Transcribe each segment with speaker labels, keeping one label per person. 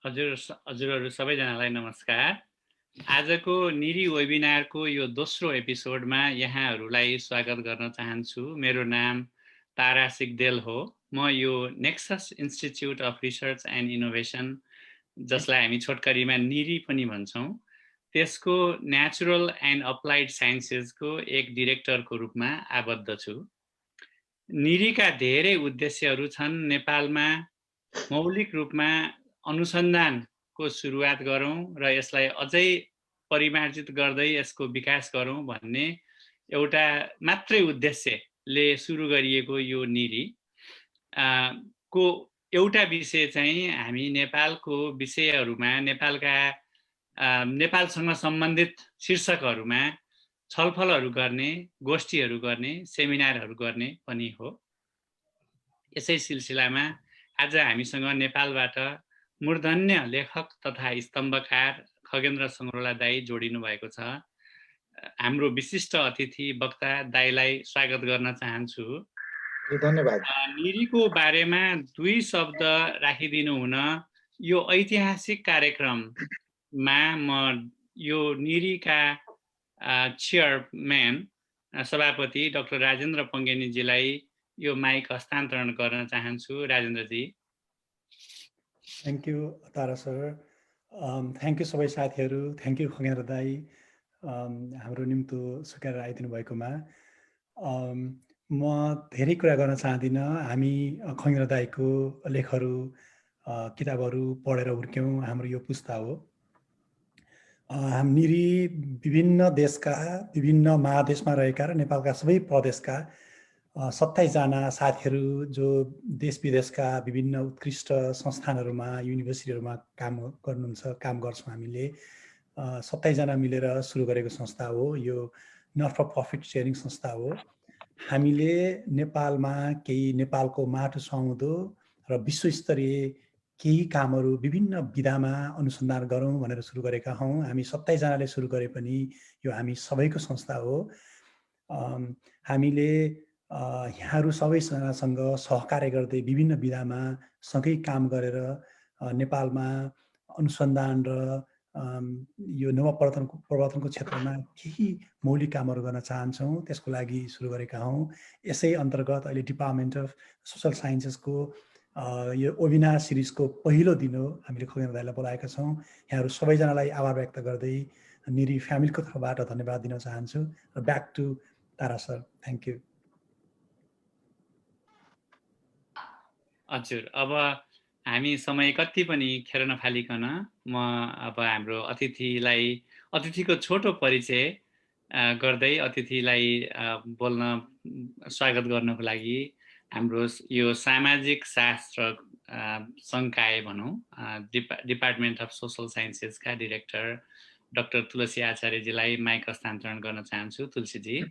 Speaker 1: हजुरहरू सबैजनालाई नमस्कार। आजको निरी वेबिनारको यो दोस्रो एपिसोडमा यहाँहरूलाई स्वागत गर्न चाहन्छु। मेरो नाम तारा सिग्देल हो। म यो nexus institute of research and innovation, जसलाई हामी छोटकरीमा निरी पनि भन्छौँ, त्यसको नेचुरल एन्ड अप्लाइड साइन्सेसको एक डिरेक्टरको रूपमा आबद्ध छु। निरीका धेरै उद्देश्यहरू छन्। नेपालमा मौलिक रूपमा अनुसन्धानको सुरुवात गरौँ र यसलाई अझै परिमार्जित गर्दै यसको विकास गरौँ भन्ने एउटा मात्रै उद्देश्यले सुरु गरिएको यो निरी को एउटा विषय चाहिँ हामी नेपालको विषयहरूमा नेपालसँग सम्बन्धित शीर्षकहरूमा छलफलहरू गर्ने, गोष्ठीहरू गर्ने, सेमिनारहरू गर्ने पनि हो। यसै सिलसिलामा आज हामीसँग नेपालबाट मूर्धन्य लेखक तथा स्तम्भकार खगेन्द्र सङ्ग्रोला दाई जोडिनु भएको छ। हाम्रो विशिष्ट अतिथि वक्ता दाईलाई स्वागत गर्न चाहन्छु।
Speaker 2: धन्यवाद।
Speaker 1: निरीको बारेमा दुई शब्द राखिदिनु हुन यो ऐतिहासिक कार्यक्रममा म यो निरीका चेयरम्यान सभापति डाक्टर राजेन्द्र पङ्गेनीजीलाई यो माइक हस्तान्तरण गर्न चाहन्छु। राजेन्द्रजी।
Speaker 3: Thank you Tara sir. Thank you सबै साथीहरू। थ्याङ्क यू खगेन्द्र दाई हाम्रो निम्तो सुकेर आइदिनु भएकोमा। म धेरै कुरा गर्न चाहदिनँ। हामी खगेन्द्र दाईको लेखहरू किताबहरू पढेर हुर्क्यौँ। हाम्रो यो पुस्ता हो। निरी विभिन्न देशका विभिन्न महादेशमा रहेका र नेपालका सबै प्रदेशका 27 जना साथीहरू जो देश विदेशका विभिन्न उत्कृष्ट संस्थानहरूमा युनिभर्सिटीहरूमा काम गर्छौँ। हामीले 27 जना मिलेर सुरु गरेको संस्था हो। यो नट फर प्रफिट सेयरिङ संस्था हो। हामीले नेपालमा केही नेपालको माटो सुहाउँदो र विश्वस्तरीय केही कामहरू विभिन्न विधामा अनुसन्धान गरौँ भनेर सुरु गरेका हौँ। हामी 27 जनाले सुरु गरे पनि यो हामी सबैको संस्था हो। हामीले यहाँहरू सबैजनासँग सहकार्य गर्दै विभिन्न विधामा सँगै काम गरेर नेपालमा अनुसन्धान र यो नवप्रवर्तनको क्षेत्रमा केही मौलिक कामहरू गर्न चाहन्छौँ। त्यसको लागि सुरु गरेका हौँ। यसै अन्तर्गत अहिले डिपार्टमेन्ट अफ सोसल साइन्सेसको यो वेबिनार सिरिजको पहिलो दिन हो। हामीले खगेन्द्र दाईलाई बोलाएका छौँ। यहाँहरू सबैजनालाई आभार व्यक्त गर्दै निरी फ्यामिलीको तर्फबाट धन्यवाद दिन चाहन्छु। र back to Tara sir. Thank you.
Speaker 1: हजुर, अब हामी समय कति पनि खेर नफालिकन म अब हाम्रो अतिथिको छोटो परिचय गर्दै अतिथिलाई बोल्न स्वागत गर्नको लागि हाम्रो यो सामाजिक शास्त्र संकाय भनौँ डिपार्टमेन्ट अफ सोसल साइन्सेसका डिरेक्टर डाक्टर तुलसी आचार्यजीलाई माइक हस्तान्तरण गर्न चाहन्छु। तुलसीजी।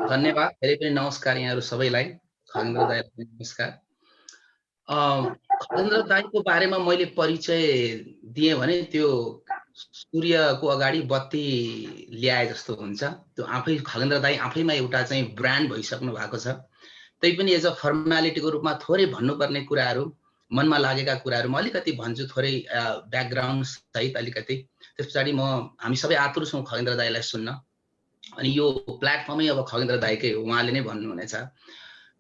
Speaker 4: धन्यवाद। धेरै पनि नमस्कार यहाँहरू सबैलाई। खगेन्द्र दाईलाई नमस्कार। खगेन्द्र दाईको बारेमा मैले परिचय दिएँ भने त्यो सूर्यको अगाडि बत्ती ल्याए जस्तो हुन्छ। त्यो आफै खगेन्द्र दाई आफैमा एउटा चाहिँ ब्रान्ड भइसक्नु भएको छ। तैपनि एज अ फर्मालिटीको रूपमा थोरै भन्नुपर्ने कुराहरू, मनमा लागेका कुराहरू म अलिकति भन्छु, थोरै ब्याकग्राउन्ड सहित अलिकति। त्यस पछाडि हामी सबै आतुर छौँ खगेन्द्र दाईलाई सुन्न। अनि यो प्लेटफर्मै अब खगेन्द्र दाईकै हो। उहाँले नै भन्नुहुनेछ।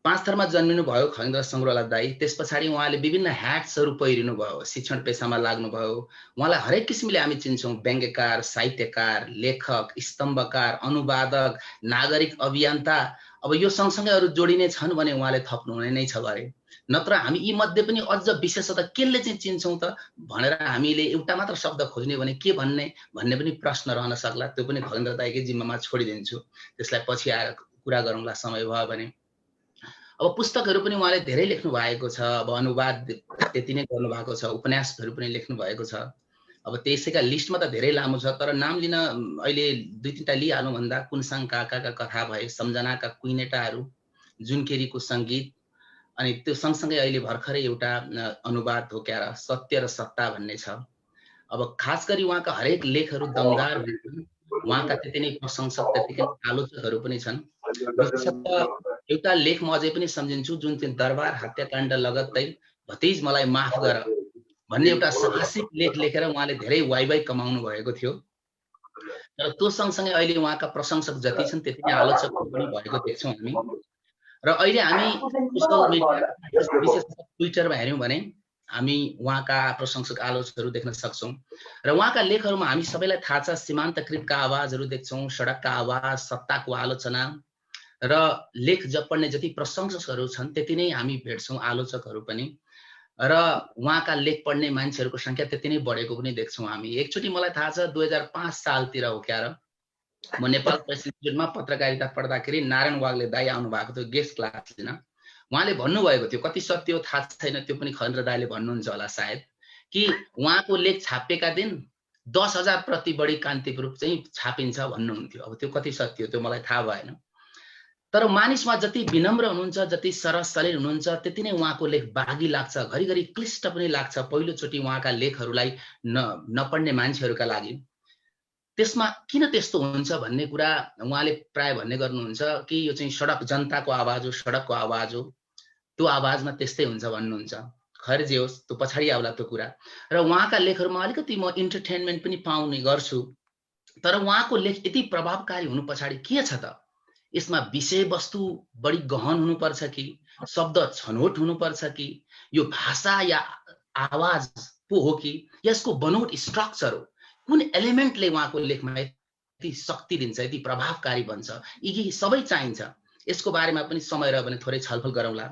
Speaker 4: 5 थरमा जन्मिनु भयो खगेन्द्र सङ्ग्रोला दाई। त्यस पछाडि उहाँले विभिन्न ह्याट्सहरू पहिरिनु भयो। शिक्षण पेसामा लाग्नुभयो। उहाँलाई हरेक किसिमले हामी चिन्छौँ। व्यङ्ग्यकार, साहित्यकार, लेखक, स्तम्भकार, अनुवादक, नागरिक अभियन्ता। अब यो सँगसँगै अरू जोडिने छन् भने उहाँले थप्नुहुने नै छ गरे। नत्र हामी यी मध्ये पनि अझ विशेषतः केले चाहिँ चिन्छौँ त भनेर हामीले एउटा मात्र शब्द खोज्ने भने के भन्ने पनि प्रश्न रहन सक्ला। त्यो पनि खगेन्द्र दाईकै जिम्मामा छोडिदिन्छु। त्यसलाई पछि आएर कुरा गरौँला समय भयो भने। अब पुस्तकहरू पनि उहाँले धेरै लेख्नु भएको छ। अब अनुवाद त्यति नै गर्नुभएको छ। उपन्यासहरू पनि लेख्नु भएको छ। अब त्यसैका लिस्टमा त धेरै लामो छ, तर नाम लिन अहिले 2-3टा लिइहाल्नु भन्दा कुनसाङ काकाका कथा भए, सम्झनाका कुइनेटाहरू, जुनकेरीको सङ्गीत, अनि त्यो सँगसँगै अहिले भर्खरै एउटा अनुवाद हो क्या सत्य र सत्ता भन्ने छ। अब खास गरी उहाँका हरेक लेखहरू दमदार हुन्छन्। उहाँका त्यति नै प्रशंसक त्यतिकै आलोचकहरू पनि छन्। विशेषतः एउटा लेख म अझै पनि सम्झिन्छु, जुन चाहिँ दरबार हत्याकाण्ड लगत्तै भतिज मलाई माफ गर भन्ने एउटा साहसिक लेख लेखेर उहाँले धेरै वाइवाई कमाउनु भएको थियो। तर त्यो सँगसँगै अहिले उहाँका प्रशंसक जति छन् त्यति नै आलोचकहरू पनि भएको देख्छौँ हामी। र अहिले हामी सोसल मिडिया विशेष गरी ट्विटरमा हेऱ्यौँ भने हामी उहाँका प्रशंसक आलोचकहरू देख्न सक्छौँ। र उहाँका लेखहरूमा हामी सबैलाई थाहा छ सीमान्तकृतका आवाजहरू देख्छौँ, सडकका आवाज, सत्ताको आलोचना र लेख पढ्ने जति प्रशंसकहरू छन् त्यति नै हामी भेट्छौँ आलोचकहरू पनि। र उहाँका लेख पढ्ने मान्छेहरूको संख्या त्यति नै बढेको पनि देख्छौँ हामी। एकचोटि मलाई थाहा छ 2005 सालतिर हो क्यार म नेपाल प्रेस इन्स्टिट्युटमा पत्रकारिता पढ्दाखेरि नारायण वाग्ले दाई आउनु भएको थियो गेस्ट क्लास लिन। उहाँले भन्नुभएको थियो, कति सत्य हो थाहा छैन, त्यो पनि खगेन्द्र दाईले भन्नुहुन्छ होला सायद, कि उहाँको लेख छापेका दिन 10,000 प्रति बढी कान्तिपुर चाहिँ छापिन्छ भन्नुहुन्थ्यो। अब त्यो कति सत्य हो त्यो मलाई थाहा भएन। तर मानिस उहाँ जति विनम्र हुनुहुन्छ, जति सरस सलिल हुनुहुन्छ, त्यति नै उहाँको लेख बागी लाग्छ, घरिघरि क्लिष्ट पनि लाग्छ पहिलोचोटि उहाँका लेखहरूलाई नपढ्ने मान्छेहरूका लागि। त्यसमा किन त्यस्तो हुन्छ भन्ने कुरा उहाँले प्राय भन्ने गर्नुहुन्छ कि यो चाहिँ सडक जनताको आवाज हो, सडकको आवाज हो, त्यो आवाजमा त्यस्तै हुन्छ भन्नुहुन्छ। खैर जे होस् त्यो पछाडि आउला त्यो कुरा। र उहाँका लेखहरूमा अलिकति म इन्टरटेनमेन्ट पनि पाउने गर्छु। तर उहाँको लेख यति प्रभावकारी हुनु पछाडि के छ त? यसमा विषयवस्तु बढी गहन हुनुपर्छ कि शब्द छनौट हुनुपर्छ कि यो भाषा या आवाज पो हो कि यसको बनोट स्ट्रक्चर हो? कुन एलिमेन्टले उहाँको लेखमा यति शक्ति दिन्छ, यति प्रभावकारी बन्छ? यी सबै चाहिन्छ। यसको बारेमा पनि समय रह्यो भने थोरै छलफल गरौँला।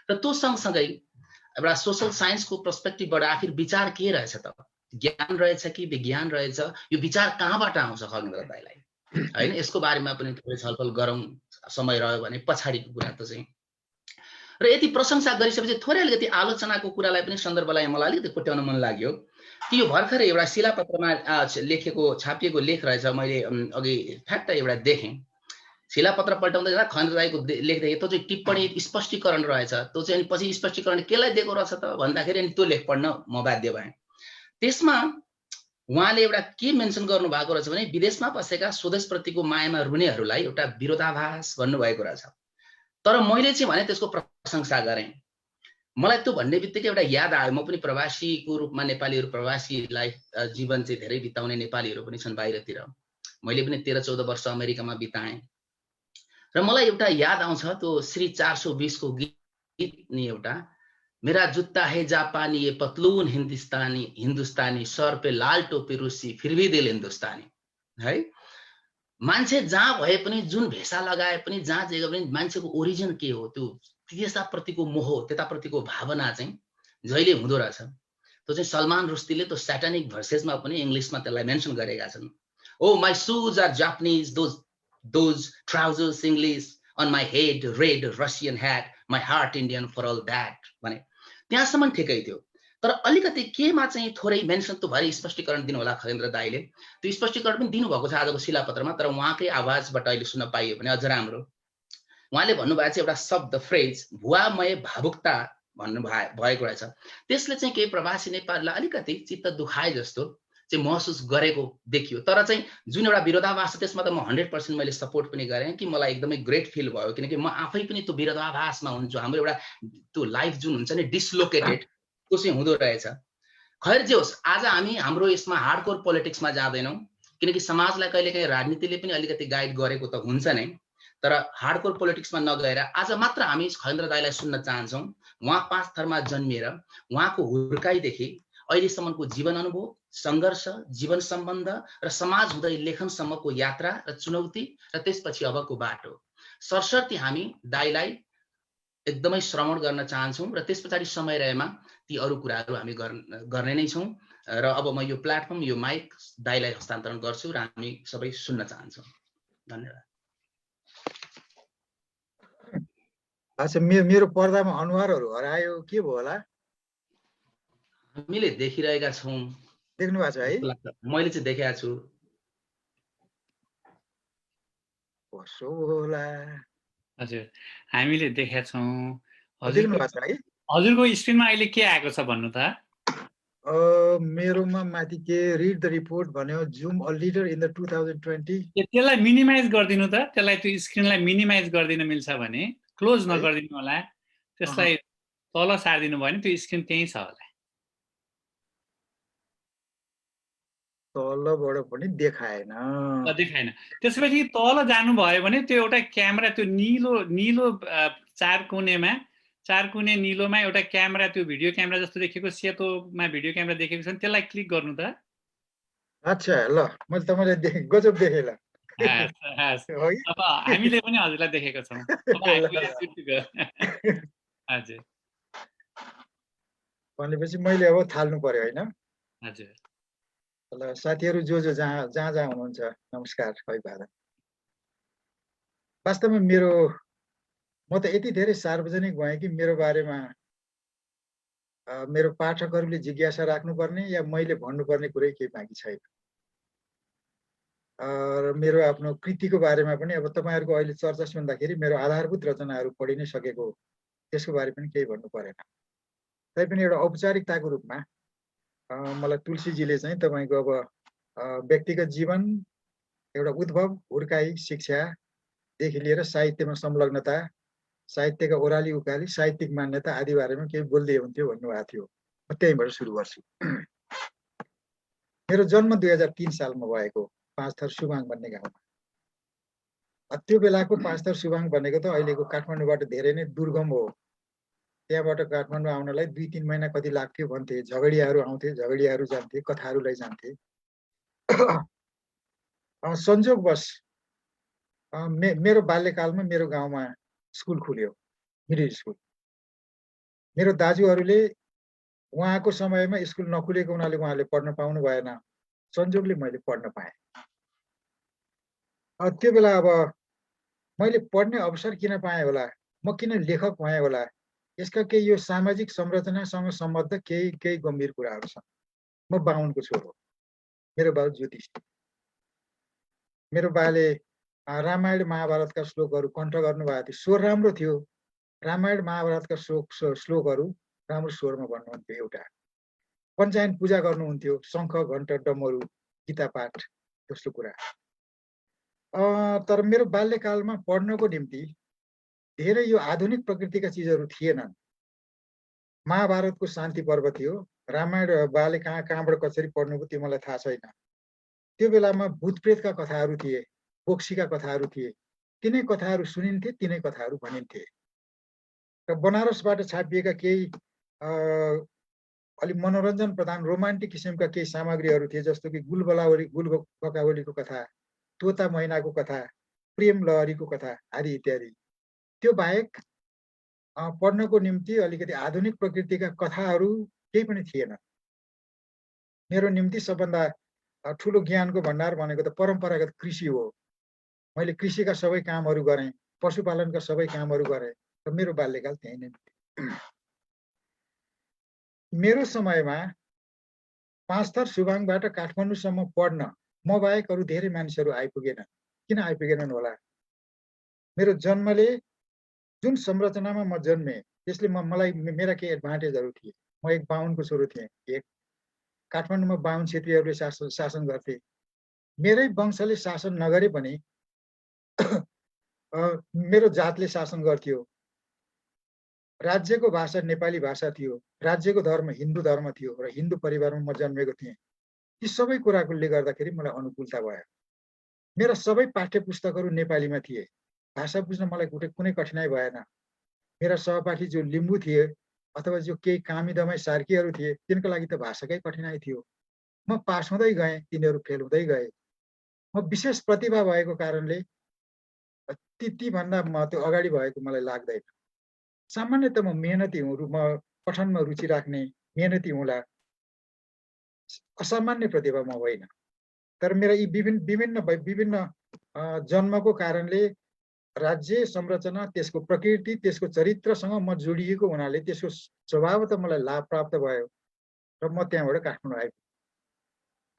Speaker 4: र त्यो सँगसँगै एउटा सोसल साइन्सको पर्सपेक्टिभबाट आखिर विचार के रहेछ त? ज्ञान रहेछ कि विज्ञान रहेछ? यो विचार कहाँबाट आउँछ खगेन्द्र दाईलाई, हैन? यसको बारेमा पनि थोरै छलफल गरौँ समय रह्यो भने पछाडिको कुरा त चाहिँ। र यति प्रशंसा गरिसकेपछि थोरै अलिकति आलोचनाको कुरालाई पनि सन्दर्भलाई मलाई अलिकति कोट्याउन मन लाग्यो कि यो भर्खरै एउटा शिलापत्रमा लेखेको छापिएको लेख रहेछ। मैले अघि फ्याक्ट एउटा देखेँ, शिलापत्र पल्टाउँदै जाँदा खगेन्द्र दाईको लेख देखेँ। त्यो चाहिँ टिप्पणी स्पष्टीकरण रहेछ। त्यो चाहिँ अनि पछि स्पष्टीकरण केलाई दिएको रहेछ त भन्दाखेरि अनि त्यो लेख पढ्न म बाध्य भएँ। त्यसमा उहाँले एउटा के मेन्सन गर्नु भएको रहेछ भने विदेशमा बसेका स्वदेशप्रतिको मायामा रुनेहरूलाई एउटा विरोधाभास भन्नुभएको रहेछ। तर मैले चाहिँ भने त्यसको प्रशंसा गरेँ। मलाई त्यो भन्ने बित्तिकै एउटा याद आयो, म पनि प्रवासीको रूपमा नेपालीहरू प्रवासीलाई जीवन चाहिँ धेरै बिताउने नेपालीहरू पनि छन् बाहिरतिर। मैले पनि 13-14 वर्ष अमेरिकामा बिताएँ र मलाई एउटा याद आउँछ त्यो श्री 420 को गीत नि एउटा, मेरा जुत्ता है जापानी ये पतलून हिन्दुस्तानी सर पे लाल टोपी रूसी फिर भी दिल हिन्दुस्तानी, है? मान्छे जहाँ भए पनि जुन भेषा लगाए पनि जहाँ जे गरे पनि मान्छेको ओरिजिन के हो, त्यो त्यताप्रतिको मोह, त्यताप्रतिको भावना चाहिँ जहिले हुँदो रहेछ। त्यो चाहिँ सलमान रुस्दीले त्यो सैटानिक भर्सेसमा पनि इङ्ग्लिसमा त्यसलाई मेन्सन गरेका छन्। Oh my shoes are Japanese, those trousers English, on my head red Russian hat, my heart Indian for all that भने त्यहाँसम्म ठिकै थियो। तर अलिकति केमा चाहिँ थोरै मेन्सन त्यो भरि स्पष्टीकरण दिनु होला खगेन्द्र दाईले। त्यो स्पष्टीकरण पनि दिनुभएको छ आजको शिलापत्रमा, तर उहाँकै आवाजबाट अहिले सुन्न पाइयो भने अझ राम्रो। उहाँले भन्नुभएको छ एउटा शब्द फ्रेज भुवामय भावुकता भन्नु भएको रहेछ। त्यसले चाहिँ केही प्रवासी नेपालीलाई अलिकति चित्त दुखाए जस्तो चाहिँ महसुस गरेको देखियो। तर चाहिँ जुन एउटा विरोधाभास छ त्यसमा त म 100% मैले सपोर्ट पनि गरेँ कि मलाई एकदमै ग्रेट फिल भयो, किनकि म आफै पनि त्यो विरोधाभासमा हुन्छु। हाम्रो एउटा त्यो लाइफ जुन हुन्छ नि डिसलोकेटेड, त्यो चाहिँ हुँदो रहेछ। खैर जे होस्, आज हामी हाम्रो यसमा हार्डकोर पोलिटिक्समा जाँदैनौँ, किनकि समाजलाई कहिलेकाहीँ राजनीतिले पनि अलिकति गाइड गरेको त हुन्छ नै। तर हार्डकोर पोलिटिक्समा नगएर आज मात्र हामी खगेन्द्र दाईलाई सुन्न चाहन्छौँ। उहाँ 5 थरमा जन्मिएर उहाँको हुर्काइदेखि अहिलेसम्मको जीवन अनुभव, सङ्घर्ष, जीवन सम्बन्ध र समाज हुँदै लेखनसम्मको यात्रा र चुनौती र त्यसपछि अबको बाटो, सरसर्ती हामी दाईलाई एकदमै श्रवण गर्न चाहन्छौँ र त्यस पछाडि समय रहेमा ती अरू कुराहरू हामी गर्ने नै छौँ। र अब म यो प्लेटफर्म, यो माइक दाईलाई हस्तान्तरण गर्छु र हामी सबै सुन्न चाहन्छौँ। धन्यवाद।
Speaker 2: अच्छा, मेरो पर्दामा अनुहारहरू हरायो, के भयो होला?
Speaker 4: हामीले देखिरहेका छौँ।
Speaker 2: देख्नु भएको छ है?
Speaker 4: मैले चाहिँ देखेको छु।
Speaker 2: कसो होला?
Speaker 1: हजुर, हामीले देखेका छौँ।
Speaker 2: देख्नु भएको छ है?
Speaker 1: हजुरको स्क्रिनमा अहिले के आएको छ भन्नु त?
Speaker 2: मेरोमा माथि के रिड द रिपोर्ट भन्यो, zoom a leader in the 2020।
Speaker 1: त्यसलाई मिनिमाइज गरिदिनु त, त्यसलाई त्यो स्क्रिनलाई मिनिमाइज गरिदिन मिल्छ भने क्लोज नगरिदिनु होला, त्यसलाई तल सारिदिनु भयो भने त्यो स्क्रिन त्यही छ होला।
Speaker 2: तलबाट पनि देखाएन।
Speaker 1: देखाएन। त्यसपछि तल जानुभयो भने त्यो एउटा क्यामेरा, त्यो निलो चारकुने निलोमा एउटा क्यामेरा, त्यो भिडियो क्यामेरा जस्तो देखेको सेतोमा भिडियो क्यामेरा देखेको छ, त्यसलाई क्लिक गर्नु त।
Speaker 2: अच्छा ल, मैले तपाईँलाई देखेँ, गजब देखेँ ल।
Speaker 1: अब हामीले पनि हजुरलाई देखेको छौँ। हजुर,
Speaker 2: भनेपछि मैले अब थाल्नु पर्यो होइन?
Speaker 1: हजुर।
Speaker 2: ल साथीहरू जो जहाँ हुनुहुन्छ, नमस्कार, अभिवादन। वास्तवमा म त यति धेरै सार्वजनिक भएँ कि मेरो बारेमा मेरो पाठकहरूले जिज्ञासा राख्नुपर्ने या मैले भन्नुपर्ने कुरै केही बाँकी छैन। र मेरो आफ्नो कृतिको बारेमा पनि अब तपाईँहरूको अहिले चर्चा सुन्दाखेरि मेरो आधारभूत रचनाहरू पढि नै सकेको, त्यसको बारे पनि केही भन्नु परेन। तैपनि एउटा औपचारिकताको रूपमा मलाई तुलसीजीले चाहिँ तपाईँको अब व्यक्तिगत जीवन, एउटा उद्भव, हुर्काई, शिक्षादेखि लिएर साहित्यमा संलग्नता, साहित्यका ओराली उकाली, साहित्यिक मान्यता आदि बारेमा केही बोल्दै हुन्थ्यो भन्नुभएको थियो। म त्यहीँबाट सुरु गर्छु। मेरो जन्म 2003 सालमा भएको पाँचथर सुबाङ भन्ने गाउँमा। त्यो बेलाको पाँचथर सुबाङ भनेको त अहिलेको काठमाडौँबाट धेरै नै दुर्गम हो। त्यहाँबाट काठमाडौँ आउनलाई 2-3 महिना कति लाग्थ्यो भन्थे। झगडियाहरू आउँथे, झगडियाहरू जान्थे, कथाहरू लैजान्थे। संयोगवश मेरो बाल्यकालमा मेरो गाउँमा स्कुल खुल्यो, मिडल स्कुल। मेरो दाजुहरूले उहाँको समयमा स्कुल नखुलेको हुनाले उहाँले पढ्न पाउनु भएन। संयोगले मैले पढ्न पाएँ। त्यो बेला अब मैले पढ्ने अवसर किन पाएँ होला, म किन लेखक भएँ होला, यसका केही यो सामाजिक संरचनासँग सम्बद्ध केही गम्भीर कुराहरू छन्। म बाहुनको छोरो, मेरो बाबु ज्योतिष। मेरो बाले रामायण महाभारतका श्लोकहरू कण्ठ गर्नुभएको थियो। स्वर राम्रो थियो। रामायण महाभारतका श्लोकहरू राम्रो स्वरमा भन्नुहुन्थ्यो। एउटा पञ्चायन पूजा गर्नुहुन्थ्यो, शङ्ख घण्ट डमरू गीता पाठ, त्यस्तो कुरा। तर मेरो बाल्यकालमा पढ्नको निम्ति धेरै यो आधुनिक प्रकृतिका चिजहरू थिएनन्। महाभारतको शान्ति पर्व थियो। रामायण बाले कहाँबाट कसरी पढ्नुभयो त्यो मलाई थाहा छैन। त्यो बेलामा भूतप्रेतका कथाहरू थिए, बोक्सीका कथाहरू थिए। तिनै कथाहरू सुनिन्थे, तिनै कथाहरू भनिन्थे। र बनारसबाट छापिएका केही अलि मनोरञ्जन प्रधान रोमान्टिक किसिमका केही सामग्रीहरू थिए, जस्तो कि गुलबकावलीको कथा, तोता मैनाको कथा, प्रेम लहरीको कथा आदि इत्यादि। त्यो बाहेक पढ्नको निम्ति अलिकति आधुनिक प्रकृतिका कथाहरू केही पनि थिएन। मेरो निम्ति सबभन्दा ठुलो ज्ञानको भण्डार भनेको त परम्परागत कृषि हो। मैले कृषिका सबै कामहरू गरेँ, पशुपालनका सबै कामहरू गरेँ र मेरो बाल्यकाल त्यही नै। मेरो समयमा पाँचथर सुबाङबाट काठमाडौँसम्म पढ्न म बाहेक अरू धेरै मानिसहरू आइपुगेनन्। किन आइपुगेनन् होला? मेरो जन्मले जुन संरचनामा म जन्मेँ त्यसले मलाई मेरा केही एडभान्टेजहरू थिए। म एक बाहुनको छोरो थिएँ। एक काठमाडौँमा बाहुन क्षेत्रीहरूले शासन गर्थे। मेरै वंशले शासन नगरे पनि मेरो जातले शासन गर्थ्यो। राज्यको भाषा नेपाली भाषा थियो। राज्यको धर्म हिन्दू धर्म थियो र हिन्दू परिवारमा म जन्मेको थिएँ। यी सबै कुराले गर्दाखेरि मलाई अनुकूलता भयो। मेरा सबै पाठ्य पुस्तकहरू नेपालीमा थिए। भाषा बुझ्न मलाई कुनै कठिनाइ भएन। मेरा सहपाठी जो लिम्बू थिए अथवा जो केही कामी दमाई सार्कीहरू थिए, तिनको लागि त भाषाकै कठिनाइ थियो। म पास हुँदै गएँ, तिनीहरू फेल हुँदै गए। म विशेष प्रतिभा भएको कारणले ती भन्दा म त्यो अगाडि भएको मलाई लाग्दैन। सामान्यतः म मेहनती हुँ, म पठनमा रुचि राख्ने मेहनती हुँला। असामान्य प्रतिभा म होइन। तर मेरा यी विभिन्न जन्मको कारणले राज्य संरचना, त्यसको प्रकृति, त्यसको चरित्रसँग म जोडिएको हुनाले त्यसको स्वभाव त मलाई लाभ प्राप्त भयो र म त्यहाँबाट काठमाडौँ आएँ।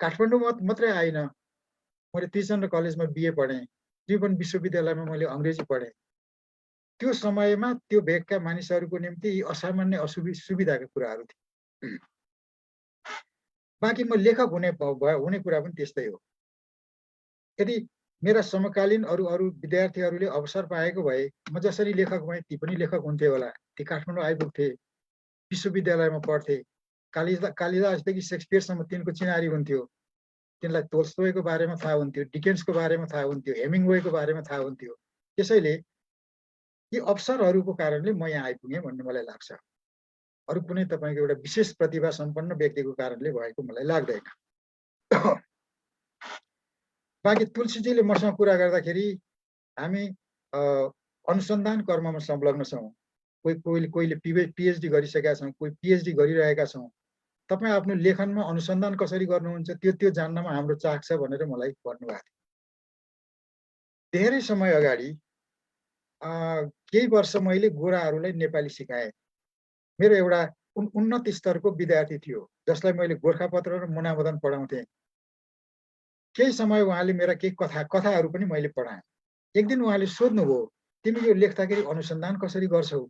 Speaker 2: काठमाडौँ मात्रै आइन, मैले त्रिचन्द्र कलेजमा बिए पढेँ। त्रिभुवन विश्वविद्यालयमा मैले अङ्ग्रेजी पढेँ। त्यो समयमा त्यो भेगका मानिसहरूको निम्ति यी असामान्य सुविधाका कुराहरू थिए। बाँकी म लेखक हुने कुरा पनि त्यस्तै हो। यदि मेरा समकालीन अरू विद्यार्थीहरूले अवसर पाएको भए म जसरी लेखक भएँ ती पनि लेखक हुन्थे होला। ती काठमाडौँ आइपुग्थे, विश्वविद्यालयमा पढ्थे, कालिदासदेखि शेक्सपियरसम्म तिनको चिनारी हुन्थ्यो। तिनलाई तोल्स्टोयको बारेमा थाहा हुन्थ्यो, डिकेन्सको बारेमा थाहा हुन्थ्यो, हेमिङवेको बारेमा थाहा हुन्थ्यो। त्यसैले यी अवसरहरूको कारणले म यहाँ आइपुगेँ भन्ने मलाई लाग्छ। अरू कुनै तपाईँको एउटा विशेष प्रतिभा सम्पन्न व्यक्तिको कारणले भएको मलाई लाग्दैन। बाँकी तुलसीजीले मसँग कुरा गर्दाखेरि हामी अनुसन्धान कर्ममा संलग्न छौँ। कोहीले पिएचडी गरिसकेका छौँ, कोही पिएचडी गरिरहेका छौँ। तपाईँ आफ्नो लेखनमा अनुसन्धान कसरी गर्नुहुन्छ त्यो जान्नमा हाम्रो चाख छ भनेर मलाई भन्नुभएको थियो। धेरै समय अगाडि केही वर्ष मैले गोराहरूलाई नेपाली सिकाएँ। मेरो एउटा उन्नत स्तरको विद्यार्थी थियो जसलाई मैले गोर्खापत्र र मुनामदन पढाउँथेँ। केही समय उहाँले मेरा केही कथाहरू पनि मैले पढाएँ। एक दिन उहाँले सोध्नुभयो, तिमी यो लेख्दाखेरि अनुसन्धान कसरी गर्छौ?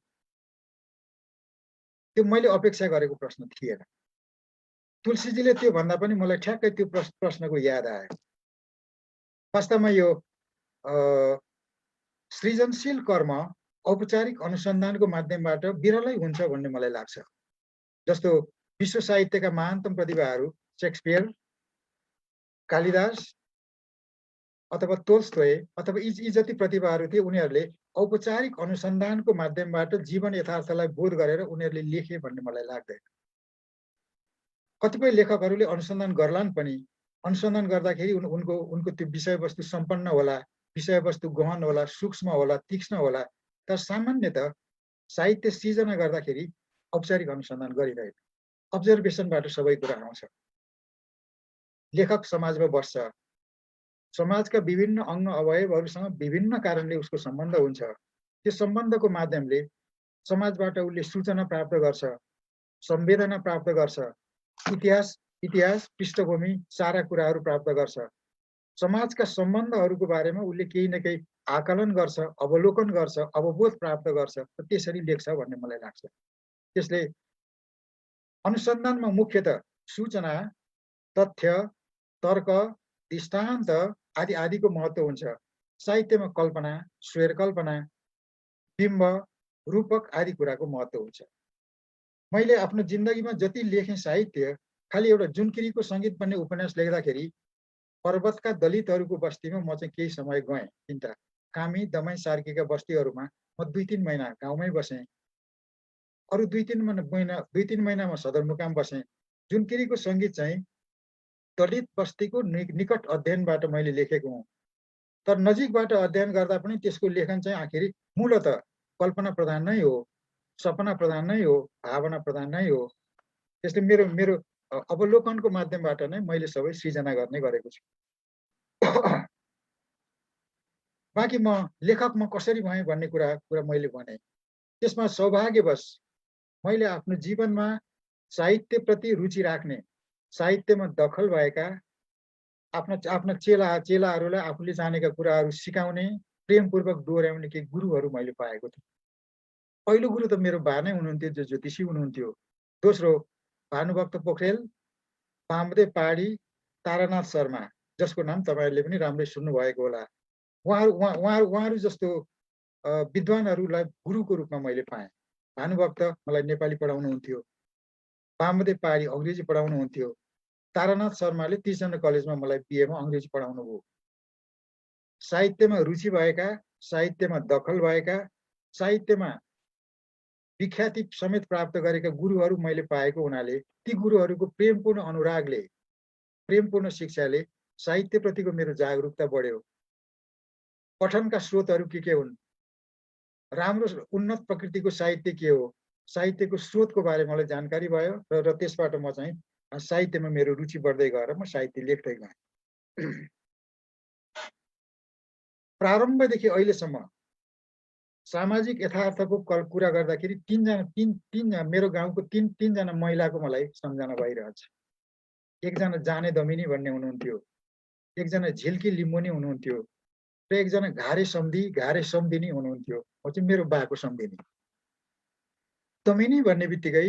Speaker 2: त्यो मैले अपेक्षा गरेको प्रश्न थिएन। तुलसीजीले त्यो भन्दा पनि मलाई ठ्याक्कै त्यो प्रश्नको याद आयो। वास्तवमा यो सृजनशील कर्म औपचारिक अनुसन्धानको माध्यमबाट विरलै हुन्छ भन्ने मलाई लाग्छ। जस्तो विश्व साहित्यका महानतम प्रतिभाहरू शेक्सपियर, कालिदास अथवा तोल्स्टोय अथवा यी जति प्रतिभाहरू थिए, उनीहरूले औपचारिक अनुसन्धानको माध्यमबाट जीवन यथार्थलाई बोध गरेर उनीहरूले लेखे भन्ने मलाई लाग्दैन। कतिपय लेखकहरूले अनुसन्धान गर्लान् पनि, अनुसन्धान गर्दाखेरि उनको त्यो विषयवस्तु सम्पन्न होला, विषयवस्तु गहन होला, सूक्ष्म होला, तीक्ष्ण होला। तर सामान्यतः साहित्य सृजना गर्दाखेरि औपचारिक अनुसन्धान गरिँदैन। अब्जर्भेसनबाट सबै कुरा आउँछ। लेखक समाजमा बस्छ, समाजका विभिन्न अङ्ग अवयवहरूसँग विभिन्न कारणले उसको सम्बन्ध हुन्छ। त्यो सम्बन्धको माध्यमले समाजबाट उसले सूचना प्राप्त गर्छ, संवेदना प्राप्त गर्छ, इतिहास पृष्ठभूमि सारा कुराहरू प्राप्त गर्छ। समाजका सम्बन्धहरूको बारेमा उसले केही न केही आकलन गर्छ, अवलोकन गर्छ, अवबोध प्राप्त गर्छ, र त्यसरी लेख्छ भन्ने मलाई लाग्छ। त्यसले अनुसन्धानमा मुख्यतः सूचना, तथ्य, तर्क, दृष्टान्त आदि आदिको महत्त्व हुन्छ। साहित्यमा कल्पना, स्वर कल्पना, बिम्ब, रूपक आदि कुराको महत्त्व हुन्छ। मैले आफ्नो जिन्दगीमा जति लेखेँ साहित्य, खालि एउटा जुनकिरीको सङ्गीत भन्ने उपन्यास लेख्दाखेरि पर्वतका दलितहरूको बस्तीमा म चाहिँ केही समय गएँ। तिनवटा कामी, दमाई, सार्कीका बस्तीहरूमा म 2-3 महिना गाउँमै बसेँ। अरू 2-3 महिनामा सदरमुकाम बसेँ। जुनकिरीको सङ्गीत चाहिँ दलित बस्तीको निकट अध्ययनबाट मैले लेखेको हुँ। तर नजिकबाट अध्ययन गर्दा पनि त्यसको लेखन चाहिँ आखिरी मूलतः कल्पना प्रधान नै हो, सपना प्रधान नै हो, भावना प्रधान नै हो। त्यसले मेरो अवलोकनको माध्यमबाट नै मैले सबै सृजना गर्ने गरेको छु। बाँकी म लेखकमा कसरी भएँ भन्ने कुरा मैले भने। त्यसमा सौभाग्यवश मैले आफ्नो जीवनमा साहित्यप्रति रुचि राख्ने, साहित्यमा दखल भएका, आफ्ना चेलाहरूलाई आफूले जानेका कुराहरू सिकाउने, प्रेमपूर्वक डोर्याउने केही गुरुहरू मैले पाएको थिएँ। पहिलो गुरु त मेरो बा नै हुनुहुन्थ्यो, जो ज्योतिषी हुनुहुन्थ्यो। दोस्रो भानुभक्त पोखरेल, वामदेव पहाडी, तारानाथ शर्मा, जसको नाम तपाईँहरूले पनि राम्रै सुन्नुभएको होला। उहाँहरू जस्तो विद्वानहरूलाई गुरुको रूपमा मैले पाएँ। भानुभक्त मलाई नेपाली पढाउनुहुन्थ्यो, वामदेव पहाडी अङ्ग्रेजी पढाउनुहुन्थ्यो, तारानाथ शर्माले 30 जना कलेजमा मलाई बिएमा अङ्ग्रेजी पढाउनु भयो। साहित्यमा रुचि भएका, साहित्यमा दखल भएका, साहित्यमा विख्याति समेत प्राप्त गरेका गुरुहरू मैले पाएको हुनाले ती गुरुहरूको प्रेमपूर्ण अनुरागले, प्रेमपूर्ण शिक्षाले साहित्यप्रतिको मेरो जागरुकता बढ्यो। पठनका स्रोतहरू के हुन्, राम्रो उन्नत प्रकृतिको साहित्य के हो, साहित्यको स्रोतको बारेमा मलाई जानकारी भयो र त्यसबाट म चाहिँ साहित्यमा मेरो रुचि बढ्दै गएर म साहित्य लेख्दै गएँ। प्रारम्भदेखि अहिलेसम्म सामाजिक यथार्थको कुरा गर्दाखेरि तीन मेरो गाउँको तीन जना महिलाको मलाई सम्झना भइरहन्छ। एकजना जाने दमिनी भन्ने हुनुहुन्थ्यो, एकजना झिल्की लिम्बुनी हुनुहुन्थ्यो र एकजना घारे सम्धिनी हुनुहुन्थ्यो। म चाहिँ मेरो बाको सम्धिनी। दमिनी भन्ने बित्तिकै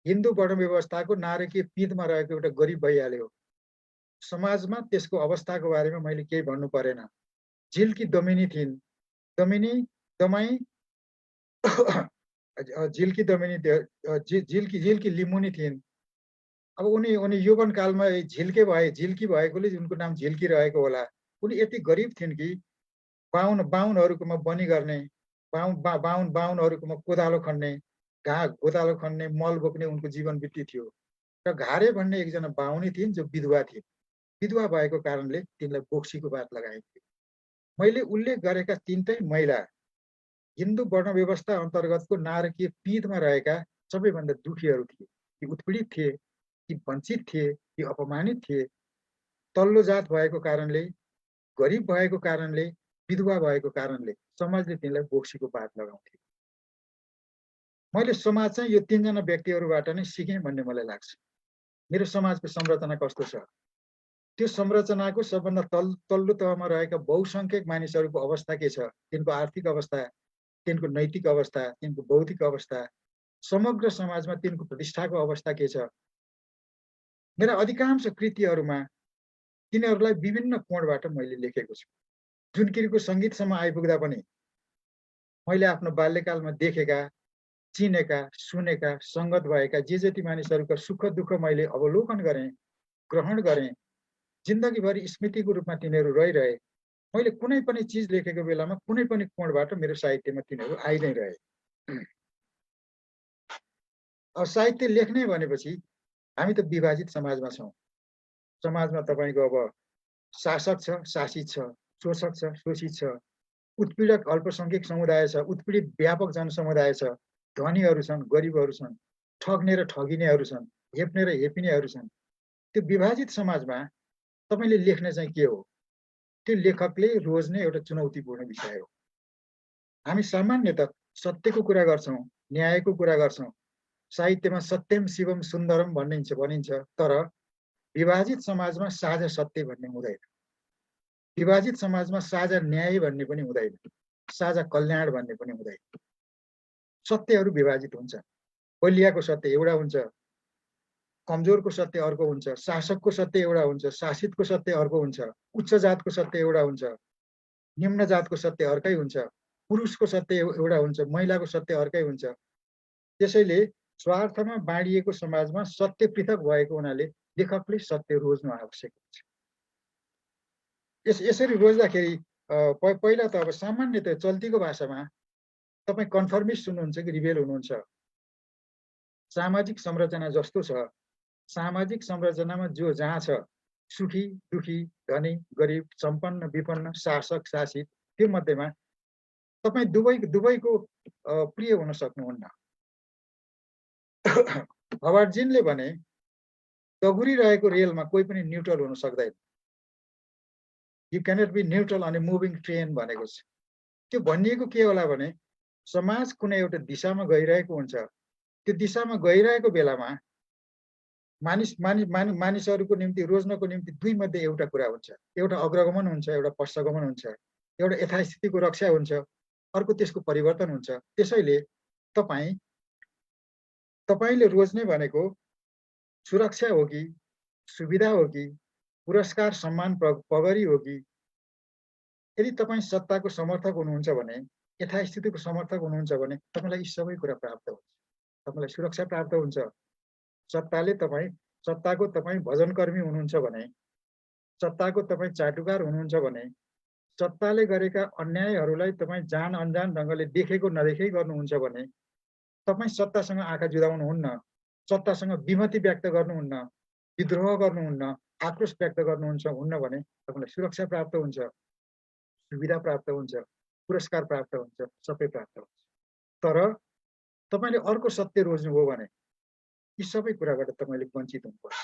Speaker 2: हिन्दू वर्ण व्यवस्थाको नारकीय पिँधमा रहेको एउटा गरिब भइहाल्यो। समाजमा त्यसको अवस्थाको बारेमा मैले केही भन्नु परेन। झिल्की दमिनी थिइन्, दमाई झिल्की दमिनी झिल्की लिम्बुनी थिइन्, अब उनी उनी यौवन कालमा झिल्की भएकोले उनको नाम झिल्की रहेको होला। उनी यति गरिब थिइन् कि बाहुनहरूकोमा बनी गर्ने, बाहुनहरूकोमा कोदालो खन्ने, गोदालो खन्ने, मल बोक्ने उनको जीवन वृत्ति थियो। र घारे भन्ने एकजना बाहुनी थिइन् जो विधवा थिइन्। विधवा भएको कारणले तिनलाई बोक्सीको बात लगाइन्थ्यो। मैले उल्लेख गरेका तीनटै महिला हिन्दू वर्ण व्यवस्था अन्तर्गतको नारकीय पिँधमा रहेका सबैभन्दा दुखीहरू थिए। कि उत्पीडित थिए, कि वञ्चित थिए, कि अपमानित थिए। तल्लो जात भएको कारणले, गरिब भएको कारणले, विधवा भएको कारणले समाजले तिनलाई बोक्सीको बात लगाउँथ्यो। मैले समाज चाहिँ यो तीनजना व्यक्तिहरूबाट नै सिकेँ भन्ने मलाई लाग्छ। मेरो समाजको संरचना कस्तो छ, त्यो संरचनाको सबभन्दा तल्लो तहमा रहेका बहुसंख्यक मानिसहरूको अवस्था के छ, तिनको आर्थिक अवस्था, तिनको नैतिक अवस्था, तिनको बौद्धिक अवस्था, समग्र समाजमा तिनको प्रतिष्ठाको अवस्था के छ। मेरा अधिकांश कृतिहरूमा तिनीहरूलाई विभिन्न कोणबाट मैले लेखेको छु। जुनकीरीको सङ्गीतसम्म आइपुग्दा पनि मैले आफ्नो बाल्यकालमा देखेका, चिनेका, सुनेका, सङ्गत भएका जे जति मानिसहरूका सुख दुःख मैले अवलोकन गरेँ, ग्रहण गरेँ। जिन्दगीभरि स्मृतिको रूपमा तिनीहरू रहिरहे। मैले कुनै पनि चिज लेखेको बेलामा कुनै पनि कोणबाट मेरो साहित्यमा तिनीहरू आइ नै रहे। अब साहित्य लेख्ने भनेपछि हामी त विभाजित समाजमा छौँ। समाजमा तपाईँको अब शासक छ, शासित छ, शोषक छ, शोषित छ, उत्पीडक अल्पसङ्ख्यक समुदाय छ, उत्पीडित व्यापक जनसमुदाय छ, धनीहरू छन्, गरिबहरू छन्, ठग्ने र ठगिनेहरू छन्, हेप्ने र हेपिनेहरू छन्। त्यो विभाजित समाजमा तपाईँले लेख्ने चाहिँ के हो? त्यो लेखकले रोज्ने एउटा चुनौतीपूर्ण विषय हो। हामी सामान्यतः सत्यको कुरा गर्छौँ, न्यायको कुरा गर्छौँ। साहित्यमा सत्यम शिवम सुन्दरम भनिन्छ, तर विभाजित समाजमा साझा सत्य भन्ने हुँदैन। विभाजित समाजमा साझा न्याय भन्ने पनि हुँदैन, साझा कल्याण भन्ने पनि हुँदैन। सत्यहरू विभाजित हुन्छ। बलियाको सत्य एउटा हुन्छ, कमजोरको सत्य अर्को हुन्छ, शासकको सत्य एउटा हुन्छ, शासितको सत्य अर्को हुन्छ, उच्च जातको सत्य एउटा हुन्छ, निम्न जातको सत्य अर्कै हुन्छ, पुरुषको सत्य एउटा हुन्छ, महिलाको सत्य अर्कै हुन्छ। त्यसैले स्वार्थमा बाँडिएको समाजमा सत्य पृथक भएको हुनाले लेखकले सत्य रोज्नु आवश्यक हुन्छ। यसरी रोज्दाखेरि पहिला त अब सामान्यतः चल्तीको भाषामा तपाईँ कन्फर्मिस्ट हुनुहुन्छ कि रिबेल हुनुहुन्छ? सामाजिक संरचना जस्तो छ, सामाजिक संरचनामा जो जहाँ छ, सुखी दुखी, धनी गरिब, सम्पन्न विपन्न, शासक शासित, त्यो मध्येमा तपाईँ दुवैको प्रिय हुन सक्नुहुन्न। हवार्डजिनले भने दगुरिरहेको रेलमा कोही पनि न्युट्रल हुन सक्दैन। You cannot be neutral on a moving train भनेको छ। त्यो भनिएको के होला भने समाज कुनै एउटा दिशामा गइरहेको हुन्छ। त्यो दिशामा गइरहेको बेलामा मानिसहरूको निम्ति रोज्नको निम्ति दुई मध्ये एउटा कुरा हुन्छ। एउटा अग्रगमन हुन्छ, एउटा पश्चगमन हुन्छ, एउटा यथास्थितिको रक्षा हुन्छ, अर्को त्यसको परिवर्तन हुन्छ। त्यसैले तपाईँले रोज्ने भनेको सुरक्षा हो कि, सुविधा हो कि, पुरस्कार सम्मान पगरी हो कि? यदि तपाईँ सत्ताको समर्थक हुनुहुन्छ भने, यथास्थितिको समर्थक हुनुहुन्छ भने तपाईँलाई यी सबै कुरा प्राप्त हुन्छ। तपाईँलाई सुरक्षा प्राप्त हुन्छ। सत्ताको तपाईँ भजनकर्मी हुनुहुन्छ भने, सत्ताको तपाईँ चाटुकार हुनुहुन्छ भने, सत्ताले गरेका अन्यायहरूलाई तपाईँ जान अनजान ढङ्गले देखेको नदेखेकै गर्नुहुन्छ भने, तपाईँ सत्तासँग आँखा जुदाउनुहुन्न, सत्तासँग विमति व्यक्त गर्नुहुन्न, विद्रोह गर्नुहुन्न, आक्रोश व्यक्त गर्नुहुन्न भने तपाईँलाई सुरक्षा प्राप्त हुन्छ, सुविधा प्राप्त हुन्छ, पुरस्कार प्राप्त हुन्छ, सबै प्राप्त हुन्छ। तर तपाईँले अर्को सत्य रोज्नुभयो भने यी सबै कुराबाट तपाईँले वञ्चित हुनुपर्छ।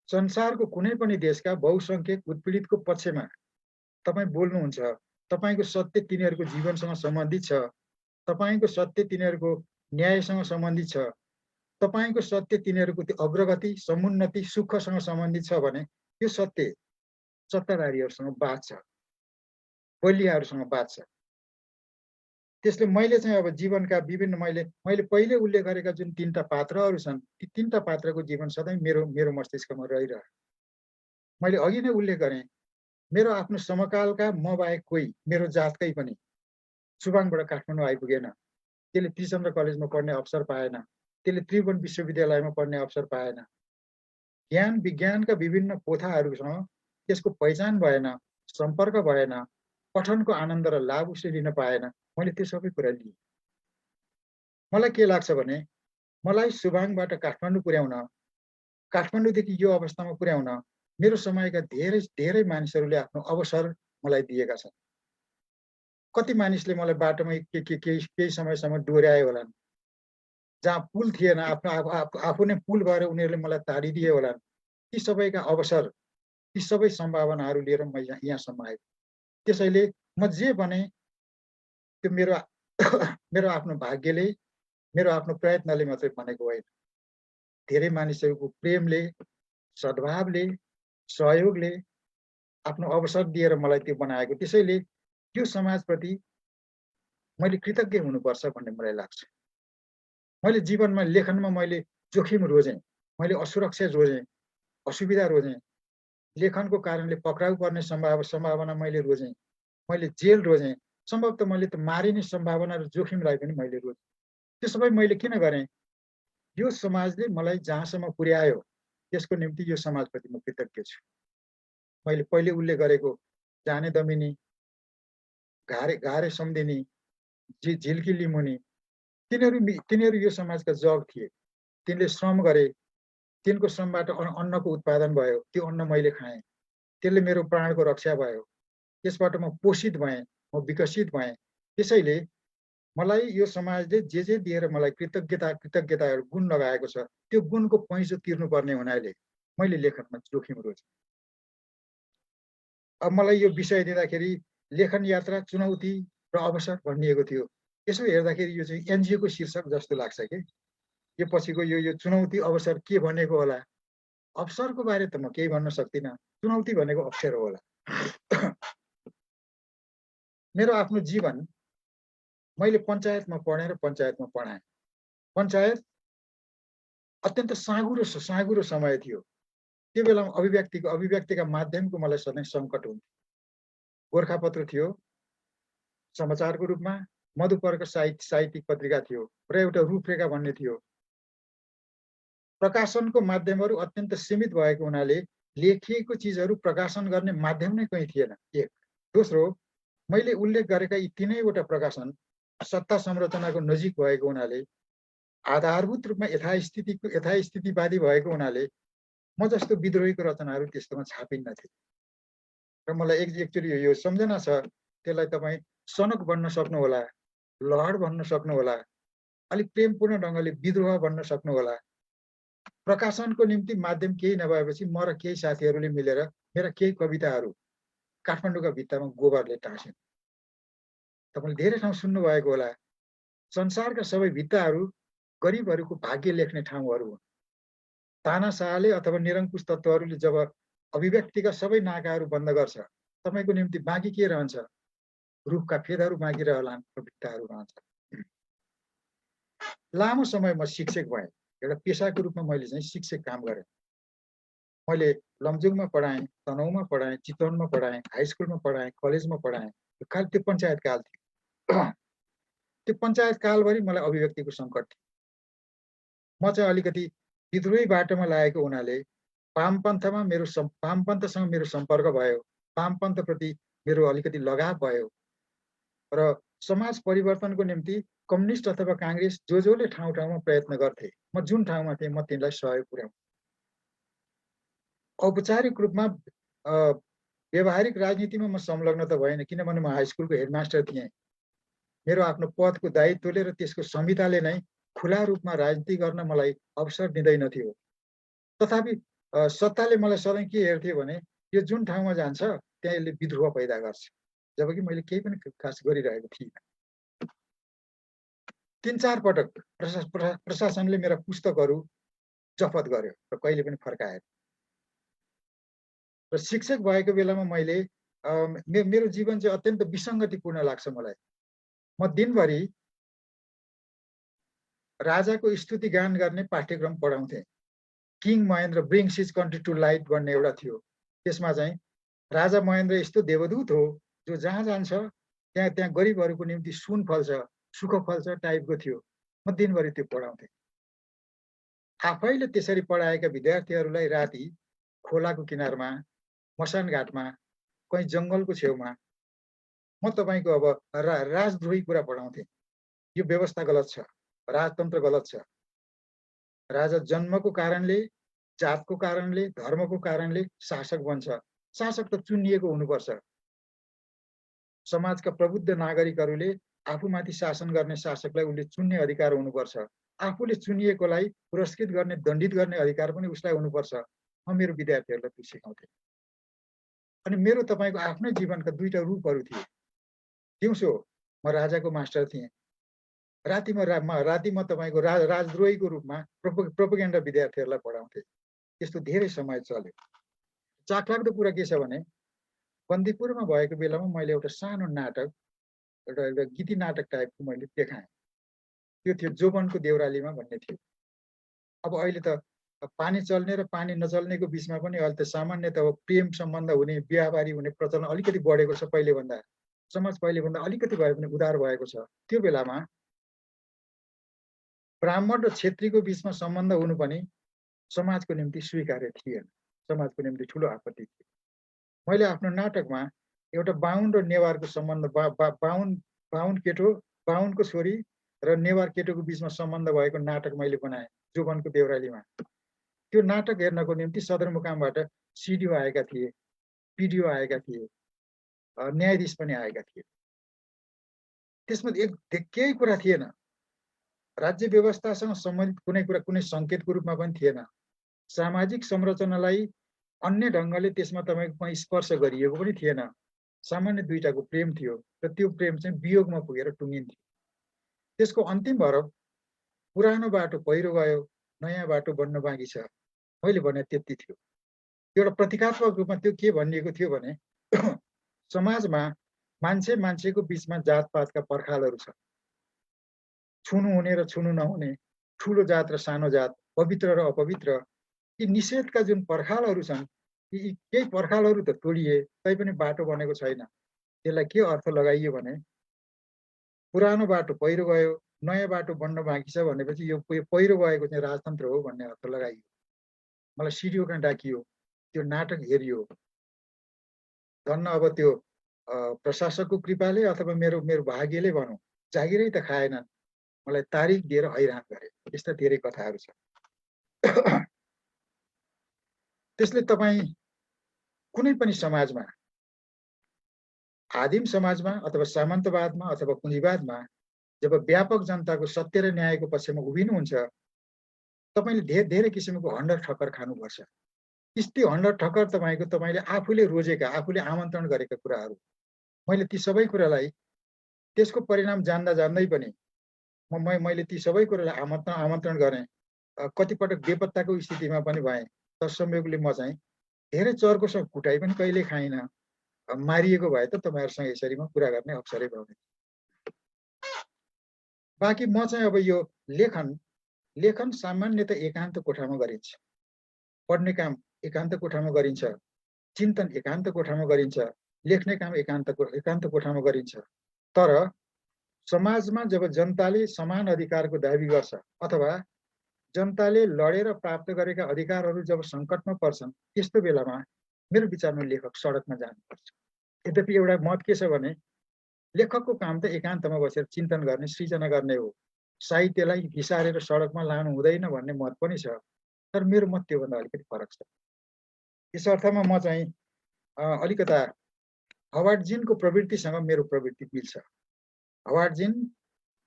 Speaker 2: संसारको कुनै पनि देशका बहुसंख्यक उत्पीडितको पक्षमा तपाईँ बोल्नुहुन्छ, तपाईँको सत्य तिनीहरूको जीवनसँग सम्बन्धित छ, तपाईँको सत्य तिनीहरूको न्यायसँग सम्बन्धित छ, तपाईँको सत्य तिनीहरूको अग्रगति, समुन्नति, सुखसँग सम्बन्धित छ भने त्यो सत्य सत्ताधारीहरूसँग बाँच्छ, बलियाहरूसँग बाँच्छ। त्यसले मैले चाहिँ अब जीवनका विभिन्न मैले पहिले उल्लेख गरेका जुन तीनटा पात्रहरू छन्, ती तीनटा पात्रको जीवन सधैँ मेरो मस्तिष्कमा रहिरह्यो। मैले अघि नै उल्लेख गरेँ, मेरो आफ्नो समकालका म बाहेक कोही मेरो जातकै पनि सुबाङबाट काठमाडौँ आइपुगेन। त्यसले त्रिचन्द्र कलेजमा पढ्ने अवसर पाएन। त्यसले त्रिभुवन विश्वविद्यालयमा पढ्ने अवसर पाएन। ज्ञान विज्ञानका विभिन्न पोथाहरूसँग त्यसको पहिचान भएन, सम्पर्क भएन, पठनको आनन्द र लाभ उसले लिन पाएन। मैले त्यो सबै कुरा लिएँ। मलाई के लाग्छ भने मलाई सुभाङबाट काठमाडौँ पुर्याउन, काठमाडौँदेखि यो अवस्थामा पुर्याउन मेरो समयका धेरै धेरै मानिसहरूले आफ्नो अवसर मलाई दिएका छन्। कति मानिसले मलाई बाटोमा केही समयसम्म डोर्याए होलान्, जहाँ पुल थिएन आफू नै पुल भएर उनीहरूले मलाई तारिदिए होलान्। ती सबैका अवसर, ती सबै सम्भावनाहरू लिएर म यहाँसम्म आएँ। त्यसैले म जे भने त्यो मेरो आफ्नो भाग्यले, मेरो आफ्नो प्रयत्नले मात्रै बनेको होइन। धेरै मानिसहरूको प्रेमले, सद्भावले, सहयोगले, आफ्नो अवसर दिएर मलाई त्यो बनाएको। त्यसैले यो समाजप्रति मैले कृतज्ञ हुनुपर्छ भन्ने मलाई लाग्छ। मैले जीवनमा लेखनमा मैले जोखिम रोजेँ, मैले असुरक्षा रोजेँ, असुविधा रोजेँ। लेखनको कारणले पक्राउ पर्ने सम्भावना मैले रोजेँ, मैले जेल रोजेँ। सम्भवतः मैले त मारिने सम्भावना र जोखिमलाई पनि मैले रोजेँ। त्यो सबै मैले किन गरेँ? यो समाजले मलाई जहाँसम्म पुर्यायो त्यसको निम्ति यो समाजप्रति म कृतज्ञ छु। मैले पहिले उल्लेख गरेको जाने दमिनी, घारे सम्धिनी, झिल्की लिमुनी, तिनीहरू यो समाजका जग थिए। तिनले श्रम गरे, तिनको श्रमबाट अन्नको उत्पादन भयो। त्यो अन्न मैले खाएँ, त्यसले मेरो प्राणको रक्षा भयो। त्यसबाट म पोषित भएँ, म विकसित भएँ। त्यसैले मलाई यो समाजले जे दिएर मलाई कृतज्ञताहरू गुण लगाएको छ, त्यो गुणको पैँचो तिर्नुपर्ने हुनाले मैले लेखनमा जोखिम रोजेँ। अब मलाई यो विषय दिँदाखेरि लेखन यात्रा, चुनौती र अवसर भनिएको थियो। यसो हेर्दाखेरि यो चाहिँ एनजिओको शीर्षक जस्तो लाग्छ कि यो पछिको यो चुनौती अवसर के भनेको होला। अवसरको बारे त म केही भन्न सक्दिनँ, चुनौती भनेको अवसर होला। मेरो आफ्नो जीवन मैले पञ्चायतमा पढेर पञ्चायतमा पढाएँ। पञ्चायत अत्यन्त साँगुरो समय थियो। त्यो बेलामा अभिव्यक्तिका माध्यमको मलाई सधैँ सङ्कट हुन्थ्यो। गोर्खापत्र थियो समाचारको रूपमा, मधुपर्क साहित्यिक पत्रिका थियो र एउटा रूपरेखा भन्ने थियो। प्रकाशनको माध्यमहरू अत्यन्त सीमित भएको हुनाले लेखिएको चिजहरू प्रकाशन गर्ने माध्यम नै कहीँ थिएन। एक। दोस्रो, मैले उल्लेख गरेका यी तीनैवटा प्रकाशन सत्ता संरचनाको नजिक भएको हुनाले, आधारभूत रूपमा यथास्थितिवादी भएको हुनाले म जस्तो विद्रोहीको रचनाहरू त्यस्तोमा छापिन्न थिए। र मलाई एकचोटि यो सम्झना छ, त्यसलाई तपाईँ सनक भन्न सक्नुहोला, लहर भन्न सक्नुहोला, अलिक प्रेमपूर्ण ढङ्गले विद्रोह भन्न सक्नुहोला। प्रकाशनको निम्ति माध्यम केही नभएपछि म र केही साथीहरूले मिलेर मेरा केही कविताहरू काठमाडौँका भित्तामा गोबरले टाँस्यौँ। तपाईँले धेरै ठाउँ सुन्नुभएको होला। संसारका सबै भित्ताहरू गरिबहरूको भाग्य लेख्ने ठाउँहरू हुन्। तानाशाहले अथवा निरङ्कुश तत्त्वहरूले जब अभिव्यक्तिका सबै नाकाहरू बन्द गर्छ, तपाईँको निम्ति बाँकी के रहन्छ? रुखका फेदहरू बाँकी रहलान् र भित्ताहरू रहन्छ। लामो समय म शिक्षक भएँ। एउटा पेसाको रूपमा मैले चाहिँ शिक्षक काम गरेँ। मैले लमजुङमा पढाएँ, तनहुँमा पढाएँ, चितवनमा पढाएँ, हाई स्कुलमा पढाएँ, कलेजमा पढाएँ। त्यो पञ्चायत काल थियो। त्यो पञ्चायत कालभरि मलाई अभिव्यक्तिको सङ्कट थियो। म चाहिँ अलिकति विद्रोही बाटोमा लागेको हुनाले वामपन्थसँग मेरो सम्पर्क भयो, वामपन्थप्रति मेरो अलिकति लगाव भयो र समाज परिवर्तनको निम्ति कम्युनिस्ट अथवा काङ्ग्रेस जसले ठाउँ ठाउँमा प्रयत्न गर्थे, म जुन ठाउँमा थिएँ म तिनलाई सहयोग पुर्याउँ। औपचारिक रूपमा व्यावहारिक राजनीतिमा म संलग्न त भएन, किनभने म हाई स्कुलको हेडमास्टर थिएँ। मेरो आफ्नो पदको दायित्वले र त्यसको संहिताले नै खुला रूपमा राजनीति गर्न मलाई अवसर दिँदैनथ्यो। तथापि सत्ताले मलाई सधैँ के हेर्थ्यो भने यो जुन ठाउँमा जान्छ त्यहाँ यसले विद्रोह पैदा गर्छ, जबकि मैले केही पनि खास गरिरहेको थिइनँ। 3-4 पटक प्रशासनले मेरा पुस्तकहरू जफत गर्यो र कहिले पनि फर्काएन। र शिक्षक भएको बेलामा मैले मेरो जीवन चाहिँ अत्यन्त विसङ्गतिपूर्ण लाग्छ मलाई। म दिनभरि राजाको स्तुति गान गर्ने पाठ्यक्रम पढाउँथेँ। King Mahendra brings his country to light भन्ने एउटा थियो। त्यसमा चाहिँ राजा महेन्द्र यस्तो देवदूत हो जो जहाँ जान्छ त्यहाँ गरिबहरूको निम्ति सुन फल्छ, सुख फल्छ टाइपको थियो। म दिनभरि त्यो पढाउँथेँ। आफैले त्यसरी पढाएका विद्यार्थीहरूलाई राति खोलाको किनारमा, मसान घाटमा, कहीँ जङ्गलको छेउमा म तपाईँको अब राजद्रोही कुरा पढाउँथेँ। यो व्यवस्था गलत छ, राजतन्त्र गलत छ। राजा जन्मको कारणले, जातको कारणले, धर्मको कारणले शासक बन्छ। शासक त चुनिएको हुनुपर्छ। समाजका प्रबुद्ध नागरिकहरूले आफूमाथि शासन गर्ने शासकलाई उसले चुन्ने अधिकार हुनुपर्छ। आफूले चुनिएकोलाई पुरस्कृत गर्ने, दण्डित गर्ने अधिकार पनि उसलाई हुनुपर्छ। म मेरो विद्यार्थीहरूलाई त्यो सिकाउँथेँ। अनि मेरो तपाईँको आफ्नै जीवनका दुईटा रूपहरू थिए। दिउँसो म राजाको मास्टर थिएँ, राति म तपाईँको राजद्रोहीको रूपमा प्रोपोगेन्डा विद्यार्थीहरूलाई पढाउँथेँ। त्यस्तो धेरै समय चल्यो। चाखलाग्दो कुरा के छ भने बन्दीपुरमा भएको बेलामा मैले एउटा सानो नाटक, एउटा गीति नाटक टाइपको मैले देखाएँ। त्यो थियो जोबनको देउरालीमा भन्ने थियो। अब अहिले त पानी चल्ने र पानी नचल्नेको बिचमा पनि अहिले त सामान्यतः प्रेम सम्बन्ध हुने, बिहाबारी हुने प्रचलन अलिकति बढेको छ। पहिलेभन्दा समाज पहिलेभन्दा अलिकति भए पनि उदार भएको छ। त्यो बेलामा ब्राह्मण र क्षेत्रीको बिचमा सम्बन्ध हुनु पनि समाजको निम्ति स्वीकार्य थिएन, समाजको निम्ति ठुलो आपत्ति थियो। मैले आफ्नो नाटकमा एउटा बाहुन र नेवारको सम्बन्ध, बाहुन केटो, बाहुनको छोरी र नेवार केटोको बिचमा सम्बन्ध भएको नाटक मैले बनाएँ जोबनको देउरालीमा। त्यो नाटक हेर्नको निम्ति सदरमुकामबाट सिडिओ आएका थिए, पिडिओ आएका थिए, न्यायाधीश पनि आएका थिए। त्यसमा केही कुरा थिएन, राज्य व्यवस्थासँग सम्बन्धित कुनै कुरा, कुनै सङ्केतको रूपमा पनि थिएन। सामाजिक संरचनालाई अन्य ढङ्गले त्यसमा तपाईँको स्पर्श गरिएको पनि थिएन। सामान्य दुईटाको प्रेम थियो र त्यो प्रेम चाहिँ वियोगमा पुगेर टुङ्गिन्थ्यो। त्यसको अन्तिम भएर पुरानो बाटो पहिरो गयो, नयाँ बाटो बन्न बाँकी छ, मैले भने त्यति थियो। एउटा प्रतीकात्मक रूपमा त्यो के भनिएको थियो भने समाजमा मान्छे मान्छेको बिचमा जातपातका पर्खालहरू छ, छुनु हुने र छुनु नहुने, ठुलो जात र सानो जात, पवित्र र अपवित्र, यी निषेधका जुन पर्खालहरू छन्, यी केही पर्खालहरू त तोडिए तैपनि बाटो बनेको छैन। त्यसलाई के अर्थ लगाइयो भने पुरानो बाटो पहिरो गयो, नयाँ बाटो बन्न बाँकी छ भनेपछि यो पहिरो गएको चाहिँ राजतन्त्र हो भन्ने अर्थ लगाइयो। मलाई सिडिओ कहाँ डाकियो, त्यो नाटक हेरियो। धन्न अब त्यो प्रशासकको कृपाले अथवा मेरो भाग्यले भनौँ, जागिरै त खाएनन्, मलाई तारिख दिएर हैरान गरे। यस्ता धेरै कथाहरू छ। त्यसले तपाईँ कुनै पनि समाजमा, आदिम समाजमा अथवा सामन्तवादमा अथवा पुँजीवादमा जब व्यापक जनताको सत्य र न्यायको पक्षमा उभिनुहुन्छ, तपाईँले धेरै किसिमको हन्डर ठक्कर खानुपर्छ। त्यो हन्डर ठक्कर तपाईँले आफूले रोजेका, आफूले आमन्त्रण गरेका कुराहरू। मैले ती सबै कुरालाई, त्यसको परिणाम जान्दै पनि मैले ती सबै कुरालाई आमन्त्रण गरेँ। कतिपटक बेपत्ताको स्थितिमा पनि भएँ। तत्संयोगले म चाहिँ धेरै चर्कोसँग कुटाइ पनि कहिले खाइनँ। मारिएको भए त तपाईँहरूसँग यसरी म कुरा गर्ने अवसरै पाउने। बाँकी म चाहिँ अब यो लेखन सामान्यतः एकान्त कोठामा गरिन्छ, पढ्ने काम एकान्त कोठामा गरिन्छ, चिन्तन एकान्त कोठामा गरिन्छ, लेख्ने काम एकान्त कोठामा गरिन्छ। तर समाजमा जब जनताले समान अधिकारको दाबी गर्छ अथवा जनताले लडेर प्राप्त गरेका अधिकारहरू जब सङ्कटमा पर्छन्, त्यस्तो बेलामा मेरो विचारमा लेखक सडकमा जानुपर्छ। यद्यपि एउटा मत के छ भने लेखकको काम त एकान्तमा बसेर चिन्तन गर्ने, सृजना गर्ने हो, साहित्यलाई घिसारेर सडकमा लानु हुँदैन भन्ने मत पनि छ। तर मेरो मत त्योभन्दा अलिकति फरक छ। यस अर्थमा म चाहिँ अलिकता हवार्ड जिनको प्रवृत्तिसँग मेरो प्रवृत्ति मिल्छ। हवार्ड जिन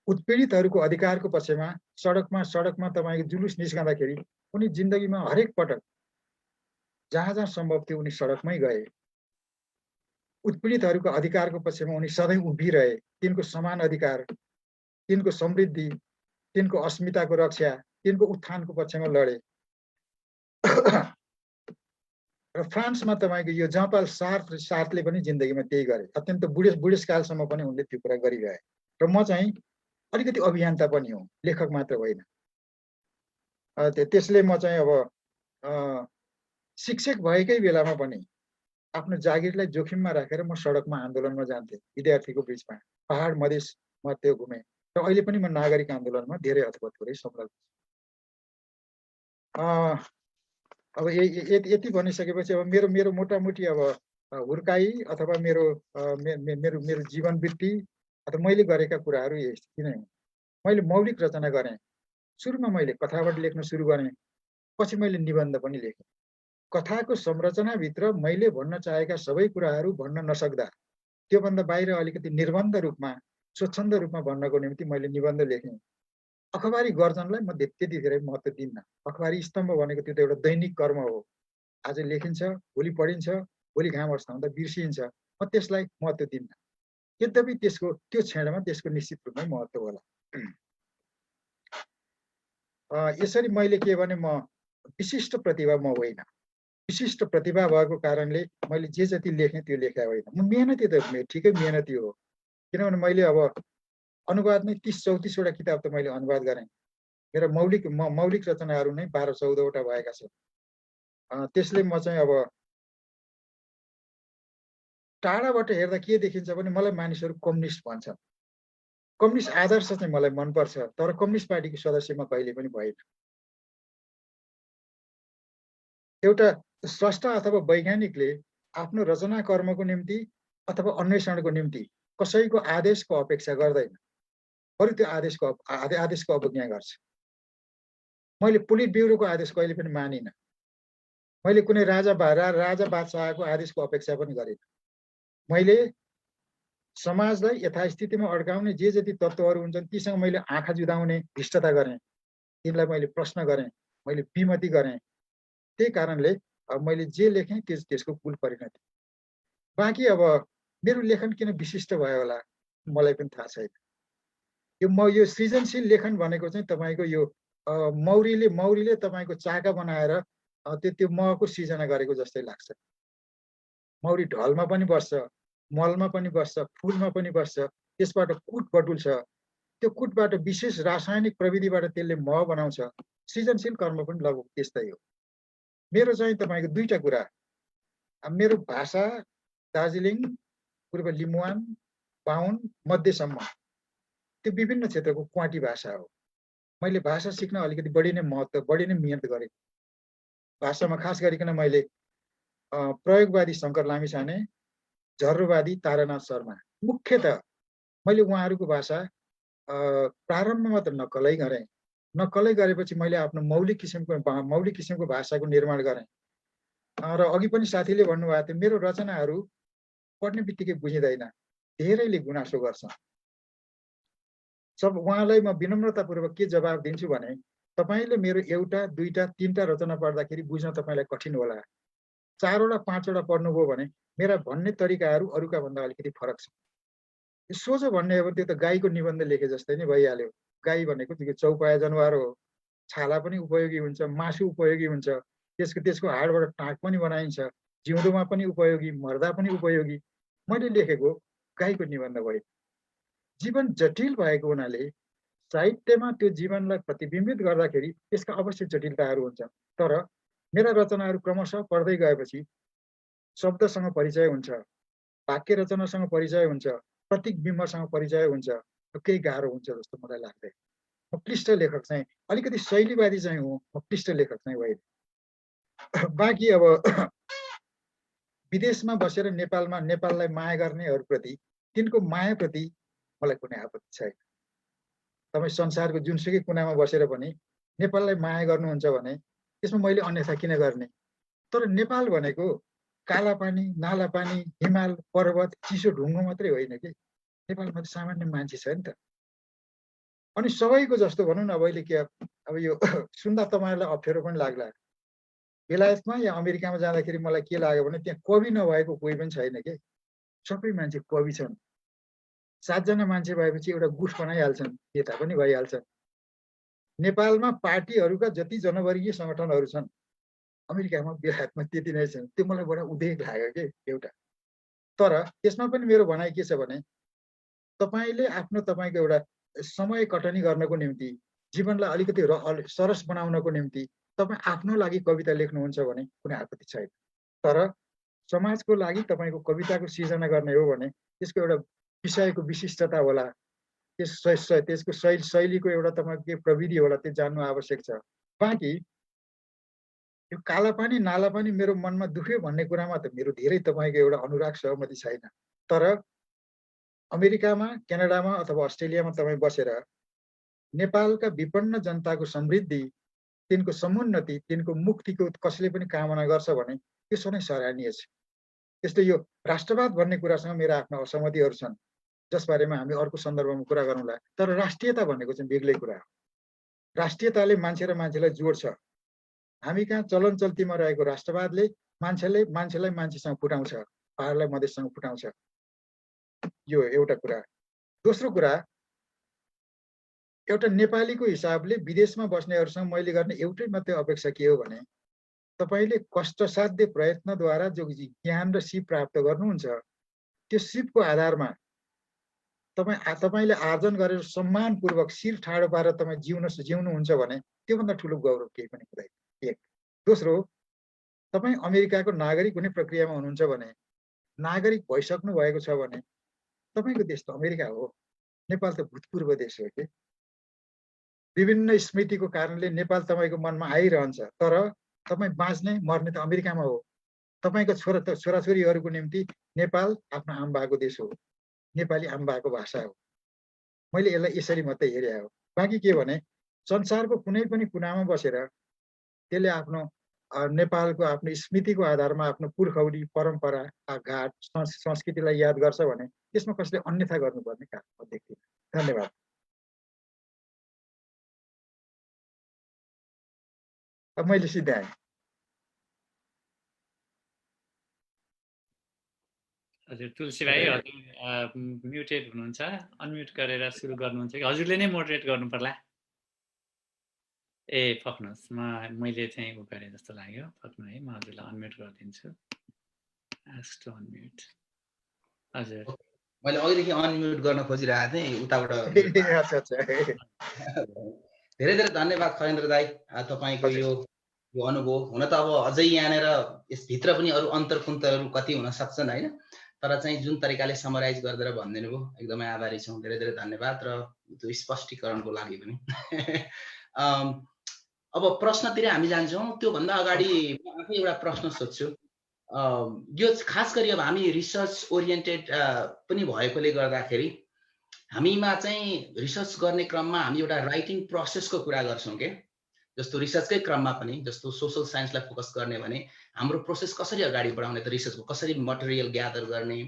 Speaker 2: उत्पीडितहरूको अधिकारको पक्षमा सडकमा तपाईँको जुलुस निस्कँदाखेरि उनी जिन्दगीमा हरेक पटक जहाँ सम्भव थियो उनी सडकमै गए। उत्पीडितहरूको अधिकारको पक्षमा उनी सधैँ उभिरहे। तिनको समान अधिकार, तिनको समृद्धि, तिनको अस्मिताको रक्षा, तिनको उत्थानको पक्षमा लडे। र फ्रान्समा तपाईँको यो जहाँ-पाल सार्त्रले पनि जिन्दगीमा त्यही गरे। अत्यन्त बुढेसकालसम्म पनि उनले त्यो कुरा गरिरहे। र म चाहिँ अलिकति अभियन्ता पनि हो, लेखक मात्र होइन। त्यसले म चाहिँ अब शिक्षक भएकै बेलामा पनि आफ्नो जागिरलाई जोखिममा राखेर म सडकमा आन्दोलनमा जान्थेँ, विद्यार्थीको बिचमा, पहाड मधेसमा त्यो घुमेँ। र अहिले पनि म नागरिक आन्दोलनमा धेरै अथवा थोरै संलग्न छु। अब यति भनिसकेपछि अब मेरो मोटामोटी अब हुर्काई अथवा मेरो मेरो मेरो जीवन वृत्ति अथवा मैले गरेका कुराहरू यति नै हुन्। मैले मौलिक रचना गरेँ। सुरुमा मैले कथाबाट लेख्न सुरु गरेँ, पछि मैले निबन्ध पनि लेखेँ। कथाको संरचनाभित्र मैले भन्न चाहेका सबै कुराहरू भन्न नसक्दा त्योभन्दा बाहिर अलिकति निर्बन्ध रूपमा स्वच्छन्द रूपमा भन्नको निम्ति मैले निबन्ध लेखेँ। अखबारी गर्जनलाई म त्यति धेरै महत्त्व दिन्न। अखबारी स्तम्भ भनेको त्यो त एउटा दैनिक कर्म हो। आज लेखिन्छ, भोलि पढिन्छ, भोलि घाम अस्ता हुँदा बिर्सिन्छ। म त्यसलाई महत्त्व दिन्न। यद्यपि त्यो क्षणमा त्यसको निश्चित रूपमै महत्त्व होला। यसरी मैले के भने म विशिष्ट प्रतिभा म होइन। विशिष्ट प्रतिभा भएको कारणले मैले जे जति लेखेँ त्यो लेखा होइन। म मेहनती त ठिकै मेहनती हो, किनभने मैले अब अनुवादमै 30-34 वटा किताब त मैले अनुवाद गरेँ। मेरो मौलिक रचनाहरू नै 12-14 वटा भएका छन्। त्यसले म चाहिँ अब टाढाबाट हेर्दा के देखिन्छ भने मलाई मानिसहरू कम्युनिस्ट भन्छन्। कम्युनिस्ट आदर्श चाहिँ मलाई मनपर्छ, तर कम्युनिस्ट पार्टीको सदस्य म कहिले पनि भएन। एउटा स्रष्टा अथवा वैज्ञानिकले आफ्नो रचना कर्मको निम्ति अथवा अन्वेषणको निम्ति कसैको आदेशको अपेक्षा गर्दैन, बरु त्यो आदेशको अवज्ञा गर्छ। मैले पोलिट ब्युरोको आदेश कहिले पनि मानिनँ। मैले कुनै राजा बादशाहको आदेशको अपेक्षा पनि गरिनँ। मैले समाजलाई यथास्थितिमा अड्काउने जे जति तत्त्वहरू हुन्छन् तीसँग मैले आँखा जुदाउने धृष्टता गरेँ। तिनलाई मैले प्रश्न गरेँ, मैले विमति गरेँ। त्यही कारणले अब मैले जे लेखेँ त्यसको कुल परिणति। बाँकी अब मेरो लेखन किन विशिष्ट भयो होला मलाई पनि थाहा छैन। यो सृजनशील लेखन भनेको चाहिँ तपाईँको यो मौरीले तपाईँको चाका बनाएर त्यो महको सृजना गरेको जस्तै लाग्छ। मौरी ढलमा पनि बस्छ, मलमा पनि बस्छ, फुलमा पनि बस्छ, त्यसबाट कुट बटुल्छ। त्यो कुटबाट विशेष रासायनिक प्रविधिबाट त्यसले मह बनाउँछ। सृजनशील कर्म पनि लगभग त्यस्तै हो। मेरो चाहिँ तपाईँको दुईटा कुरा, मेरो भाषा दार्जिलिङ, पूर्व लिम्बुवान, बाहुन, मध्यसम्म त्यो विभिन्न क्षेत्रको क्वाटी भाषा हो। मैले भाषा सिक्न अलिकति बढी नै मिहिनेत गरेँ। भाषामा खास गरिकन मैले प्रयोगवादी शङ्कर लामिछाने, झर्रोवादी तारानाथ शर्मा, मुख्यतः मैले उहाँहरूको भाषा प्रारम्भमा त नक्कलै गरेँ। नक्कलै गरेपछि मैले आफ्नो मौलिक किसिमको भाषाको निर्माण गरेँ। र अघि पनि साथीले भन्नुभएको थियो मेरो रचनाहरू पढ्ने बित्तिकै बुझिँदैन, धेरैले गुनासो गर्छ। उहाँलाई म विनम्रतापूर्वक के जवाब दिन्छु भने तपाईँले मेरो एउटा, दुईटा, तीनटा रचना पढ्दाखेरि बुझ्न तपाईँलाई कठिन होला। 4 वटा 5 वटा पढ्नुभयो भने मेरा भन्ने तरिकाहरू अरूका भन्दा अलिकति फरक छ। सोझो भन्ने हो भने त्यो त गाईको निबन्ध लेखे जस्तै नै भइहाल्यो। गाई भनेको त्यो चौपाया जनावर हो, छाला पनि उपयोगी हुन्छ, मासु उपयोगी हुन्छ, त्यसको हाडबाट टाँक पनि बनाइन्छ, जिउँदोमा पनि उपयोगी, मर्दा पनि उपयोगी। मैले लेखेको गाईको निबन्ध भयो। जीवन जटिल भएको हुनाले साहित्यमा त्यो जीवनलाई प्रतिबिम्बित गर्दाखेरि त्यसका अवश्य जटिलताहरू हुन्छन्। तर मेरा रचनाहरू क्रमशः पढ्दै गएपछि शब्दसँग परिचय हुन्छ, वाक्य रचनासँग परिचय हुन्छ, प्रतीक बिम्बसँग परिचय हुन्छ। केही गाह्रो हुन्छ जस्तो मलाई लाग्दैन। म क्लिष्ट लेखक चाहिँ अलिकति शैलीवादी चाहिँ हुँ, म क्लिष्ट लेखक चाहिँ होइन। बाँकी अब विदेशमा बसेर नेपाललाई माया गर्नेहरूप्रति तिनको मायाप्रति मलाई कुनै आपत्ति छैन। तपाईँ संसारको जुनसुकै कुनामा बसेर पनि नेपाललाई माया गर्नुहुन्छ भने त्यसमा मैले अन्यथा किन गर्ने। तर नेपाल भनेको काला पानी, नाला पानी, हिमाल, पर्वत, चिसो ढुङ्गो मात्रै होइन कि। नेपालमा त सामान्य मान्छे छ नि त। अनि सबैको जस्तो भनौँ न, अब अहिले के अब यो सुन्दा तपाईँहरूलाई अप्ठ्यारो पनि लाग्ला। बेलायतमा या अमेरिकामा जाँदाखेरि मलाई के लाग्यो भने त्यहाँ कवि नभएको कोही पनि छैन कि। सबै मान्छे कवि छन्। 7 जना मान्छे भएपछि एउटा गुठ बनाइहाल्छन्, नेता पनि भइहाल्छन्। नेपालमा पार्टीहरूका जति जनवर्गीय सङ्गठनहरू छन्, अमेरिकामा बेलायतमा त्यति नै छन्। त्यो मलाई बडा उद्वेग लाग्यो कि एउटा। तर त्यसमा पनि मेरो भनाइ के छ भने तपाईँले तपाईँको एउटा समय कटनी गर्नको निम्ति, जीवनलाई अलिकति सरस बनाउनको निम्ति तपाईँ आफ्नो लागि कविता लेख्नुहुन्छ भने कुनै आपत्ति छैन। तर समाजको लागि तपाईँको कविताको सिर्जना गर्ने हो भने त्यसको एउटा विषयको विशिष्टता होला, त्यसको शैलीको एउटा तपाईँको के प्रविधि होला, त्यो जान्नु आवश्यक छ। बाँकी यो कालापानी नालापानी मेरो मनमा दुख्यो भन्ने कुरामा त मेरो धेरै तपाईँको एउटा अनुराग सहमति छैन। तर अमेरिकामा, क्यानाडामा अथवा अस्ट्रेलियामा तपाईँ बसेर नेपालका विपन्न जनताको समृद्धि, तिनको समुन्नति, तिनको मुक्तिको कसैले पनि कामना गर्छ भने त्यो सधैँ सराहनीय छ। त्यसले यो राष्ट्रवाद भन्ने कुरासँग मेरो आफ्ना असहमतिहरू छन्, जसबारेमा हामी अर्को सन्दर्भमा कुरा गरौँला। तर राष्ट्रियता भनेको चाहिँ बेग्लै कुरा हो। राष्ट्रियताले मान्छे र मान्छेलाई जोड्छ। हामी कहाँ चलन चल्तीमा रहेको राष्ट्रवादले मान्छेलाई मान्छेसँग फुटाउँछ, पहाडलाई मधेससँग फुटाउँछ। यो एउटा कुरा। दोस्रो कुरा, एउटा नेपालीको हिसाबले विदेशमा बस्नेहरूसँग मैले गर्ने एउटै मात्रै अपेक्षा के हो भने तपाईँले कष्टसाध्य प्रयत्नद्वारा जो ज्ञान र सिप प्राप्त गर्नुहुन्छ, त्यो सिपको आधारमा तपाईँले आर्जन गरेर सम्मानपूर्वक शिर ठाडो पारेर तपाईँ जिउनुहुन्छ भने त्योभन्दा ठुलो गौरव केही पनि हुँदैन। एक। दोस्रो, तपाईँ अमेरिकाको नागरिक हुने प्रक्रियामा हुनुहुन्छ भने, नागरिक भइसक्नु भएको छ भने तपाईँको देश त अमेरिका हो, नेपाल त भूतपूर्व देश हो कि। विभिन्न स्मृतिको कारणले नेपाल तपाईँको मनमा आइरहन्छ, तर तपाईँ बाँच्ने मर्ने त अमेरिकामा हो। तपाईँको छोराछोरीहरूको निम्ति नेपाल आफ्नो आमाबाको देश हो, नेपाली आमाबाको भाषा हो। मैले यसलाई यसरी मात्रै हेरे हो। बाँकी के भने संसारको कुनै पनि कुनामा बसेर त्यसले आफ्नो नेपालको आफ्नो स्मृतिको आधारमा आफ्नो पुर्खौली, परम्परा, घाट, संस्कृतिलाई याद गर्छ भने त्यसमा कसैले अन्यथा गर्नुपर्ने काम म देख्दिनँ। धन्यवाद। अब मैले सिध्याएँ।
Speaker 1: हजुर तुलसी भाइ, हजुर म्युटेड हुनुहुन्छ, अनम्युट गरेर सुरु गर्नुहुन्छ कि हजुरले नै मोडरेट गर्नु पर्ला? ए पक्नुहोस्, मैले चाहिँ उ गरेँ जस्तो लाग्यो। पक्नु है, म हजुरलाई अनम्युट गरिदिन्छु। Ask to unmute. हजुर
Speaker 4: मैले अघिदेखि अनम्युट गर्न खोजिरहेको थिएँ उताबाट। धेरै धेरै धन्यवाद खगेन्द्र दाई, तपाईँको यो अनुभव। हुन त अब अझै यहाँनिर यसभित्र पनि अरू अन्तर्कुन्तहरू कति हुन सक्छन् होइन, तर चाहिँ जुन तरिकाले समराइज गरिदिएर भनिदिनु भयो, एकदमै आभारी छौँ। धेरै धेरै धन्यवाद र त्यो स्पष्टीकरणको लागि पनि। अब प्रश्नतिर हामी जान्छौँ। त्योभन्दा अगाडि म आफै एउटा प्रश्न सोध्छु। यो खास गरी अब हामी रिसर्च ओरिएन्टेड पनि भएकोले गर्दाखेरि हामीमा चाहिँ रिसर्च गर्ने क्रममा हामी एउटा राइटिङ प्रोसेसको कुरा गर्छौँ के। जस्तो रिसर्चकै क्रममा पनि, जस्तो सोसल साइन्सलाई फोकस गर्ने भने हाम्रो प्रोसेस कसरी अगाडि बढाउने त रिसर्चको, कसरी मटेरियल ग्यादर गर्ने,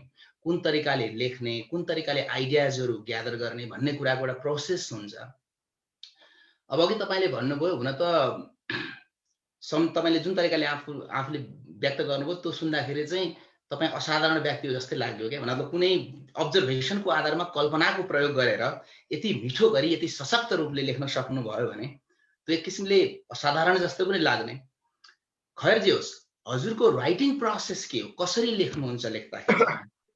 Speaker 4: कुन तरिकाले लेख्ने, कुन तरिकाले आइडियाजहरू ग्यादर गर्ने भन्ने कुराको एउटा प्रोसेस हुन्छ। अब अघि तपाईँले भन्नुभयो, हुन त तपाईँले जुन तरिकाले आफूले व्यक्त गर्नुभयो त्यो सुन्दाखेरि चाहिँ तपाईँ असाधारण व्यक्ति हो जस्तै लाग्यो क्या। हुन त कुनै अब्जर्भेसनको आधारमा कल्पनाको प्रयोग गरेर यति मिठो गरी, यति सशक्त रूपले लेख्न सक्नुभयो भने त्यो एक किसिमले असाधारण जस्तो पनि लाग्ने। खैर जे होस्, हजुरको राइटिङ प्रोसेस के हो? कसरी लेख्नुहुन्छ लेख्दाखेरि?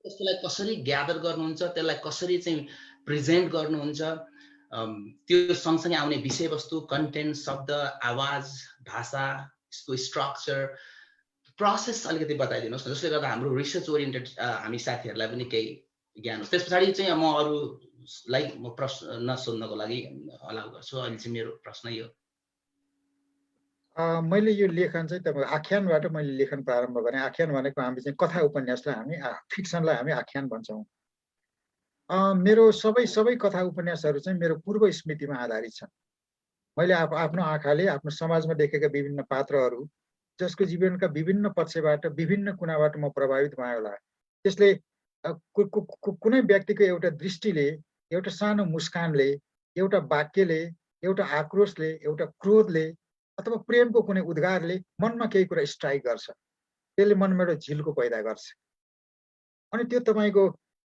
Speaker 4: त्यसलाई कसरी ग्यादर गर्नुहुन्छ? त्यसलाई कसरी चाहिँ प्रेजेन्ट गर्नुहुन्छ? त्यो सँगसँगै आउने विषयवस्तु, कन्टेन्ट, शब्द, आवाज, भाषा, यसको स्ट्रक्चर, प्रोसेस अलिकति बताइदिनुहोस् न, जसले गर्दा हाम्रो रिसर्च ओरिएन्टेड हामी साथीहरूलाई पनि केही ज्ञान होस्। त्यस पछाडि चाहिँ म अरूलाई प्रश्न सोध्नको लागि अलाउ गर्छु। अहिले चाहिँ मेरो प्रश्न यो।
Speaker 2: मैले यो लेखन चाहिँ तपाईँको आख्यानबाट मैले लेखन प्रारम्भ गरेँ। आख्यान भनेको हामी चाहिँ कथा उपन्यासलाई हामी फिक्सनलाई हामी आख्यान भन्छौँ। मेरो सबै कथा उपन्यासहरू चाहिँ मेरो पूर्व स्मृतिमा आधारित छन्। मैले आफ्नो आँखाले आफ्नो समाजमा देखेका विभिन्न पात्रहरू, जसको जीवनका विभिन्न पक्षबाट, विभिन्न कुनाबाट म प्रभावित भएँ होला। त्यसले कुनै व्यक्तिको एउटा दृष्टिले, एउटा सानो मुस्कानले, एउटा वाक्यले, एउटा आक्रोशले, एउटा क्रोधले अथवा प्रेमको कुनै उद्गारले मनमा केही कुरा स्ट्राइक गर्छ। त्यसले मनमा एउटा झिल्को पैदा गर्छ। अनि त्यो तपाईँको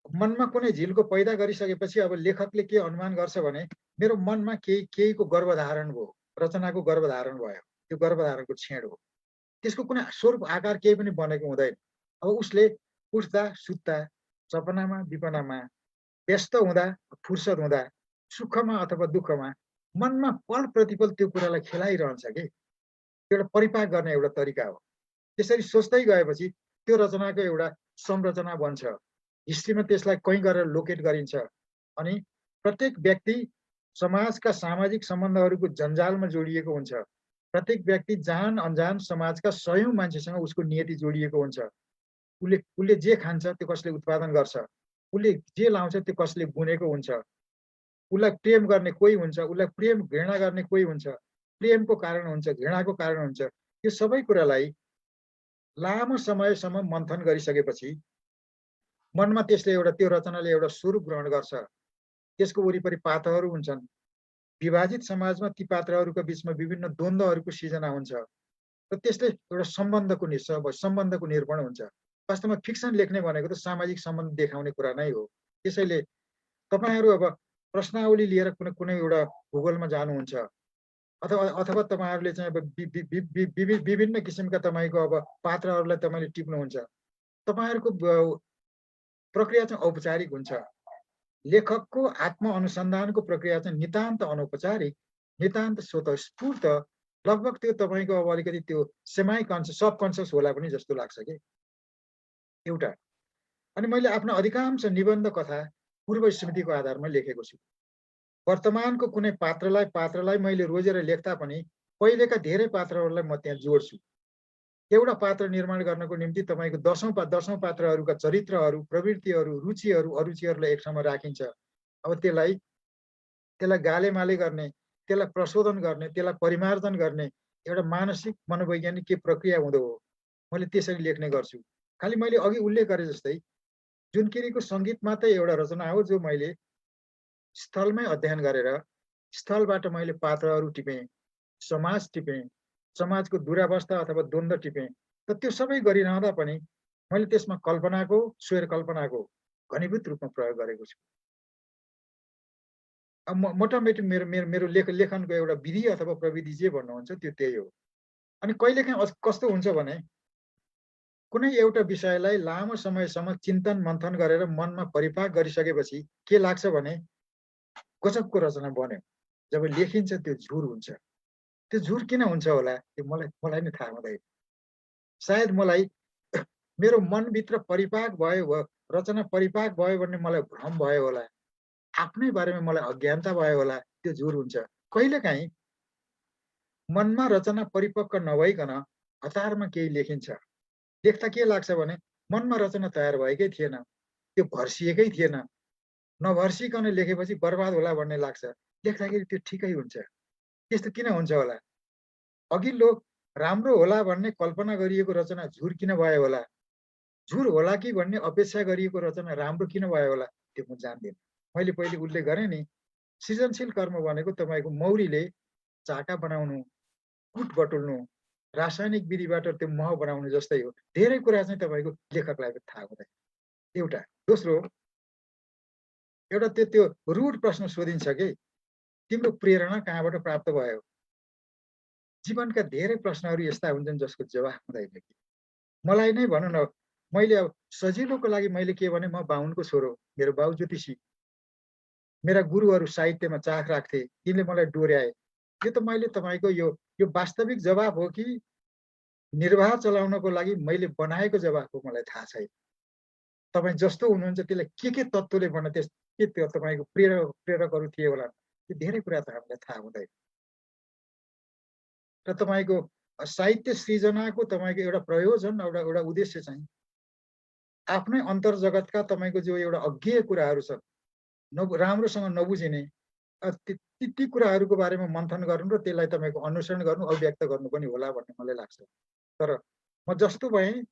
Speaker 2: मनमा कुनै झिल्को पैदा गरिसकेपछि अब लेखकले के अनुमान गर्छ भने मेरो मनमा केहीको गर्भधारण भयो, रचनाको गर्भधारण भयो, त्यो गर्भधारणको छेड हो। त्यसको कुनै स्वरूप आकार केही पनि बनेको हुँदैन। अब उसले उठ्दा सुत्दा, सपनामा विपनामा, व्यस्त हुँदा फुर्सद हुँदा, सुखमा अथवा दुःखमा मनमा पल प्रतिपल त्यो कुरालाई खेलाइरहन्छ कि। एउटा परिपाक गर्ने एउटा तरिका हो। त्यसरी सोच्दै गएपछि त्यो रचनाको एउटा संरचना बन्छ। हिस्ट्रीमा त्यसलाई कहीँ गरेर लोकेट गरिन्छ। अनि प्रत्येक व्यक्ति समाजका सामाजिक सम्बन्धहरूको जन्जालमा जोडिएको हुन्छ। प्रत्येक व्यक्ति जान अनजान समाजका सयौं मान्छेसँग उसको नियति जोडिएको हुन्छ। उसले जे खान्छ त्यो कसले उत्पादन गर्छ, उसले जे लाउँछ त्यो कसले बुनेको हुन्छ, उसलाई प्रेम गर्ने कोही हुन्छ, उसलाई प्रेम घृणा गर्ने कोही हुन्छ, प्रेमको कारण हुन्छ, घृणाको कारण हुन्छ। यो सबै कुरालाई लामो समयसम्म मन्थन गरिसकेपछि मनमा त्यसले त्यो रचनाले एउटा स्वरूप ग्रहण गर्छ। त्यसको वरिपरि पात्रहरू हुन्छन्। विभाजित समाजमा ती पात्रहरूका बीचमा विभिन्न द्वन्द्वहरूको सिर्जना हुन्छ र त्यसले एउटा सम्बन्धको निर्माण हुन्छ। वास्तवमा फिक्सन लेख्ने भनेको त सामाजिक सम्बन्ध देखाउने कुरा नै हो। त्यसैले तपाईहरू अब प्रश्नावली लिएर कुनै एउटा भूगोलमा जानुहुन्छ अथवा तपाईहरूले चाहिँ अब विभिन्न किसिमका तपाईँको अब पात्रहरूलाई तपाईँले टिप्नुहुन्छ। तपाईहरूको प्रक्रिया चाहिँ औपचारिक हुन्छ। लेखकको आत्म अनुसन्धानको प्रक्रिया चाहिँ नितान्त अनौपचारिक, नितान्त स्वतःस्फूर्त, लगभग त्यो तपाईँको अब अलिकति त्यो सेमाई कन्सियस सबकन्सियस होला पनि जस्तो लाग्छ कि एउटा। अनि मैले आफ्नो अधिकांश निबन्ध कथा पूर्व स्मृतिको आधारमा लेखेको छु। वर्तमानको कुनै पात्रलाई मैले रोजेर लेख्दा पनि पहिलेका धेरै पात्रहरूलाई म त्यहाँ जोड्छु। एउटा पात्र निर्माण गर्नको निम्ति तपाईँको दशौं पात्रहरूका चरित्रहरू, प्रवृत्तिहरू, रुचिहरू, अरुचिहरूलाई एक ठाउँमा राखिन्छ। अब त्यसलाई गालेमाले गर्ने, त्यसलाई प्रशोधन गर्ने, त्यसलाई परिमार्जन गर्ने एउटा मानसिक मनोवैज्ञानिक के प्रक्रिया हुँदो हो। मैले त्यसरी लेख्ने गर्छु। खालि मैले अघि उल्लेख गरे जस्तै जुनकिरीको सङ्गीत मात्रै एउटा रचना हो जो मैले स्थलमै अध्ययन गरेर स्थलबाट मैले पात्रहरू टिपेँ, समाज टिपेँ, समाजको दुरावस्था अथवा द्वन्द्व टिपेँ। त त्यो सबै गरिरहँदा पनि मैले त्यसमा कल्पनाको, स्वर कल्पनाको घनीभूत रूपमा प्रयोग गरेको छु। अब मोटामोटी मेरो लेखनको एउटा विधि अथवा प्रविधि जे भन्नुहुन्छ त्यो त्यही हो। अनि कहिलेकाहीँ कस्तो हुन्छ भने कुनै एउटा विषयलाई लामो समयसम्म चिन्तन मन्थन गरेर मनमा परिपाक गरिसकेपछि के लाग्छ भने गजबको रचना बन्यो। जब लेखिन्छ त्यो झुर हुन्छ। त्यो झुर किन हुन्छ होला त्यो मलाई नै थाहा हुँदैन। सायद मलाई मेरो मनभित्र परिपाक भयो, रचना परिपाक भयो भन्ने मलाई भ्रम भयो होला, आफ्नै बारेमा मलाई अज्ञानता भयो होला, त्यो झुर हुन्छ। कहिलेकाहीँ मनमा रचना परिपक्व नभइकन हतारमा केही लेखिन्छ। लेख्दा के लाग्छ भने मनमा रचना तयार भएकै थिएन, त्यो भर्सिएकै थिएन, नभर्सिकन लेखेपछि बर्बाद होला भन्ने लाग्छ। लेख्दाखेरि त्यो ठिकै हुन्छ। त्यस्तो किन हुन्छ होला? अघिल्लो राम्रो होला भन्ने कल्पना गरिएको रचना झुर किन भयो होला? झुर होला कि भन्ने अपेक्षा गरिएको रचना राम्रो किन भयो होला? त्यो म जान्दिनँ। मैले पहिले उल्लेख गरेँ नि, सृजनशील कर्म भनेको तपाईँको मौरीले चाका बनाउनु, कुट बटुल्नु, रासायनिक विधिबाट त्यो मह बनाउनु जस्तै हो। धेरै कुरा चाहिँ तपाईँको लेखकलाई पनि थाहा हुँदैन। एउटा। दोस्रो, एउटा त्यो रूढ प्रश्न सोधिन्छ कि तिम्रो प्रेरणा कहाँबाट प्राप्त भयो? जीवनका धेरै प्रश्नहरू यस्ता हुन्छन् जसको जवाफ हुँदैन कि। मलाई नै भनौँ न, मैले अब सजिलोको लागि मैले के भने म बाहुनको छोरो, मेरो बाउ ज्योतिषी, मेरा गुरुहरू साहित्यमा चाख राख्थे, तिनले मलाई डोर्याए। यो त मैले तपाईँको यो वास्तविक जवाफ हो कि निर्वाह चलाउनको लागि मैले बनाएको जवाफ हो मलाई थाहा छैन। तपाईँ जस्तो हुनुहुन्छ त्यसलाई के तत्त्वले भन्न के त्यो तपाईँको प्रेरकहरू थिए होला, त्यो धेरै कुरा त हामीलाई थाहा हुँदैन। र तपाईँको साहित्य सृजनाको तपाईँको एउटा प्रयोजन, एउटा उद्देश्य चाहिँ आफ्नै अन्तर्जगतका तपाईँको जो एउटा अज्ञेय कुराहरू छन्, राम्रोसँग नबुझिने ती कुराहरूको बारेमा मन्थन गर्नु र त्यसलाई तपाईँको अनुसरण गर्नु, अभिव्यक्त गर्नु पनि होला भन्ने मलाई लाग्छ। तर म जस्तो भएँ,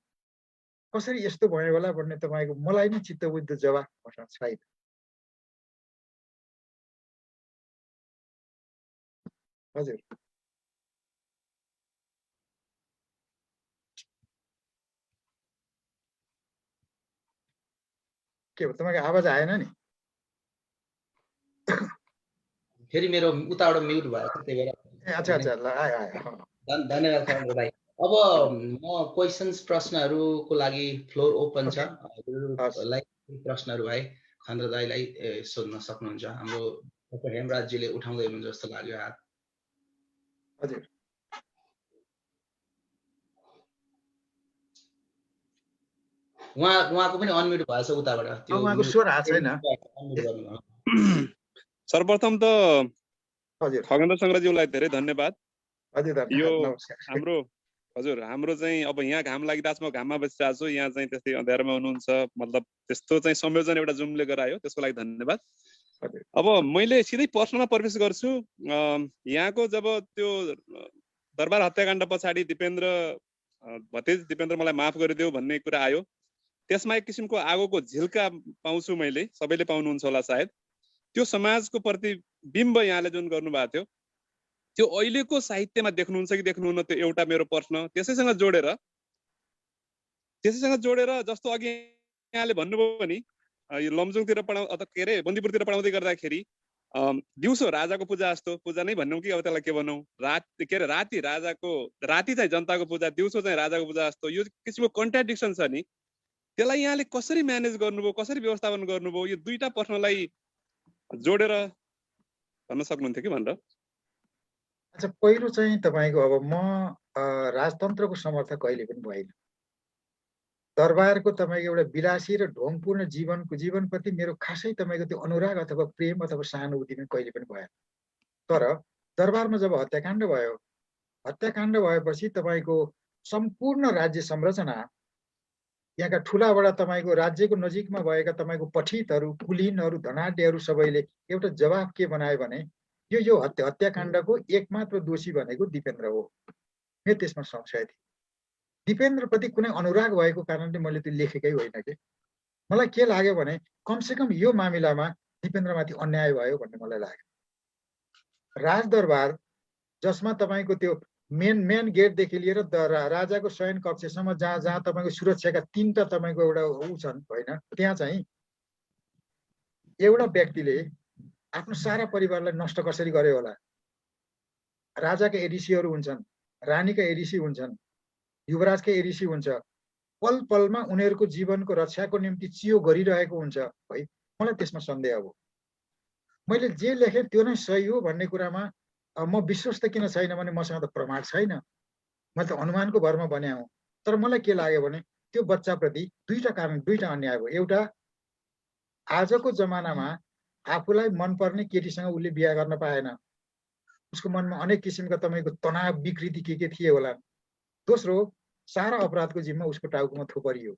Speaker 2: कसरी यस्तो भयो होला भन्ने तपाईँको मलाई नै चित्तबुद्ध जवाफ भन्न छैन। हजुर। के हो तपाईँको आवाज आएन नि?
Speaker 4: फेरि मेरो उताबाट म्युट भयो त्यही भएर।
Speaker 2: अच्छा ल आयो।
Speaker 4: धन्यवाद खरेन्द्र दाइ। अब म क्वेसन्स प्रश्नहरूको लागि फ्लोर ओपन छ। हजुरलाई प्रश्नहरू भए खरेन्द्र दाइलाई सोध्न सक्नुहुन्छ। हाम्रो डाक्टर हेमराजजीले उठाउँदै हुनुहुन्छ जस्तो लाग्यो हात।
Speaker 2: हजुर।
Speaker 4: उहाँको पनि अनम्युट भएछ उताबाट। त्यो
Speaker 2: उहाँको स्वर आएको छैन।
Speaker 5: सर्वप्रथम त खगेन्द्र सङ्ग्रहज्यूलाई धेरै धन्यवाद।
Speaker 2: हजुर धन्यवाद,
Speaker 5: यो
Speaker 2: नमस्कार।
Speaker 5: हाम्रो चाहिँ अब यहाँ घाम लागिरहेको छ, म घाममा बसिरहेको छु, यहाँ चाहिँ त्यस्तै अँध्यारोमा हुनुहुन्छ, मतलब त्यस्तो चाहिँ संयोजन एउटा जुमले गरायो, त्यसको लागि धन्यवाद। अब मैले सिधै प्रश्नमा प्रवेश गर्छु। यहाँको जब त्यो दरबार हत्याकाण्ड पछाडि दिपेन्द्र भतेज, दिपेन्द्र मलाई माफ गरिदेऊ भन्ने कुरा आयो, त्यसमा एक किसिमको आगोको झिल्का पाउँछु मैले, सबैले पाउनुहुन्छ होला सायद। त्यो समाजको प्रतिबिम्ब यहाँले जुन गर्नुभएको थियो त्यो अहिलेको साहित्यमा देख्नुहुन्छ कि देख्नुहुन्न, त्यो एउटा मेरो प्रश्न। त्यसैसँग जोडेर जस्तो अघि यहाँले भन्नुभयो नि, यो लमजुङतिर अथवा के अरे बन्दीपुरतिर पढाउँदै गर्दाखेरि दिउँसो राजाको पूजा जस्तो, पूजा नै भनौँ कि अब त्यसलाई के भनौँ, राति चाहिँ जनताको पूजा, दिउँसो चाहिँ राजाको पूजा जस्तो, यो किसिमको कन्ट्राडिक्सन छ नि, त्यसलाई यहाँले कसरी म्यानेज गर्नुभयो, कसरी व्यवस्थापन गर्नुभयो? यो दुईटा प्रश्नलाई जोडेर भन्न सक्नुहुन्थ्यो कि भनेर।
Speaker 2: अच्छा, पहिलो चाहिँ तपाईँको, अब म राजतन्त्रको समर्थक कहिले पनि भएन। दरबारको तपाईँको एउटा विलासी र ढोङपूर्ण जीवनप्रति मेरो खासै तपाईँको त्यो अनुराग अथवा प्रेम अथवा सहानुभूति पनि कहिले पनि भएन। तर दरबारमा जब हत्याकाण्ड भएपछि तपाईँको सम्पूर्ण राज्य संरचना, यहाँका ठुलाबडा तपाईँको राज्यको नजिकमा भएका तपाईँको पठितहरू, कुलीनहरू, धनाढ्यहरू सबैले एउटा जवाफ के बनायो भने यो हत्याकाण्डको एकमात्र दोषी भनेको दिपेन्द्र हो। मेरो त्यसमा संशय थियो। दिपेन्द्रप्रति कुनै अनुराग भएको कारणले मैले त्यो लेखेकै होइन कि। मलाई के लाग्यो भने कमसेकम यो मामिलामा दिपेन्द्रमाथि अन्याय भयो भन्ने मलाई लाग्यो। राजदरबार जसमा तपाईँको त्यो मेन गेटदेखि लिएर राजाको शयन कक्षसम्म जहाँ तपाईँको सुरक्षाका 3टा तपाईँको एउटा छन् होइन, त्यहाँ चाहिँ एउटा व्यक्तिले आफ्नो सारा परिवारलाई नष्ट कसरी गर्यो होला। राजाका एडिसीहरू हुन्छन्, रानीका एडिसी हुन्छन्, युवराजका एडिसी हुन्छ, पल पलमा उनीहरूको जीवनको रक्षाको निम्ति चियो गरिरहेको हुन्छ है। मलाई त्यसमा सन्देह हो। मैले जे लेखेँ त्यो नै सही हो भन्ने कुरामा म विश्वस्त किन छैन भने मसँग त प्रमाण छैन, मैले त अनुमानको भरमा भने हुँ। तर मलाई के लाग्यो भने त्यो बच्चाप्रति दुईटा अन्याय भयो। एउटा, आजको जमानामा आफूलाई मनपर्ने केटीसँग उसले बिहा गर्न पाएन, उसको मनमा अनेक किसिमका तपाईँको तनाव विकृति के थिए होला। दोस्रो, सारा अपराधको जिम्मा उसको टाउकोमा थुपरियो।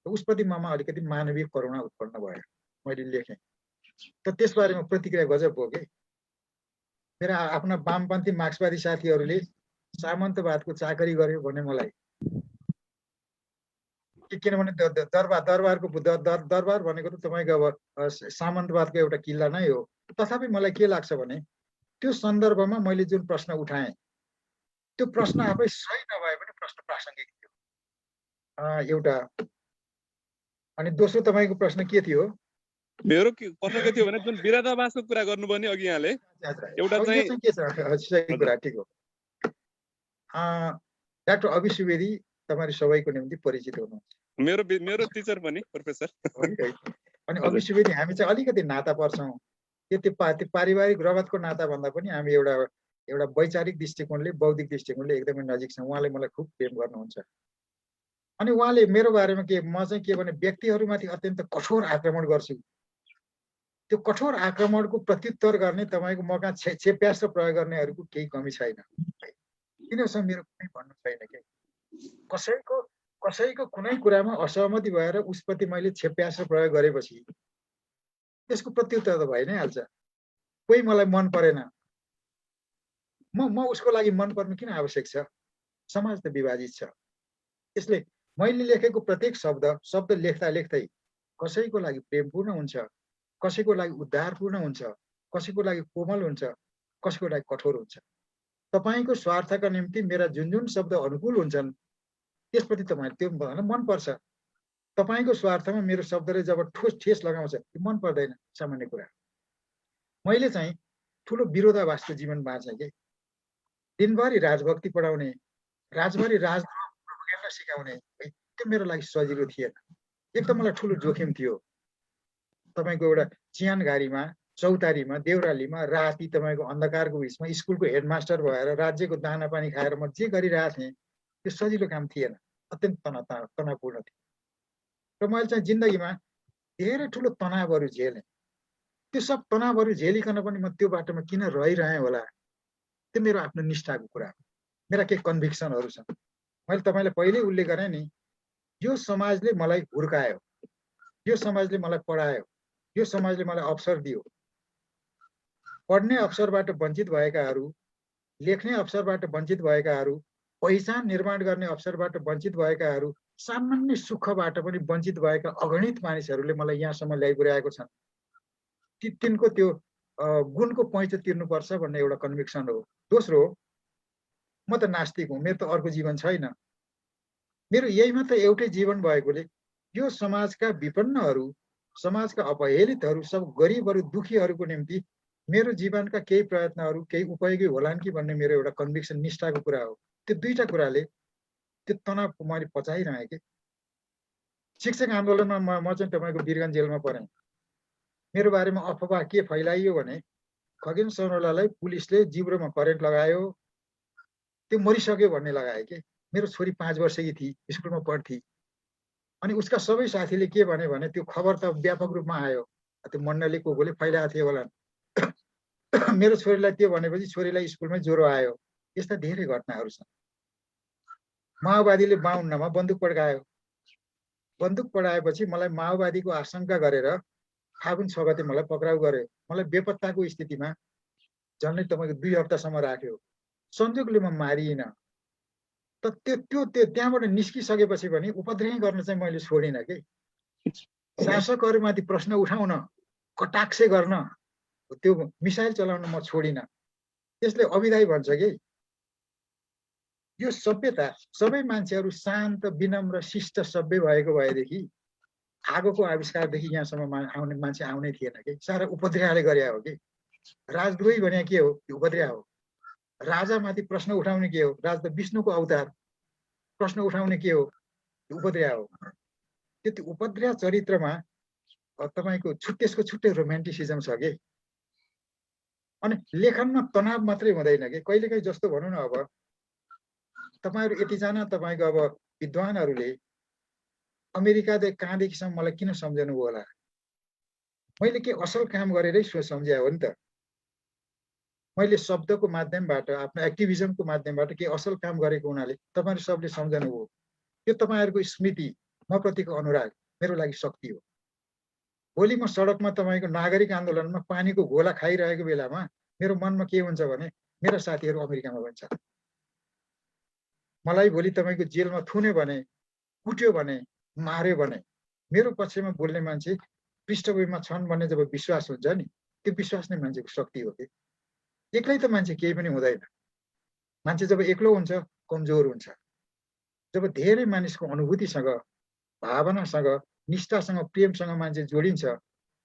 Speaker 2: उसप्रति ममा अलिकति मानवीय करुणा उत्पन्न भयो, मैले लेखेँ। त त्यसबारेमा प्रतिक्रिया गजब हो कि। मेरा आफ्ना वामपन्थी मार्क्सवादी साथीहरूले सामन्तवादको चाकरी गर्यो भने मलाई, किनभने दरबार भनेको त तपाईँको अब सामन्तवादको एउटा किल्ला नै हो। तथापि मलाई के लाग्छ भने त्यो सन्दर्भमा मैले जुन प्रश्न उठाएँ त्यो प्रश्न आफै सही नभए पनि प्रश्न प्रासङ्गिक थियो, एउटा। अनि दोस्रो तपाईँको प्रश्न के थियो?
Speaker 5: मेरो प्रश्न के थियो भने जुन विरोधाभासको कुरा गर्नुभयो नि अघि यहाँले, एउटा चाहिँ
Speaker 2: के छ, सही कुरा, ठिक हो। डाक्टर अभि सुवेदी तपाईहरु सबैको निम्ति परिचित हुनुहुन्छ।
Speaker 5: मेरो टिचर पनि, प्रोफेसर।
Speaker 2: अनि अभि सुवेदी हामी चाहिँ अलिकति नाता पर्छौं। त्यो पारिवारिक रगतको नाता भन्दा पनि हामी एउटा वैचारिक दृष्टिकोणले, बौद्धिक दृष्टिकोणले एकदमै नजिक छौं। उहाँले मलाई खुब प्रेम गर्नुहुन्छ। अनि उहाँले मेरो बारेमा म चाहिँ के भने व्यक्तिहरुमाथि अत्यन्त कठोर आक्रमण गर्छु। त्यो कठोर आक्रमणको प्रत्युत्तर गर्ने तपाईको मका छेप्यास प्रयोग गर्नेहरुको केही कमी छैन। किनसँग मेरो कुनै भन्नु छैन के। कसैको कुनै कुरामा असहमति भएर उसप्रति मैले छेप्यास प्रयोग गरेपछि त्यसको प्रत्युत्तर त भइ नै हाल्छ। कोही मलाई मन परेन, म उसको लागि मन पर्नु किन आवश्यक छ? समाज त विभाजित छ। त्यसले मैले लेखेको प्रत्येक शब्द लेख्दै कसैको लागि प्रेमपूर्ण हुन्छ, कसैको लागि उद्धारपूर्ण हुन्छ, कसैको लागि कोमल हुन्छ, कसैको लागि कठोर हुन्छ। तपाईको स्वार्थका निम्ति मेरा जुन शब्द अनुकूल हुन्छन् त्यसप्रति तपाईले त्यो मन पर्छ। तपाईको स्वार्थमा मेरो शब्दले जब ठेस लगाउँछ त्यो मन पर्दैन, सामान्य कुरा। मैले चाहिँ ठूलो विरोधाभासको जीवन बाँचे के। दिनभरि राजभक्ति पढाउने, राजभरि प्रोपेगेन्डा सिकाउने, त्यो मेरो लागि सजिलो थिएन। एक त मलाई ठूलो जोखिम थियो। तपाईको एउटा चियानघारीमा, चौतारीमा, देउरालीमा राति तपाईको अन्धकारको बीचमा स्कुलको हेडमास्टर भएर राज्यको दाना पानी खाएर म जे गरिरहेको थिएँ त्यो सजिलो काम थिएन, अत्यन्त तनावपूर्ण थियो। र मैले चाहिँ जिन्दगीमा धेरै ठूलो तनावहरू झेलेँ। त्यो सब तनावहरू झेलिकन पनि म त्यो बाटोमा किन रहिरहेँ होला, त्यो मेरो आफ्नो निष्ठाको कुरा हो। मेरा केही कन्भिक्सनहरू छन्। मैले तपाईँलाई पहिल्यै उल्लेख गरेँ नि, यो समाजले मलाई हुर्कायो, यो समाजले मलाई पढायो, यो समाजले मलाई अवसर दियो। पढ्ने अवसरबाट वञ्चित भएकाहरू, लेख्ने अवसरबाट वञ्चित भएकाहरू, पहिचान निर्माण गर्ने अवसरबाट वञ्चित भएकाहरू, सामान्य सुखबाट पनि वञ्चित भएका अगणित मानिसहरूले मलाई यहाँसम्म ल्याइपुर्याएको छन्। तिनको त्यो गुणको पैँचो तिर्नुपर्छ भन्ने एउटा कन्भिक्सन हो। दोस्रो, म त नास्तिक हुँ, मेरो त अर्को जीवन छैन। मेरो यही मात्र एउटै जीवन भएकोले यो समाजका विपन्नहरू, समाजका अपहेलितहरू, सब गरिबहरू, दुखीहरूको निम्ति मेरो जीवनका केही प्रयत्नहरू केही उपयोगी होलान् कि भन्ने मेरो एउटा कन्भिक्सन, निष्ठाको कुरा हो। त्यो दुईटा कुराले त्यो तनावको मैले पचाइरहेँ कि शिक्षक आन्दोलनमा म चाहिँ तपाईँको वीरगञ्ज जेलमा परेँ। मेरो बारेमा अफवाह के फैलाइयो भने खगेन सरोलालाई पुलिसले जिब्रोमा करेन्ट लगायो, त्यो मरिसक्यो भन्ने लगाए कि। मेरो छोरी 5 वर्षकी थिए, स्कुलमा पढ्थे। अनि उसका सबै साथीले के भने त्यो खबर त व्यापक रूपमा आयो, त्यो मण्डली कोले फैलाएको थियो होला। मेरो छोरीलाई त्यो भनेपछि छोरीलाई स्कुलमै ज्वरो आयो। यस्ता धेरै घटनाहरू छन्। माओवादीले 52मा बन्दुक पड्कायो। बन्दुक पड्काएपछि मलाई माओवादीको आशंका गरेर फागुन 6 गते मलाई पक्राउ गर्यो। मलाई बेपत्ताको स्थितिमा झन्डै तपाईँको 2 हप्तासम्म राख्यो। संयोगले म मारिएन। त त्यो त्यहाँबाट निस्किसकेपछि पनि उपद्रव गर्न चाहिँ मैले छोडिनँ कि। शासकहरूमाथि प्रश्न उठाउन, कटाक्ष गर्न, त्यो मिसाइल चलाउन म छोडिनँ। त्यसले अविधाई भन्छ कि यो सभ्यता सबै मान्छेहरू शान्त, विनम्र, शिष्ट, सभ्य भएको भएदेखि आगोको आविष्कारदेखि यहाँसम्म आउने मान्छे आउनै थिएन कि। सारा उपद्रवले गरे हो कि। राजद्रोही भने के हो? त्यो उपद्रव हो। राजामाथि प्रश्न उठाउने के हो? राजा त विष्णुको अवतार। प्रश्न उठाउने के हो? उपद्रव हो। त्यो उपद्रव चरित्रमा तपाईँको त्यसको छुट्टै रोमान्टिसिजम छ कि। अनि लेखनमा तनाव मात्रै हुँदैन कि। कहिलेकाहीँ जस्तो भनौँ न, अब तपाईँहरू यतिजना तपाईँको अब विद्वानहरूले अमेरिकादेखि कहाँदेखिसम्म मलाई किन सम्झनु होला? मैले के असल काम गरेरै सम्झायो हो नि त। मैले शब्दको माध्यमबाट, आफ्नो एक्टिभिजमको माध्यमबाट के असल काम गरेको हुनाले तपाईँहरू सबले सम्झनु हो। यो तपाईँहरूको स्मृति, म प्रतिको अनुराग मेरो लागि शक्ति हो। भोलि म सडकमा तपाईँको नागरिक आन्दोलनमा पानीको गोला खाइरहेको बेलामा मेरो मनमा के हुन्छ भने मेरा साथीहरू अमेरिकामा भन्छ। मलाई भोलि तपाईँको जेलमा थुन्यो भने, कुट्यो भने, मार्यो भने मेरो पक्षमा बोल्ने मान्छे पृष्ठभूमिमा छन् भन्ने जब विश्वास हुन्छ नि, त्यो विश्वास नै मान्छेको शक्ति हो कि। एक्लै त मान्छे केही पनि हुँदैन। मान्छे जब एक्लो हुन्छ कमजोर हुन्छ। जब धेरै मानिसको अनुभूतिसँग, भावनासँग, निष्ठासँग, प्रेमसँग मान्छे जोडिन्छ,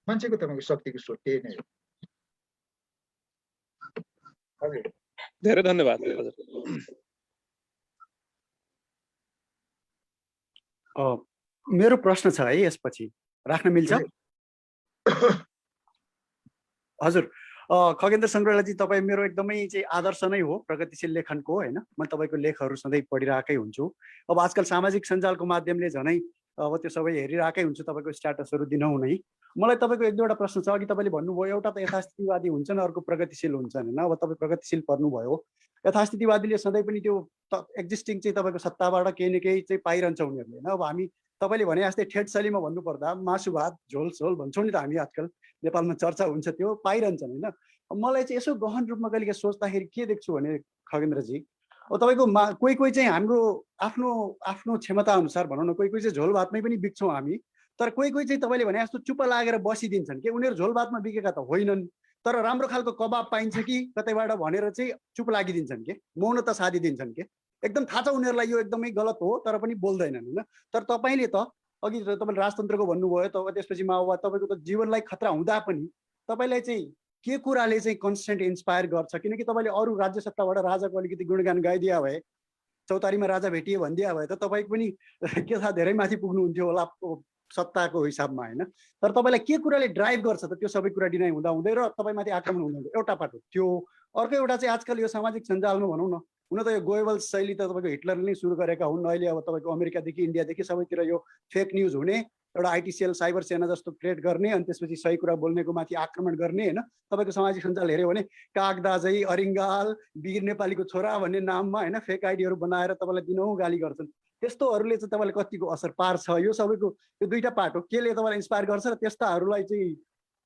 Speaker 2: मान्छेको तपाईँको शक्तिको स्रोत त्यही नै हो। हजुर,
Speaker 5: धेरै धन्यवाद।
Speaker 6: मेरो प्रश्न छ है, यसपछि राख्न मिल्छ? हजुर, खगेन्द्र सङ्ग्रौलाजी, तपाईँ मेरो एकदमै चाहिँ आदर्श नै हो प्रगतिशील लेखनको, होइन? म तपाईँको लेखहरू सधैँ पढिरहेकै हुन्छु। अब आजकल सामाजिक सञ्जालको माध्यमले झनै अब त्यो सबै हेरिरहेकै हुन्छु, तपाईँको स्ट्याटसहरू दिनहुँ। मलाई तपाईँको एक दुईवटा प्रश्न छ। अघि तपाईँले भन्नुभयो एउटा त यथास्थितिवादी हुन्छन्, अर्को प्रगतिशील हुन्छन्, होइन? अब तपाईँ प्रगतिशील पर्नुभयो। यथास्थितिवादीले सधैँ पनि त्यो एक्जिस्टिङ चाहिँ तपाईँको सत्ताबाट केही न केही चाहिँ पाइरहन्छ उनीहरूले, होइन? अब हामी तपाईँले भने जस्तै ठेट शैलीमा भन्नुपर्दा मासु भात झोल झोल भन्छौँ नि त हामी, आजकल नेपालमा चर्चा हुन्छ, त्यो पाइरहन्छन्, होइन? मलाई चाहिँ यसो गहन रूपमा कहिले सोच्दाखेरि के देख्छु भने खगेन्द्रजी, अब तपाईँको कोही चाहिँ हाम्रो आफ्नो आफ्नो क्षमता अनुसार भनौँ न, कोही चाहिँ झोल भातमै पनि बिक्छौँ हामी। तर कोही चाहिँ तपाईँले भने जस्तो चुप्प लागेर बसिदिन्छन् कि उनीहरू झोल भातमा बिकेका त होइनन्, तर राम्रो खालको कबाब पाइन्छ कि कतैबाट भनेर चाहिँ चुप लागिदिन्छन् कि, मौनता साधिदिन्छन् कि। एकदम थाहा छ उनीहरूलाई यो एकदमै गलत हो, तर पनि बोल्दैनन्, होइन? तर तपाईँले त अघि तपाईँले राजतन्त्रको भन्नुभयो, तब त्यसपछि माओवाद, तपाईँको त जीवनलाई खतरा हुँदा पनि तपाईँलाई चाहिँ के कुराले चाहिँ कन्स्टेन्ट इन्सपायर गर्छ? किनकि तपाईँले अरू राज्य सत्ताबाट राजाको अलिकति गुणगान गाइदिया भए, चौतारीमा राजा भेटिए भनिदिया भए त तपाईँ पनि के थाहा धेरै माथि पुग्नुहुन्थ्यो होला सत्ताको हिसाबमा, होइन? तर तपाईँलाई के कुराले ड्राइभ गर्छ त त्यो सबै कुरा डिनाइ हुँदा हुँदै र तपाईँमाथि आक्रमण हुँदै? एउटा पाटो त्यो। अर्को एउटा चाहिँ आजकल यो सामाजिक सञ्जालमा भनौँ न, हुन त यो गोएबल शैली त तपाईँको हिटलरले नै सुरु गरेका हुन्। अहिले अब तपाईँको अमेरिकादेखि इन्डियादेखि सबैतिर यो फेक न्युज हुने, एउटा आइटी सेल साइबर सेना जस्तो क्रिएट गर्ने अनि त्यसपछि सही कुरा बोल्नेको माथि आक्रमण गर्ने होइन। तपाईँको सामाजिक सञ्जाल हेऱ्यो भने कागदाजै अरिङ्गाल वीर नेपालीको छोरा भन्ने नाममा होइन फेक आइडीहरू बनाएर तपाईँलाई दिनौँ गाली गर्छन्। त्यस्तोहरूले चाहिँ तपाईँलाई कतिको असर पार्छ? यो सबैको यो दुईटा पार्ट हो, केले तपाईँलाई इन्सपायर गर्छ र त्यस्ताहरूलाई चाहिँ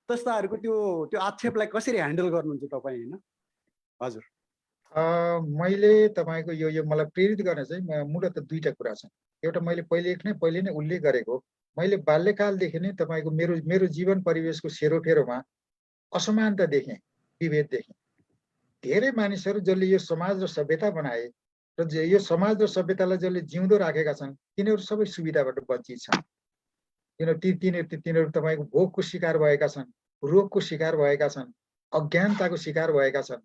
Speaker 6: त्यस्ताहरूको त्यो आक्षेपलाई कसरी ह्यान्डल गर्नुहुन्छ तपाईँ होइन? हजुर
Speaker 2: मैले तपाईँको यो मलाई प्रेरित गर्ने चाहिँ मूलतः दुईटा कुरा छन्। एउटा मैले पहिले नै उल्लेख गरेको, मैले बाल्यकालदेखि नै तपाईँको मेरो जीवन परिवेशको सेरोफेरोमा असमानता देखेँ, विभेद देखेँ। धेरै मानिसहरू जसले यो समाज र सभ्यता बनाए र यो समाज र सभ्यतालाई जसले जिउँदो राखेका छन् तिनीहरू सबै सुविधाबाट वञ्चित छन्। तिनीहरू तपाईँको भोगको शिकार भएका छन्, रोगको शिकार भएका छन्, अज्ञानताको शिकार भएका छन्।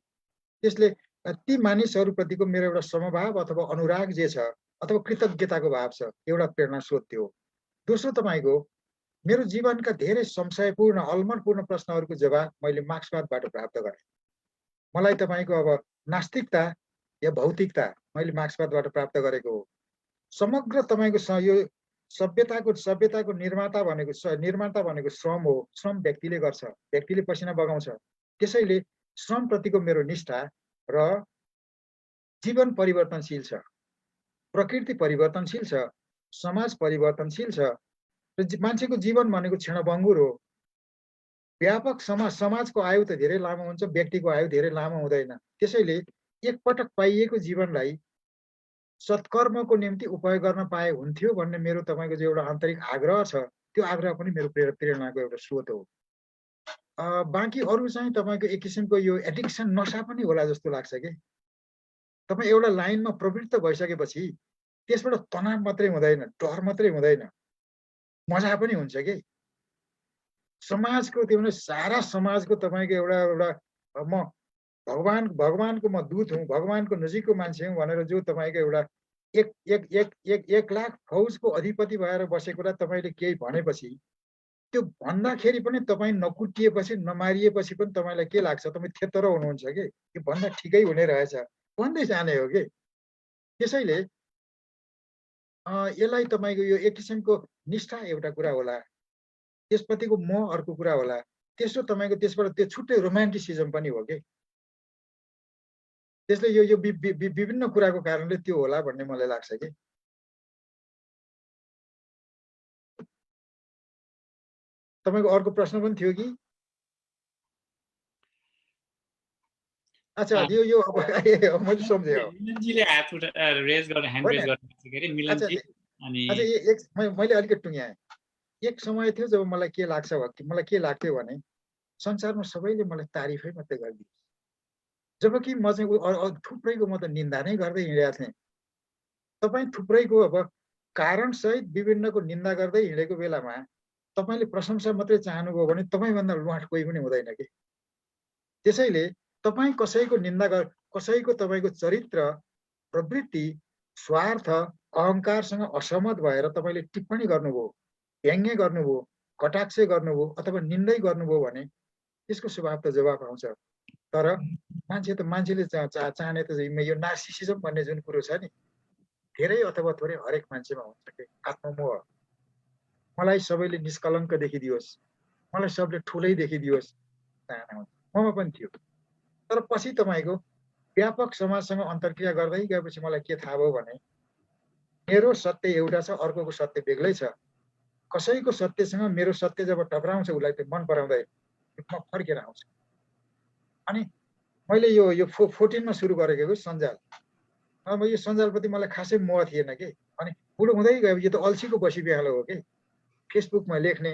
Speaker 2: त्यसले ती मानिसहरूप्रतिको मेरो एउटा समभाव अथवा अनुराग जे छ अथवा कृतज्ञताको भाव छ, एउटा प्रेरणा स्रोत थियो। दोस्रो तपाईँको मेरो जीवनका धेरै संशयपूर्ण अलमलपूर्ण प्रश्नहरूको जवाब मैले मार्क्सवादबाट प्राप्त गरेँ। मलाई तपाईँको अब नास्तिकता या भौतिकता मैले मार्क्सवादबाट प्राप्त गरेको हो। समग्र तपाईँको यो सभ्यताको निर्माता भनेको श्रम हो। श्रम व्यक्तिले गर्छ, व्यक्तिले पसिना बगाउँछ। त्यसैले श्रमप्रतिको मेरो निष्ठा र जीवन परिवर्तनशील छ, प्रकृति परिवर्तनशील छ, समाज परिवर्तनशील छ र मान्छेको जीवन भनेको क्षणभङ्गुर हो। व्यापक समाजको आयु त धेरै लामो हुन्छ, व्यक्तिको आयु धेरै लामो हुँदैन। त्यसैले एकपटक पाइएको जीवनलाई सत्कर्मको निम्ति उपयोग गर्न पाए हुन्थ्यो भन्ने मेरो तपाईँको जो एउटा आन्तरिक आग्रह छ, त्यो आग्रह पनि मेरो प्रेरणाको एउटा स्रोत हो। बाँकी अरू चाहिँ तपाईँको एक किसिमको यो एडिक्सन नसा पनि होला जस्तो लाग्छ कि तपाईँ एउटा लाइनमा प्रवृत्त भइसकेपछि त्यसबाट तनाव मात्रै हुँदैन, डर मात्रै हुँदैन, मजा पनि हुन्छ कि समाजको त्यो सारा समाजको तपाईँको एउटा म भगवानको म दूत हुँ, भगवानको नजिकको मान्छे हुँ भनेर जो तपाईँको एउटा एक लाख फौजको अधिपति भएर बसेको र तपाईँले केही भनेपछि त्यो भन्दाखेरि पनि तपाईँ नकुटिएपछि नमारिएपछि पनि तपाईँलाई के लाग्छ? तपाईँ थेतर हुनुहुन्छ कि यो भन्दा ठिकै हुने रहेछ भन्दै जाने हो कि। त्यसैले यसलाई तपाईँको यो एक किसिमको निष्ठा एउटा कुरा होला, त्यसप्रतिको मोह अर्को कुरा होला, त्यसो तपाईँको त्यसबाट त्यो छुट्टै रोमान्टिसिजम पनि हो कि। त्यसले यो विभिन्न कुराको कारणले त्यो होला भन्ने मलाई लाग्छ कि। तपाईँको अर्को प्रश्न पनि थियो कि? अच्छा यो अब मैले सम्झेँ।
Speaker 1: मिलनजीले हात रेज गरेर ह्यान्ड रेज गर्नु के अरे मिलनजी। अनि
Speaker 2: मैले अलिकति टुङ्ग्याएँ। एक समय थियो जब मलाई के लाग्थ्यो भने संसारमा सबैले मलाई तारिफै मात्रै गरिदियो, जबकि म चाहिँ थुप्रैको म त निन्दा नै गर्दै हिँडेको थिएँ। तपाईँ थुप्रैको अब कारणसहित विभिन्नको निन्दा गर्दै हिँडेको बेलामा तपाईँले प्रशंसा मात्रै चाहनुभयो भने तपाईँभन्दा लुहाट कोही पनि हुँदैन कि। त्यसैले तपाईँ कसैको निन्दा कसैको तपाईँको चरित्र, प्रवृत्ति, स्वार्थ, अहङ्कारसँग असहमत भएर तपाईँले टिप्पणी गर्नुभयो, व्यङ्ग्य गर्नुभयो, कटाक्ष गर्नुभयो अथवा निन्दै गर्नुभयो भने त्यसको स्वभाव त जवाब आउँछ। तर मान्छेले चाहने त यो नार्सिसिजम भन्ने जुन कुरो छ नि, धेरै अथवा थोरै हरेक मान्छेमा हुन्छ कि आत्ममोह। मलाई सबैले निष्कलङ्क देखिदियोस्, मलाई सबले ठुलै देखिदियोस् चाहना हुन्छ, ममा पनि थियो। तर पछि तपाईँको व्यापक समाजसँग अन्तर्क्रिया गर्दै गएपछि मलाई के थाहा भयो भने मेरो सत्य एउटा छ, अर्कोको सत्य बेग्लै छ। कसैको सत्यसँग मेरो सत्य जब टक्राउँछ उसलाई त्यो मन पराउँदैन, म फर्केर आउँछु। अनि मैले यो 14 मा सुरु गरेको सञ्जाल, अब यो सञ्जालप्रति मलाई खासै मोह थिएन कि। अनि बुढो हुँदै गयो यो त अल्छीको बसी बिहालो हो कि। फेसबुकमा लेख्ने,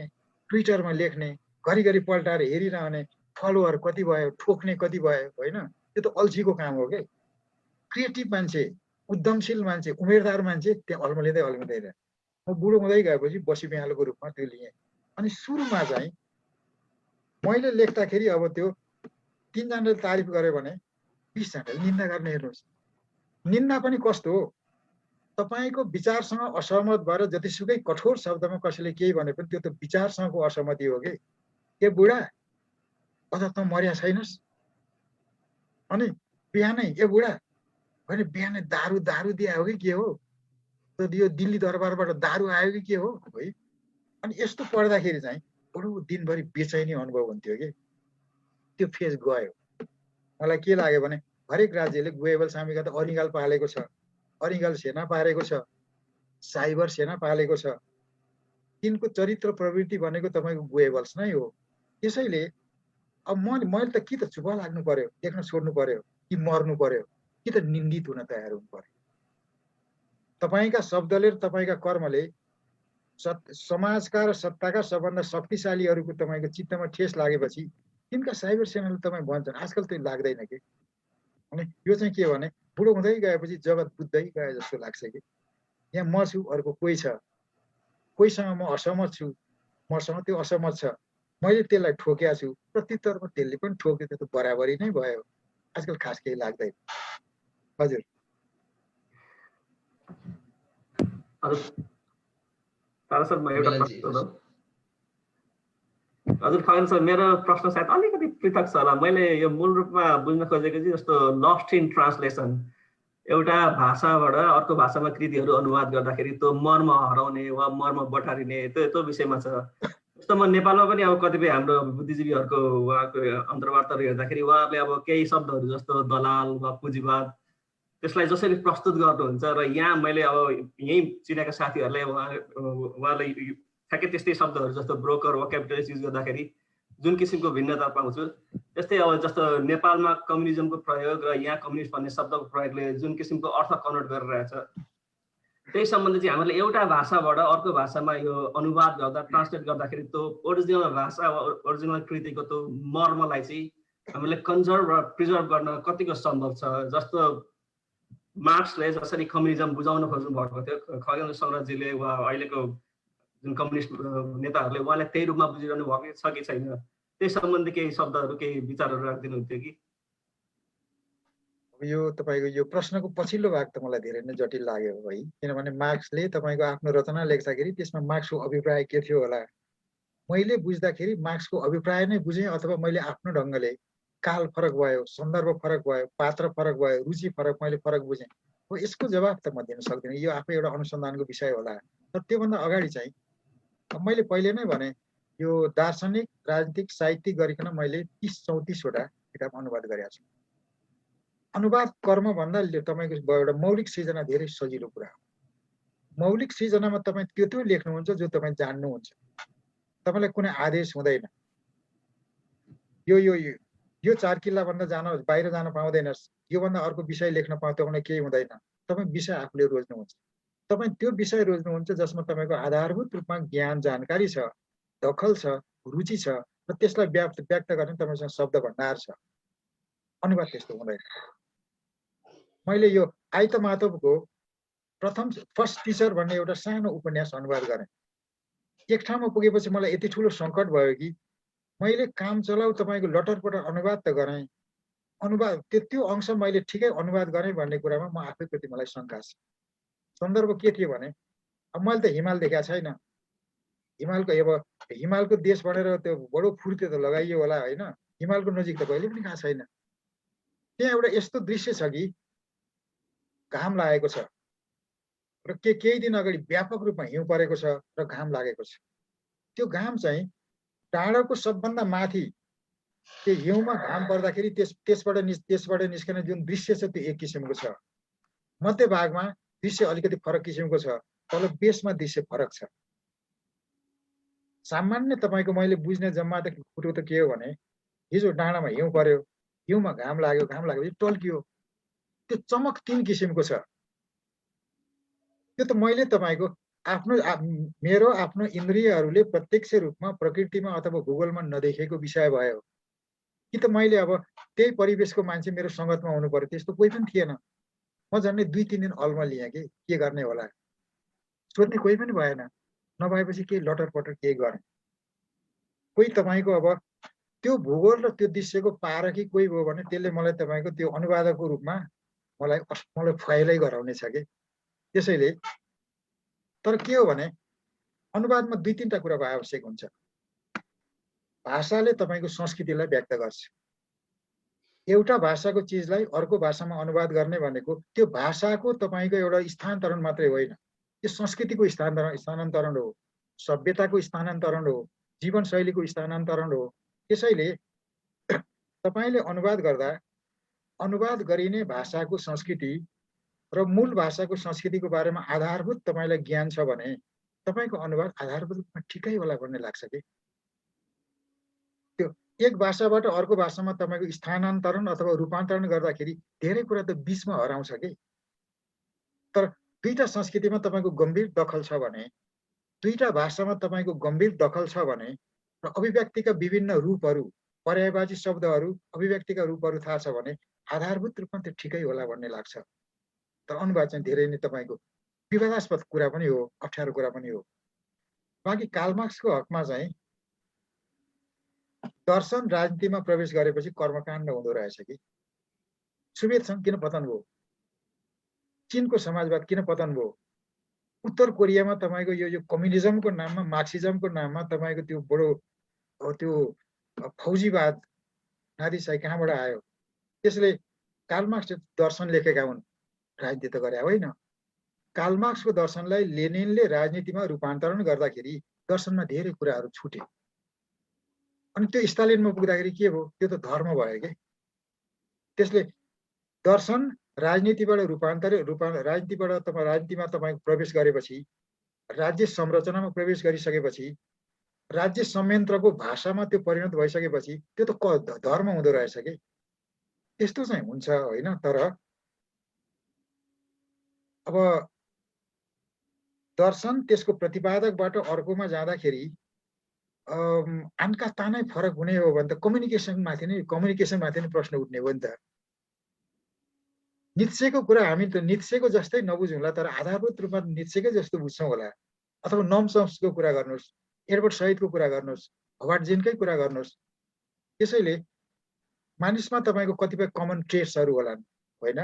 Speaker 2: ट्विटरमा लेख्ने, घरिघरि पल्टाएर हेरिरहने, फलोवर कति भयो, ठोक्ने कति भयो, होइन? त्यो त अल्छीको काम हो कि। क्रिएटिभ मान्छे, उद्यमशील मान्छे, उमेरदार मान्छे त्यहाँ अल्मलिँदै रहे। म बुढो हुँदै गएपछि बसी बिहालोको रूपमा त्यो लिएँ। अनि सुरुमा चाहिँ मैले लेख्दाखेरि अब त्यो 3 जनाले तारिफ गर्यो भने 20 जनाले निन्दा गर्ने। हेर्नुहोस्, निन्दा पनि कस्तो हो, तपाईँको विचारसँग असहमत भएर जतिसुकै कठोर शब्दमा कसैले केही भने पनि त्यो त विचारसँगको असहमति हो कि। ए बुढा अझ त मर्या छैनस्, अनि बिहानै ए बुढा होइन बिहानै दारू दिया हो कि के हो, यो दिल्ली दरबारबाट दारू आयो कि के हो, है? अनि यस्तो पढ्दाखेरि चाहिँ बडो दिनभरि बेचैनी अनुभव हुन्थ्यो कि त्यो फेज गयो। मलाई के लाग्यो भने हरेक राज्यले गुएबल सामीका त अरिङ्गाल पालेको छ, अरिङ्गाल सेना पालेको छ, साइबर सेना पालेको छ। तिनको चरित्र प्रवृत्ति भनेको तपाईँको गुएबल्स नै हो। त्यसैले अब मैले त कि त चुप लाग्नु पर्यो, देख्न छोड्नु पर्यो, कि मर्नु पर्यो, कि त निन्दित हुन तयार हुनु पर्यो। तपाईँका शब्दले र तपाईँका कर्मले समाजका र सत्ताका सबभन्दा शक्तिशालीहरूको तपाईँको चित्तमा ठेस लागेपछि तिनका साइबर सेनाले तपाईँ भन्छन्। आजकल त्यो लाग्दैन कि। अनि यो चाहिँ के भने बुढो हुँदै गएपछि जगत बुझ्दै गए जस्तो लाग्छ कि यहाँ म छु, अर्को कोही छ, कोहीसँग म असहमत छु, मसँग त्यो असहमत छ, मैले त्यसलाई ठोकेको छु, प्रत्युत्तरमा त्यसले पनि ठोक्यो, त्यो त बराबरी नै भयो। आजकल खास केही लाग्दैन। हजुर
Speaker 7: सर म एउटा प्रश्न हजुर खगेन सर, मेरो प्रश्न सायद अलिकति पृथक छ होला। मैले यो मूल रूपमा बुझ्न खोजेको चाहिँ जस्तो लस्ट इन ट्रान्सलेसन, एउटा भाषाबाट अर्को भाषामा कृतिहरू अनुवाद गर्दाखेरि त्यो मर्म हराउने वा मर्म बटारिने त्यो विषयमा छ। जस्तो म नेपालमा पनि अब कतिपय हाम्रो बुद्धिजीवीहरूको उहाँको अन्तर्वार्ताहरू हेर्दाखेरि उहाँले अब केही शब्दहरू जस्तो दलाल वा पुँजीवाद त्यसलाई जसरी प्रस्तुत गर्नुहुन्छ र यहाँ मैले अब यहीँ चिनेका साथीहरूले उहाँले ठ्याक्कै त्यस्तै शब्दहरू जस्तो ब्रोकर वा क्यापिटलिस्ट युज गर्दाखेरि जुन किसिमको भिन्नता पाउँछु। त्यस्तै अब जस्तो नेपालमा कम्युनिजमको प्रयोग र यहाँ कम्युनिस्ट भन्ने शब्दको प्रयोगले जुन किसिमको अर्थ कन्भर्ट गरिरहेछ, त्यही सम्बन्धी चाहिँ हामीले एउटा भाषाबाट अर्को भाषामा यो अनुवाद गर्दा ट्रान्सलेट गर्दाखेरि त्यो ओरिजिनल भाषा वा ओरिजिनल कृतिको त्यो मर्मलाई चाहिँ हामीले कन्जर्भ र प्रिजर्भ गर्न कतिको सम्भव छ? जस्तो मार्क्सले जसरी कम्युनिजम बुझाउन खोज्नु भएको थियो, खगेन्द्र शङ्करजीले वा अहिलेको जुन कम्युनिस्ट नेताहरूले उहाँले त्यही रूपमा बुझिरहनु भएको छ कि छैन, त्यही सम्बन्धी केही शब्दहरू केही विचारहरू राखिदिनुहुन्थ्यो कि?
Speaker 2: यो तपाईँको यो प्रश्नको पछिल्लो भाग त मलाई धेरै नै जटिल लाग्यो है। किनभने मार्क्सले तपाईँको आफ्नो रचना लेख्दाखेरि त्यसमा मार्क्सको अभिप्राय के थियो होला। मैले बुझ्दाखेरि मार्क्सको अभिप्राय नै बुझेँ, अथवा मैले आफ्नो ढङ्गले काल फरक भयो, सन्दर्भ फरक भयो, पात्र फरक भयो, रुचि फरक, मैले फरक बुझेँ। हो यसको जवाब त म दिन सक्दिनँ, यो आफै एउटा अनुसन्धानको विषय होला। तर त्योभन्दा अगाडि चाहिँ मैले पहिले नै भने यो दार्शनिक राजनीतिक साहित्यिक गरिकन मैले 30-34 वटा किताब अनुवाद गरेका छु। अनुवाद कर्म भन्दा तपाईँको एउटा मौलिक सृजना धेरै सजिलो कुरा हो। मौलिक सृजनामा तपाईँ त्यो लेख्नुहुन्छ जो तपाईँ जान्नुहुन्छ। तपाईँलाई कुनै आदेश हुँदैन, यो 4 किल्ला भन्दा बाहिर जान पाउँदैनस्, योभन्दा अर्को विषय लेख्न तपाईँलाई केही हुँदैन। तपाईँ विषय आफूले रोज्नुहुन्छ। तपाईँ त्यो विषय रोज्नुहुन्छ जसमा तपाईँको आधारभूत रूपमा ज्ञान जानकारी छ, दखल छ, रुचि छ, र त्यसलाई व्यक्त गर्ने तपाईँसँग शब्द भण्डार छ। अनुवाद त्यस्तो हुँदैन। मैले यो आइत माधवको फर्स्ट टिचर भन्ने एउटा सानो उपन्यास अनुवाद गरेँ। एक ठाउँमा पुगेपछि मलाई यति ठुलो सङ्कट भयो कि मैले काम चलाउ तपाईँको लटरपटर अनुवाद त गरेँ, अनुवाद त्यो अंश मैले ठिकै अनुवाद गरेँ भन्ने कुरामा म आफैप्रति मलाई शङ्का छ। सन्दर्भ के थियो भने अब मैले त हिमाल देखाएको छैन, हिमालको देश भनेर त्यो बडो फुर्ते त लगाइयो होला होइन, हिमालको नजिक त कहिले पनि गएको छैन। त्यहाँ एउटा यस्तो दृश्य छ कि घाम लागेको छ र केही दिन अगाडि व्यापक रूपमा हिउँ परेको छ र घाम लागेको छ। त्यो घाम चाहिँ डाँडाको सबभन्दा माथि त्यो हिउँमा घाम पर्दाखेरि त्यसबाट निस्कने जुन दृश्य छ त्यो एक किसिमको छ, मध्य भागमा दृश्य अलिकति फरक किसिमको छ, तल बेसमा दृश्य फरक छ। सामान्य तपाईँको मैले बुझ्ने जम्मा त कुरो त के हो भने हिजो डाँडामा हिउँ पर्यो, हिउँमा घाम लागेपछि टल्कियो, त्यो चमक 3 किसिमको छ। त्यो त मैले तपाईँको मेरो आफ्नो इन्द्रियहरूले प्रत्यक्ष रूपमा प्रकृतिमा अथवा भूगोलमा नदेखेको विषय भयो कि त मैले अब त्यही परिवेशको मान्छे मेरो सङ्गतमा हुनु पर्यो, त्यस्तो कोही पनि थिएन। म झन्डै 2-3 दिन अल्मा लिएँ कि के गर्ने होला, सोध्ने कोही पनि भएन। नभएपछि केही लटरपटर केही गरेँ। कोही तपाईँको अब त्यो भूगोल र त्यो दृश्यको पारखी कोही भयो भने त्यसले मलाई तपाईँको त्यो अनुवादकको रूपमा मलाई फैलै गराउने छ कि। त्यसैले तर के हो भने अनुवादमा 2-3टा कुराको आवश्यक हुन्छ। भाषाले तपाईँको संस्कृतिलाई व्यक्त गर्छ। एउटा भाषाको चिजलाई अर्को भाषामा अनुवाद गर्ने भनेको त्यो भाषाको तपाईँको एउटा स्थानान्तरण मात्रै होइन, त्यो संस्कृतिको स्थानान्तरण हो, सभ्यताको स्थानान्तरण हो, जीवनशैलीको स्थानान्तरण हो। त्यसैले तपाईँले अनुवाद गर्दा अनुवाद गरिने भाषाको संस्कृति र मूल भाषाको संस्कृतिको बारेमा आधारभूत तपाईँलाई ज्ञान छ भने तपाईँको अनुवाद आधारभूत रूपमा ठिकै होला भन्ने लाग्छ कि त्यो एक भाषाबाट अर्को भाषामा तपाईँको स्थानान्तरण अथवा रूपान्तरण गर्दाखेरि धेरै कुरा त बीचमा हराउँछ कि। तर दुईटा संस्कृतिमा तपाईँको गम्भीर दखल छ भने, दुईटा भाषामा तपाईँको गम्भीर दखल छ भने र अभिव्यक्तिका विभिन्न रूपहरू, पर्यायवाची शब्दहरू, अभिव्यक्तिका रूपहरू थाहा छ भने आधारभूत रूपमा त्यो ठिकै होला भन्ने लाग्छ। तर अनुवाद चाहिँ धेरै नै तपाईँको विवादास्पद कुरा पनि हो, अप्ठ्यारो कुरा पनि हो। बाँकी कार्ल मार्क्सको हकमा चाहिँ दर्शन राजनीतिमा प्रवेश गरेपछि कर्मकाण्ड हुँदो रहेछ कि। सोभियत सङ्घ किन पतन भयो, चीनको समाजवाद किन पतन भयो, उत्तर कोरियामा तपाईँको यो कम्युनिजमको नाममा, मार्क्सिजमको नाममा तपाईँको त्यो बडो त्यो फौजीवाद नादिसाई कहाँबाट आयो? त्यसले कार्ल मार्क्सले दर्शन लेखेका हुन्, राजनीति त गरे होइन। कार्ल मार्क्सको दर्शनलाई लेनिनले राजनीतिमा रूपान्तरण गर्दाखेरि दर्शनमा धेरै कुराहरू छुटे। अनि त्यो स्टालिनमा पुग्दाखेरि के भयो? त्यो त धर्म भयो कि। त्यसले दर्शन राजनीतिबाट राजनीतिमा तपाईँको प्रवेश गरेपछि, राज्य संरचनामा प्रवेश गरिसकेपछि, राज्य संयन्त्रको भाषामा त्यो परिणत भइसकेपछि त्यो त धर्म हुँदो रहेछ कि। त्यस्तो चाहिँ हुन्छ होइन। तर अब दर्शन त्यसको प्रतिपादकबाट अर्कोमा जाँदाखेरि आनका तानै फरक हुने हो भने त कम्युनिकेसनमाथि नै प्रश्न उठ्ने हो नि त। नित्सेको कुरा हामी त नित्सेको जस्तै नबुझौँला, तर आधारभूत रूपमा नित्सेकै जस्तो बुझ्छौँ होला। अथवा नम चम्स्कीको कुरा गर्नुहोस्, एडवर्ड सहिदको कुरा गर्नुहोस्, हवार्ड जिनकै कुरा गर्नुहोस्। त्यसैले मानिसमा तपाईँको कतिपय कमन ट्रेट्सहरू होलान् होइन।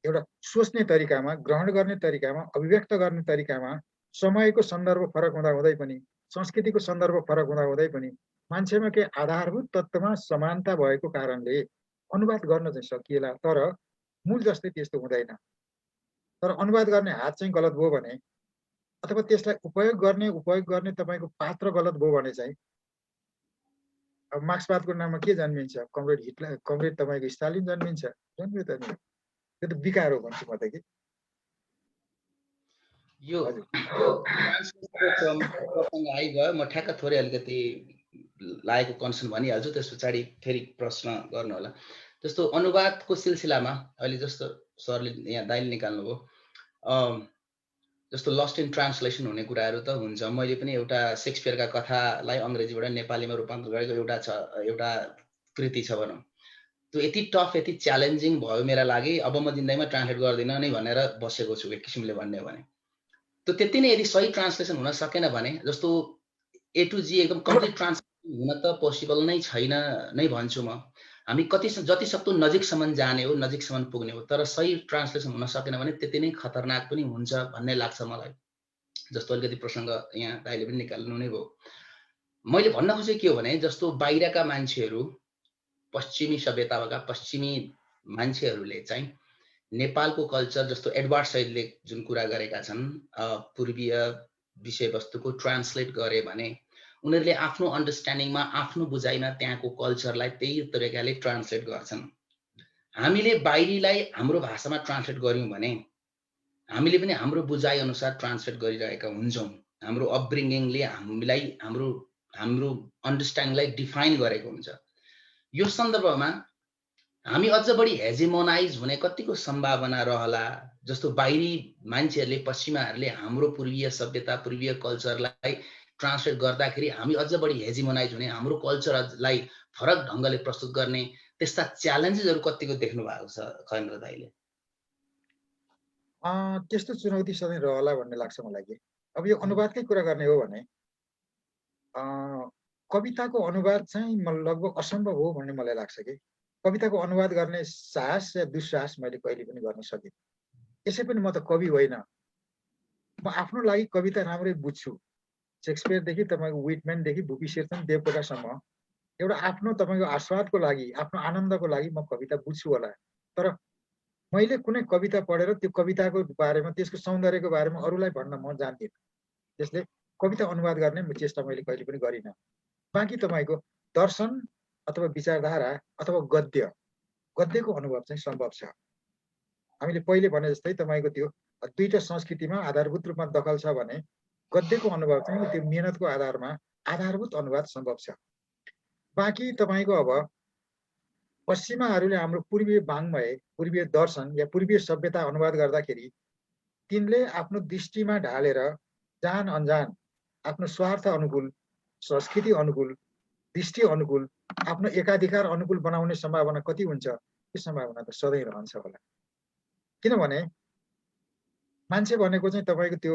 Speaker 2: एउटा सोच्ने तरिकामा, ग्रहण गर्ने तरिकामा, अभिव्यक्त गर्ने तरिकामा समयको सन्दर्भ फरक हुँदै पनि, संस्कृतिको सन्दर्भ फरक हुँदै पनि मान्छेमा केही आधारभूत तत्त्वमा समानता भएको कारणले अनुवाद गर्न चाहिँ सकिएला। तर मूल जस्तै त्यस्तो हुँदैन। तर अनुवाद गर्ने हात चाहिँ गलत भयो भने अथवा त्यसलाई उपयोग गर्ने तपाईँको पात्र गलत भयो भने चाहिँ अब मार्क्सवादको नाममा के जन्मिन्छ? कमरेड हिटलर, कमरेड तपाईँको स्टालिन जन्मिन्छ? जन्मियो त नि। त्यो त विकार हो भन्छु म त कि।
Speaker 4: यो आइगयो, म ठ्याक्क थोरै अलिकति लागेको कन्सर्न भनिहाल्छु, त्यस पछाडि फेरि प्रश्न गर्नु होला। जस्तो अनुवादको सिलसिलामा अहिले जस्तो सरले यहाँ दाइले निकाल्नुभयो, जस्तो लस्ट इन ट्रान्सलेसन हुने कुराहरू त हुन्छ। मैले पनि एउटा सेक्सपियरका कथालाई अङ्ग्रेजीबाट नेपालीमा रूपान्तरण गरेको एउटा कृति छ भनौँ, त्यो यति टफ, यति च्यालेन्जिङ भयो मेरा लागि, अब म जिन्दगीमा ट्रान्सलेट गर्दिनँ नै भनेर बसेको छु एक किसिमले भन्ने हो भने। त्यो त्यति नै यदि सही ट्रान्सलेसन हुन सकेन भने, जस्तो ए टु जी एकदम कम्प्लिट ट्रान्सलेसन हुन त पोसिबल नै छैन नै भन्छु म। हामी जति सक्दो नजिकसम्म जाने हो, नजिकसम्म पुग्ने हो, तर सही ट्रान्सलेसन हुन सकेन भने त्यति नै खतरनाक पनि हुन्छ भन्ने लाग्छ मलाई। जस्तो अलिकति प्रसङ्ग यहाँ दाइले पनि निकाल्नु नै भयो। मैले भन्न खोजेको के हो भने, जस्तो बाहिरका मान्छेहरू, पश्चिमी सभ्यताका पश्चिमी मान्छेहरूले चाहिँ नेपालको कल्चर, जस्तो एडवर्ड सहिदले जुन कुरा गरेका छन्, पूर्वीय विषयवस्तुको ट्रान्सलेट गरे भने उनीहरूले आफ्नो अन्डरस्ट्यान्डिङमा, आफ्नो बुझाइमा त्यहाँको कल्चरलाई त्यही तरिकाले ट्रान्सलेट गर्छन्। हामीले बाहिरीलाई हाम्रो भाषामा ट्रान्सलेट गऱ्यौँ भने हामीले पनि हाम्रो बुझाइ अनुसार ट्रान्सलेट गरिरहेका हुन्छौँ। हाम्रो अपब्रिङ्गिङले हामीलाई हाम्रो अन्डरस्ट्यान्डिङलाई डिफाइन गरेको हुन्छ। यो सन्दर्भमा हामी अझ बढी हेजिमोनाइज हुने कतिको सम्भावना रहला? जस्तो बाहिरी मान्छेहरूले, पश्चिमाहरूले हाम्रो पूर्वीय सभ्यता, पूर्वीय कल्चरलाई ट्रान्सलेट गर्दाखेरि हामी अझ बढी हेजिमोनाइज हुने, हाम्रो कल्चरलाई फरक ढङ्गले प्रस्तुत गर्ने त्यस्ता च्यालेन्जेसहरू कतिको देख्नु भएको छ खगेन्द्र दाइले?
Speaker 2: त्यस्तो चुनौती सधैँ रहला भन्ने लाग्छ मलाई कि। अब यो अनुवादकै कुरा गर्ने हो भने कविताको अनुवाद चाहिँ लगभग असम्भव हो भन्ने मलाई लाग्छ कि। कविताको अनुवाद गर्ने साहस या दुस्साहस मैले कहिले पनि गर्न सकिनँ। यसै पनि म त कवि होइन। म आफ्नो लागि कविता राम्रै बुझ्छु। शेक्सपियरदेखि तपाईँको विटम्यानदेखि भुपी शेरचन देवकोटासम्म एउटा आफ्नो तपाईँको आस्वादको लागि, आफ्नो आनन्दको लागि म कविता बुझ्छु होला। तर मैले कुनै कविता पढेर त्यो कविताको बारेमा, त्यसको सौन्दर्यको बारेमा अरूलाई भन्न म जान्दिनँ। त्यसले कविता अनुवाद गर्ने चेष्टा मैले कहिले पनि गरिनँ। बाँकी तपाईँको दर्शन अथवा विचारधारा अथवा गद्यको अनुभव चाहिँ सम्भव छ। हामीले पहिले भने जस्तै तपाईँको त्यो दुईटा संस्कृतिमा आधारभूत रूपमा दखल छ भने गद्यको अनुभव चाहिँ त्यो मेहनतको आधारमा आधारभूत अनुवाद सम्भव छ। बाँकी तपाईँको अब पश्चिमाहरूले हाम्रो पूर्वीय वाङ्मय, पूर्वीय दर्शन या पूर्वीय सभ्यता अनुवाद गर्दाखेरि तिनले आफ्नो दृष्टिमा ढालेर जान अनजान आफ्नो स्वार्थ अनुकूल, संस्कृति अनुकूल, दृष्टि अनुकूल, आफ्नो एकाधिकार अनुकूल बनाउने सम्भावना कति हुन्छ? त्यो सम्भावना त सधैँ रहन्छ होला। किनभने मान्छे भनेको चाहिँ तपाईँको त्यो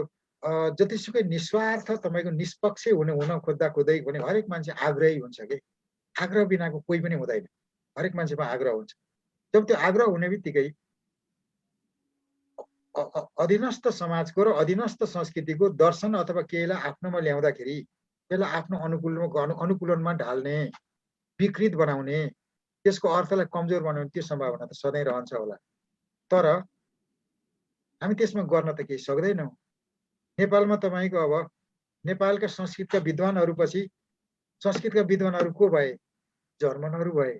Speaker 2: जतिसुकै निस्वार्थ तपाईँको निष्पक्ष हुन खोज्दा भने हरेक मान्छे आग्रही हुन्छ कि आग्रह बिनाको कोही पनि हुँदैन। हरेक मान्छेमा आग्रह हुन्छ। जब त्यो आग्रह हुने बित्तिकै अधीनस्थ समाजको र अधीनस्थ संस्कृतिको दर्शन अथवा केहीलाई आफ्नोमा ल्याउँदाखेरि त्यसलाई आफ्नो अनुकूलनमा ढाल्ने, विकृत बनाउने, त्यसको अर्थलाई कमजोर बनाउने त्यो सम्भावना त सधैँ रहन्छ होला। तर हामी त्यसमा गर्न त केही सक्दैनौँ। नेपालमा तपाईँको अब नेपालका संस्कृतका विद्वानहरूपछि संस्कृतका विद्वानहरू को भए? जर्मनहरू भए।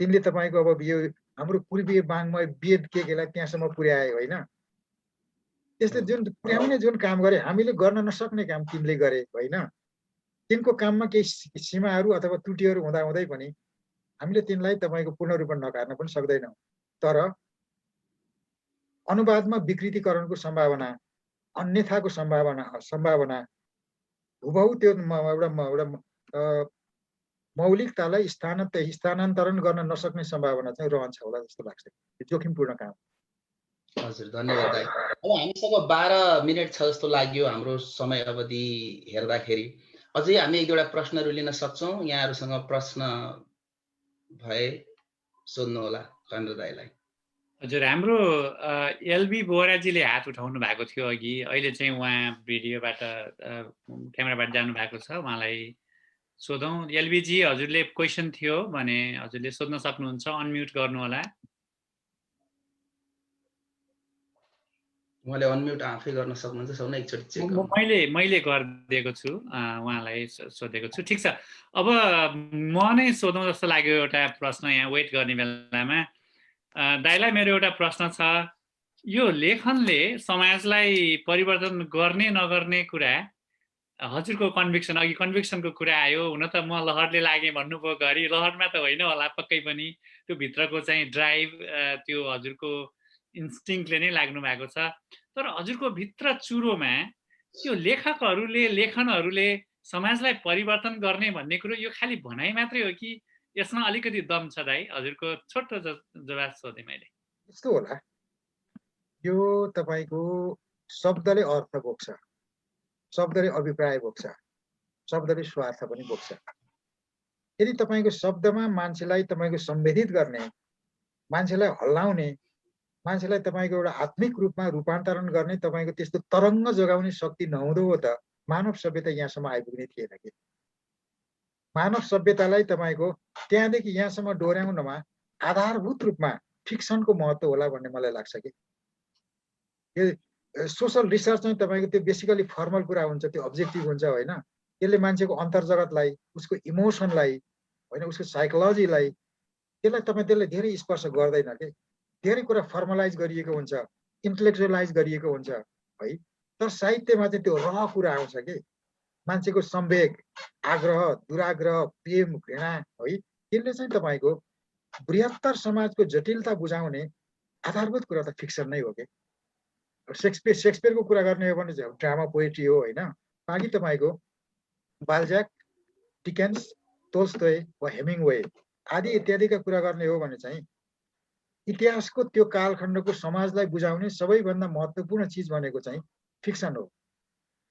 Speaker 2: तिनले तपाईँको अब यो हाम्रो पूर्वीय वाङ्मय वेद केलाई त्यहाँसम्म पुर्याए होइन। त्यसले जुन पुर्याउने जुन काम गरे हामीले गर्न नसक्ने काम तिनले गरे होइन। तिनको काममा केही सीमाहरू अथवा त्रुटिहरू हुँदै पनि हामीले तिनलाई तपाईँको पूर्ण रूपमा नकार्न पनि सक्दैनौँ। तर अनुवादमा विकृतिकरणको सम्भावना, अन्यथाको सम्भावना हुबहु त्यो एउटा मौलिकतालाई स्थानान्तरण गर्न नसक्ने सम्भावना चाहिँ रहन्छ होला जस्तो लाग्छ। जोखिमपूर्ण काम।
Speaker 4: हजुर, धन्यवाद दाइ। अब हामीसँग 12 मिनट छ जस्तो लाग्यो हाम्रो समय अवधि हेर्दाखेरि। अझै हामी एक दुईवटा प्रश्नहरू लिन सक्छौँ। यहाँहरूसँग प्रश्न भए सोध्नु होला खगेन्द्र दाइलाई।
Speaker 1: हजुर, हाम्रो एलबी बोराजीले हात उठाउनु भएको थियो अघि। अहिले चाहिँ उहाँ भिडियोबाट क्यामेराबाट जानु भएको छ। उहाँलाई सोधौँ। एलबीजी, हजुरले क्वेसन थियो भने हजुरले सोध्न सक्नुहुन्छ। अनम्युट गर्नु होला।
Speaker 4: उहाँले अनम्युट आफै गर्न सक्नुहुन्छ। सबैले एकचोटि चेक गर्नु।
Speaker 1: मैले गरिदिएको छु, उहाँलाई सोधेको छु। ठिक छ, अब म नै सोधौँ जस्तो लाग्यो एउटा प्रश्न यहाँ वेट गर्ने बेलामा। दाइलाई मेरो एउटा प्रश्न छ। यो लेखनले समाजलाई परिवर्तन गर्ने नगर्ने कुरा, हजुरको कन्भिक्सन, अघि कन्भिक्सनको कुरा आयो। हुन त म लहरले लागेँ भन्नुभयो घरि, लहरमा त होइन होला पक्कै पनि। त्यो भित्रको चाहिँ ड्राइभ, त्यो हजुरको इन्स्टिङ्क्टले नै लाग्नु भएको छ। तर हजुरको भित्र चुरोमा त्यो लेखनहरूले समाजलाई परिवर्तन गर्ने भन्ने कुरो यो खालि भनाइ मात्रै हो कि यसमा अलिकति दम छ? दाइ, हजुरको छोटो जवाब सोधेँ मैले।
Speaker 2: यस्तो होला, यो तपाईँको शब्दले अर्थ बोक्छ, शब्दले अभिप्राय बोक्छ, शब्दले स्वार्थ पनि बोक्छ। यदि तपाईँको शब्दमा मान्छेलाई तपाईँको सम्वेदित गर्ने, मान्छेलाई हल्लाउने, मान्छेलाई तपाईँको एउटा आत्मिक रूपमा रूपान्तरण गर्ने तपाईँको त्यस्तो तरङ्ग जगाउने शक्ति नहुँदो हो त मानव सभ्यता यहाँसम्म आइपुग्ने थिएन कि। मानव सभ्यतालाई तपाईँको त्यहाँदेखि यहाँसम्म डोर्याउनमा आधारभूत रूपमा फिक्सनको महत्त्व होला भन्ने मलाई लाग्छ कि। यो सोसल रिसर्च चाहिँ तपाईँको त्यो बेसिकली फर्मल कुरा हुन्छ, त्यो अब्जेक्टिभ हुन्छ होइन। त्यसले मान्छेको अन्तर्जगतलाई, उसको इमोसनलाई होइन, उसको साइकोलोजीलाई, त्यसले धेरै स्पर्श गर्दैन कि। धेरै कुरा फर्मलाइज गरिएको हुन्छ, इन्टेलेक्चुअलाइज गरिएको हुन्छ है। तर साहित्यमा चाहिँ त्यो रह कुरा आउँछ कि मान्छेको संवेग, आग्रह, दुराग्रह, प्रेम, घृणा है। त्यसले चाहिँ तपाईँको बृहत्तर समाजको जटिलता बुझाउने आधारभूत कुरा त फिक्सन नै हो कि। शेक्सपियरको कुरा गर्ने हो भने ड्रामा पोएट्री हो होइन। बाँकी तपाईँको बाल्ज्याक, डिकेन्स, टोल्स्टोय वा हेमिङवे आदि इत्यादिका कुरा गर्ने हो भने चाहिँ इतिहासको त्यो कालखण्डको समाजलाई बुझाउने सबैभन्दा महत्त्वपूर्ण चिज भनेको चाहिँ फिक्सन हो।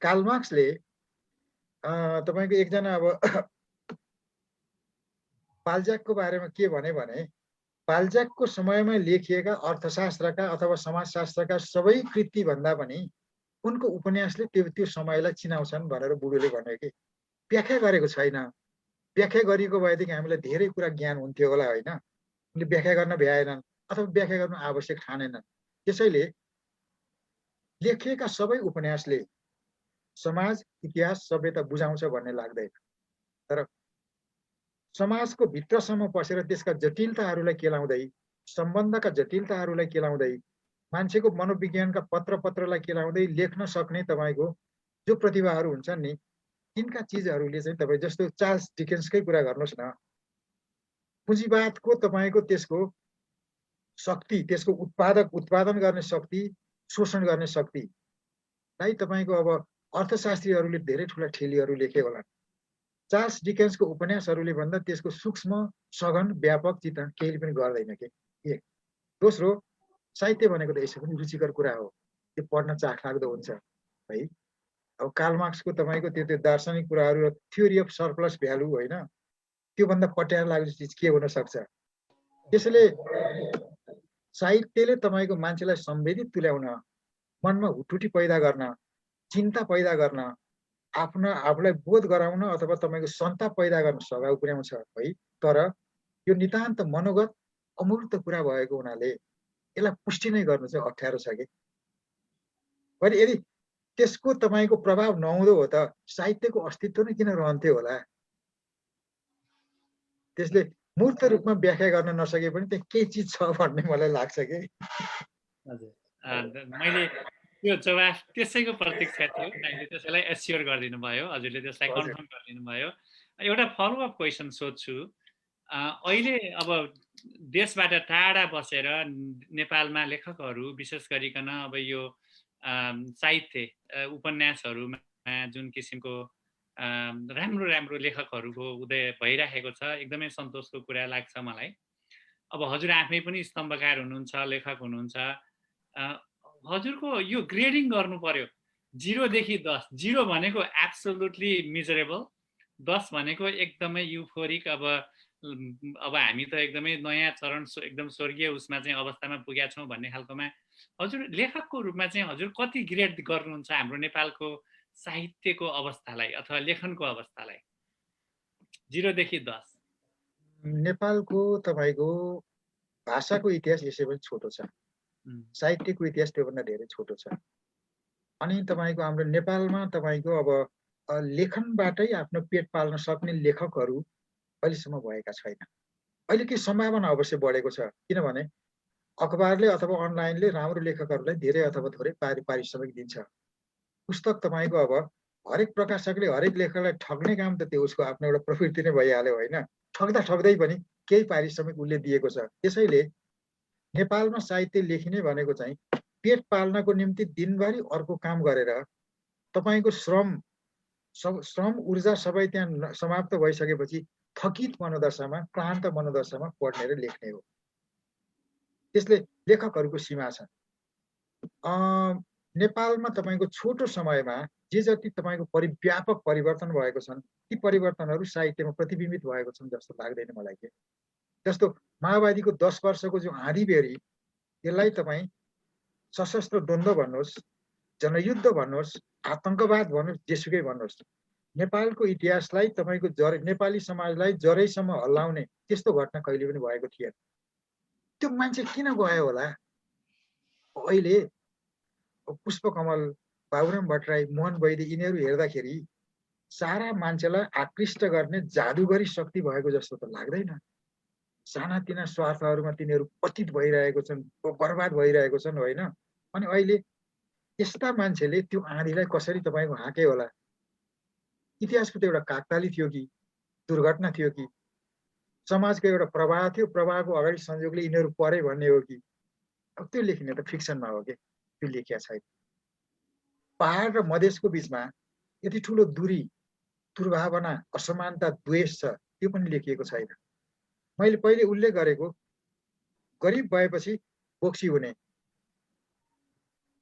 Speaker 2: कार्ल मार्क्सले तपाईँको एकजना अब बाल्ज्याकको बारेमा के भने बाल्ज्याकको समयमा लेखिएका अर्थशास्त्रका अथवा समाजशास्त्रका सबै कृति भन्दा पनि उनको उपन्यासले त्यो समयलाई चिनाउँछन् भनेर बुढोले भन्यो कि। व्याख्या गरेको छैन। व्याख्या गरिएको भएदेखि हामीलाई धेरै कुरा ज्ञान हुन्थ्यो होला होइन। उनले व्याख्या गर्न भ्याएनन् अथवा व्याख्या गर्नु आवश्यक ठानेनन्। त्यसैले लेखिएका सबै उपन्यासले समाज इतिहास सभ्यता बुझाउँछ भन्ने लाग्दैन। तर समाजको भित्रसम्म पसेर त्यसका जटिलताहरूलाई केलाउँदै, सम्बन्धका जटिलताहरूलाई केलाउँदै, मान्छेको मनोविज्ञानका पत्रलाई केलाउँदै लेख्न सक्ने तपाईँको जो प्रतिभाहरू हुन्छन् नि, तिनका चिजहरूले चाहिँ तपाईँ जस्तो चार्ल्स डिकेन्सकै कुरा गर्नुहोस् न, पुँजीवादको तपाईँको त्यसको शक्ति, त्यसको उत्पादन गर्ने शक्ति, शोषण गर्ने शक्तिलाई तपाईँको अब अर्थशास्त्रीहरूले धेरै ठुला ठेलीहरू लेखे होला। चार्ल्स डिकेन्सको उपन्यासहरूले भन्दा त्यसको सूक्ष्म, सघन, व्यापक चित्रण केही पनि गर्दैन के। एक। दोस्रो, साहित्य भनेको त यसो पनि रुचिकर कुरा हो, त्यो पढ्न चाखलाग्दो हुन्छ है। अब कार्ल मार्क्सको तपाईँको त्यो दार्शनिक कुराहरू, थ्योरी अफ सरप्लस भ्यालु होइन, त्योभन्दा पट्याएर लाग्ने चिज के हुन सक्छ। त्यसैले साहित्यले तपाईँको मान्छेलाई संवेदित तुल्याउन, मनमा हुटुटी पैदा गर्न, चिन्ता पैदा गर्न, आफूलाई बोध गराउन अथवा तपाईँको सन्ताप पैदा गर्न सघाउ पुर्याउँछ है। तर यो नितान्त मनोगत अमूर्त कुरा भएको हुनाले यसलाई पुष्टि नै गर्नु चाहिँ अप्ठ्यारो छ कि। भने यदि त्यसको तपाईँको प्रभाव नहुँदो हो त साहित्यको अस्तित्व नै किन रहन्थ्यो होला। त्यसले मूर्त रूपमा व्याख्या गर्न नसके पनि त्यहाँ केही चिज छ भन्ने मलाई लाग्छ कि।
Speaker 1: हजुर, मैले त्यो जवाफ त्यसैको प्रतीक्षा थियो, मैले त्यसैलाई एस्योर गरिदिनु भयो, हजुरले त्यसलाई कन्फर्म गरिदिनु भयो। एउटा फलोअप क्वेसन सोध्छु। अहिले अब देशबाट टाढा बसेर नेपालमा लेखकहरू विशेष गरिकन अब यो साहित्य उपन्यासहरूमा जुन किसिमको राम्रो लेखकहरूको उदय भइराखेको छ, एकदमै सन्तोषको कुरा लाग्छ मलाई। अब हजुर आफै पनि स्तम्भकार हुनुहुन्छ, लेखक हुनुहुन्छ, हजुरको यो ग्रेडिङ गर्नु पर्यो 0 देखि 10। 0 भनेको एब्सोल्युटली मिजरेबल, 10 भनेको एकदमै युफोरिक, अब हामी त एकदमै नयाँ चरण, एकदम स्वर्गीय उसमा चाहिँ अवस्थामा पुगेका छौँ भन्ने खालकोमा हजुर लेखकको रूपमा चाहिँ हजुर कति ग्रेड गर्नुहुन्छ हाम्रो नेपालको साहित्यको अवस्थालाई अथवा लेखनको अवस्थालाई 0 देखि 10?
Speaker 2: नेपालको तपाईँको भाषाको इतिहास यसै पनि छोटो छ, साहित्यको इतिहास त्योभन्दा धेरै छोटो छ। अनि तपाईँको हाम्रो नेपालमा तपाईँको अब लेखनबाटै आफ्नो पेट पाल्न सक्ने लेखकहरू अहिलेसम्म भएका छैन। अहिले के सम्भावना अवश्य बढेको छ, किनभने अखबारले अथवा अनलाइनले राम्रो लेखकहरूलाई धेरै अथवा थोरै पारिश्रमिक दिन्छ। पुस्तक तपाईँको अब हरेक प्रकाशकले हरेक लेखकलाई ठग्ने काम त त्यो उसको आफ्नो एउटा प्रवृत्ति नै भइहाल्यो होइन। ठग्दै पनि केही पारिश्रमिक उसले दिएको छ। त्यसैले नेपालमा साहित्य लेखिने भनेको चाहिँ पेट पाल्नको निम्ति दिनभरि अर्को काम गरेर तपाईँको श्रम ऊर्जा सबै त्यहाँ समाप्त भइसकेपछि थकित मनोदशामा, क्लान्त मनोदशामा पढ्ने र लेख्ने हो। त्यसले लेखकहरूको सीमा छ। नेपालमा तपाईँको छोटो समयमा जे जति तपाईँको व्यापक परिवर्तन भएको छन्, ती परिवर्तनहरू साहित्यमा प्रतिबिम्बित भएको छन् जस्तो लाग्दैन मलाई के। जस्तो माओवादीको 10 वर्षको जो आँधीबेहरी, यसलाई तपाईँ सशस्त्र द्वन्द्व भन्नुहोस्, जनयुद्ध भन्नुहोस्, आतंकवाद भन्नुहोस्, जेसुकै भन्नुहोस्, नेपालको इतिहासलाई तपाईँको नेपाली समाजलाई जरैसम्म हल्लाउने त्यस्तो घटना कहिले पनि भएको थिएन। त्यो मान्छे किन गयो होला? अहिले पुष्पकमल, बाबुराम भट्टराई, मोहन वैद्य यिनीहरू हेर्दाखेरि सारा मान्छेलाई आकृष्ट गर्ने जादुगरी शक्ति भएको जस्तो त लाग्दैन। सानातिना स्वार्थहरूमा तिनीहरू पतित भइरहेको छन्, बर्बाद भइरहेको छन् होइन। अनि अहिले यस्ता मान्छेले त्यो आँधीलाई कसरी तपाईँको हाँके होला? इतिहासको त एउटा काकताली थियो कि दुर्घटना थियो कि समाजको एउटा प्रवाह थियो, प्रवाहको अगाडि संयोगले यिनीहरू परे भन्ने हो कि? अब त्यो लेखिने त फिक्सनमा हो कि, त्यो लेखिया छैन। पहाड र मधेसको बिचमा यति ठुलो दूरी, दुर्भावना, असमानता, द्वेष छ, त्यो पनि लेखिएको छैन। मैले पहिले उल्लेख गरेको गरिब भएपछि बोक्सी हुने,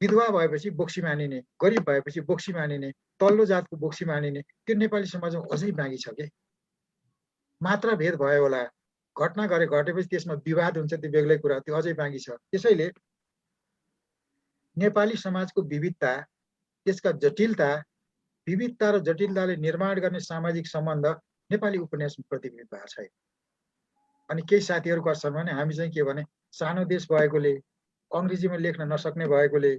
Speaker 2: विधवा भएपछि बोक्सी मानिने, गरिब भएपछि बोक्सी मानिने, तल्लो जातको बोक्सी मानिने, त्यो नेपाली समाजमा अझै बाँकी छ के। मात्रा भेद भयो होला, घटना घटेपछि त्यसमा विवाद हुन्छ, त्यो बेग्लै कुरा, त्यो अझै बाँकी छ। त्यसैले नेपाली समाजको विविधता, त्यसका जटिलता, विविधता र जटिलताले निर्माण गर्ने सामाजिक सम्बन्ध नेपाली उपन्यासमा प्रतिबिम्बित भएको छैन। अनि केही साथीहरूको असरमा नै हामी चाहिँ के भने सानो देश भएकोले, अङ्ग्रेजीमा लेख्न नसक्ने भएकोले,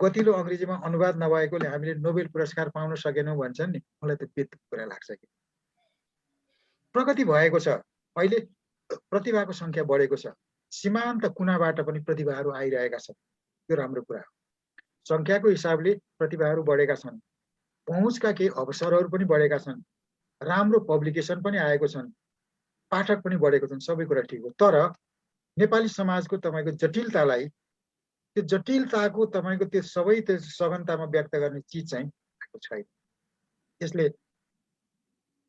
Speaker 2: गतिलो अङ्ग्रेजीमा अनुवाद नभएकोले हामीले नोबेल पुरस्कार पाउन सकेनौँ भन्छन् नि, मलाई त बेतुक कुरा लाग्छ कि। प्रगति भएको छ, अहिले प्रतिभाको सङ्ख्या बढेको छ, सीमान्त कुनाबाट पनि प्रतिभाहरू आइरहेका छन्, यो राम्रो कुरा हो। सङ्ख्याको हिसाबले प्रतिभाहरू बढेका छन्, पहुँचका केही अवसरहरू पनि बढेका छन्, राम्रो पब्लिकेसन पनि आएको छन्, पाठक पनि बढेको छन्, सबै कुरा ठिक हो। तर नेपाली समाजको तपाईँको जटिलतालाई, त्यो जटिलताको तपाईँको त्यो सबै त्यो सघनतामा व्यक्त गर्ने चिज चाहिँ भएको छैन। त्यसले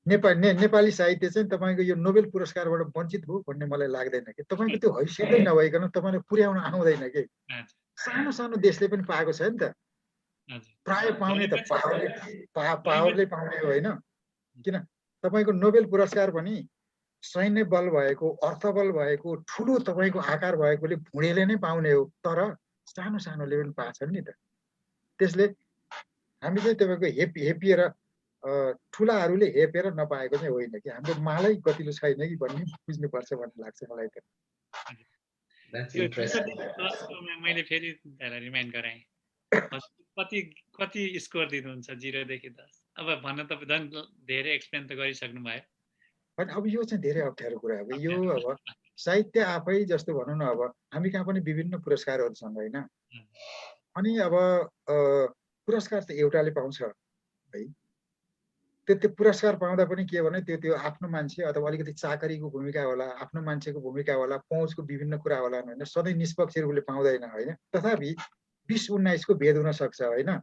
Speaker 2: नेपाली साहित्य चाहिँ तपाईँको यो नोबेल पुरस्कारबाट वञ्चित हो भन्ने मलाई लाग्दैन कि। तपाईँको त्यो हैसियतै नभइकन तपाईँले पुर्याउन आउँदैन कि। सानो सानो देशले पनि पाएको छ नि त, प्राय पाउने त पावरले पाउने हो होइन। किन तपाईँको नोबेल पुरस्कार पनि सैन्य बल भएको, अर्थबल भएको, ठुलो तपाईँको आकार भएकोले भुँडेले नै पाउने हो, तर सानो सानोले पनि पाछन् नि त। त्यसले हामी चाहिँ तपाईँको हेपिएर ठुलाहरूले हेपेर नपाएको चाहिँ होइन कि, हाम्रो मालै गतिलो छैन कि भन्ने बुझ्नुपर्छ भन्ने लाग्छ मलाई त।
Speaker 1: मैले फेरि रिमाइन्ड गराएँ, कति स्कोर दिनुहुन्छ 0 देखि 10? अब भन्न त झन् धेरै एक्सप्लेन त गरिसक्नु भयो।
Speaker 2: अनि अब यो चाहिँ धेरै अप्ठ्यारो कुरा हो। यो अब साहित्य आफै जस्तो भनौँ न, अब हामी कहाँ पनि विभिन्न पुरस्कारहरू छन् होइन। अनि अब पुरस्कार त एउटाले पाउँछ है, त्यो पुरस्कार पाउँदा पनि के भने त्यो आफ्नो मान्छे अथवा अलिकति चाकरीको भूमिका होला, आफ्नो मान्छेको भूमिका होला, पहुँचको विभिन्न कुरा होला होइन, सधैँ निष्पक्ष रूपले पाउँदैन होइन। तथापि 20-19 को भेद हुन सक्छ होइन।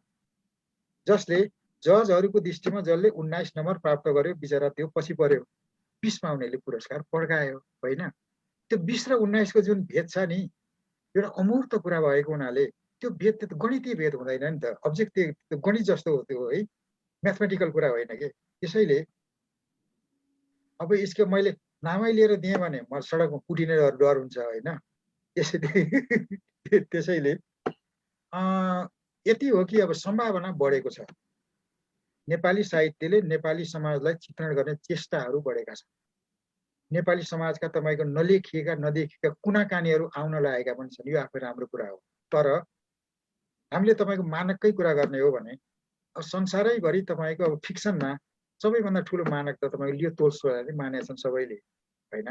Speaker 2: जसले जजहरूको दृष्टिमा जसले 19 नम्बर प्राप्त गर्यो बिचरा त्यो पछि पर्यो, 20 पाउनेले पुरस्कार पड्कायो होइन। त्यो 20 र 19 को जुन भेद छ नि, एउटा अमूर्त कुरा भएको हुनाले त्यो भेद त गणितीय भेद हुँदैन नि त, अब्जेक्टिभ गणित जस्तो हो त्यो है, म्याथमेटिकल कुरा होइन कि। त्यसैले अब यसको मैले नामै लिएर दिएँ भने म सडकमा कुटिने डर हुन्छ होइन। त्यसैले यति हो कि अब सम्भावना बढेको छ, नेपाली साहित्यले नेपाली समाजलाई चित्रण गर्ने चेष्टाहरू बढेका छन्। नेपाली समाजका तपाईँको नलेखिएका नदेखिएका कुनाकानीहरू आउन लागेका पनि छन्, यो आफै राम्रो कुरा हो। तर हामीले तपाईँको मानककै कुरा गर्ने हो भने अब संसारैभरि तपाईँको अब फिक्सनमा सबैभन्दा ठुलो मानक त तपाईँको लियो तोल्स्टोयले मानेका छन् सबैले होइन।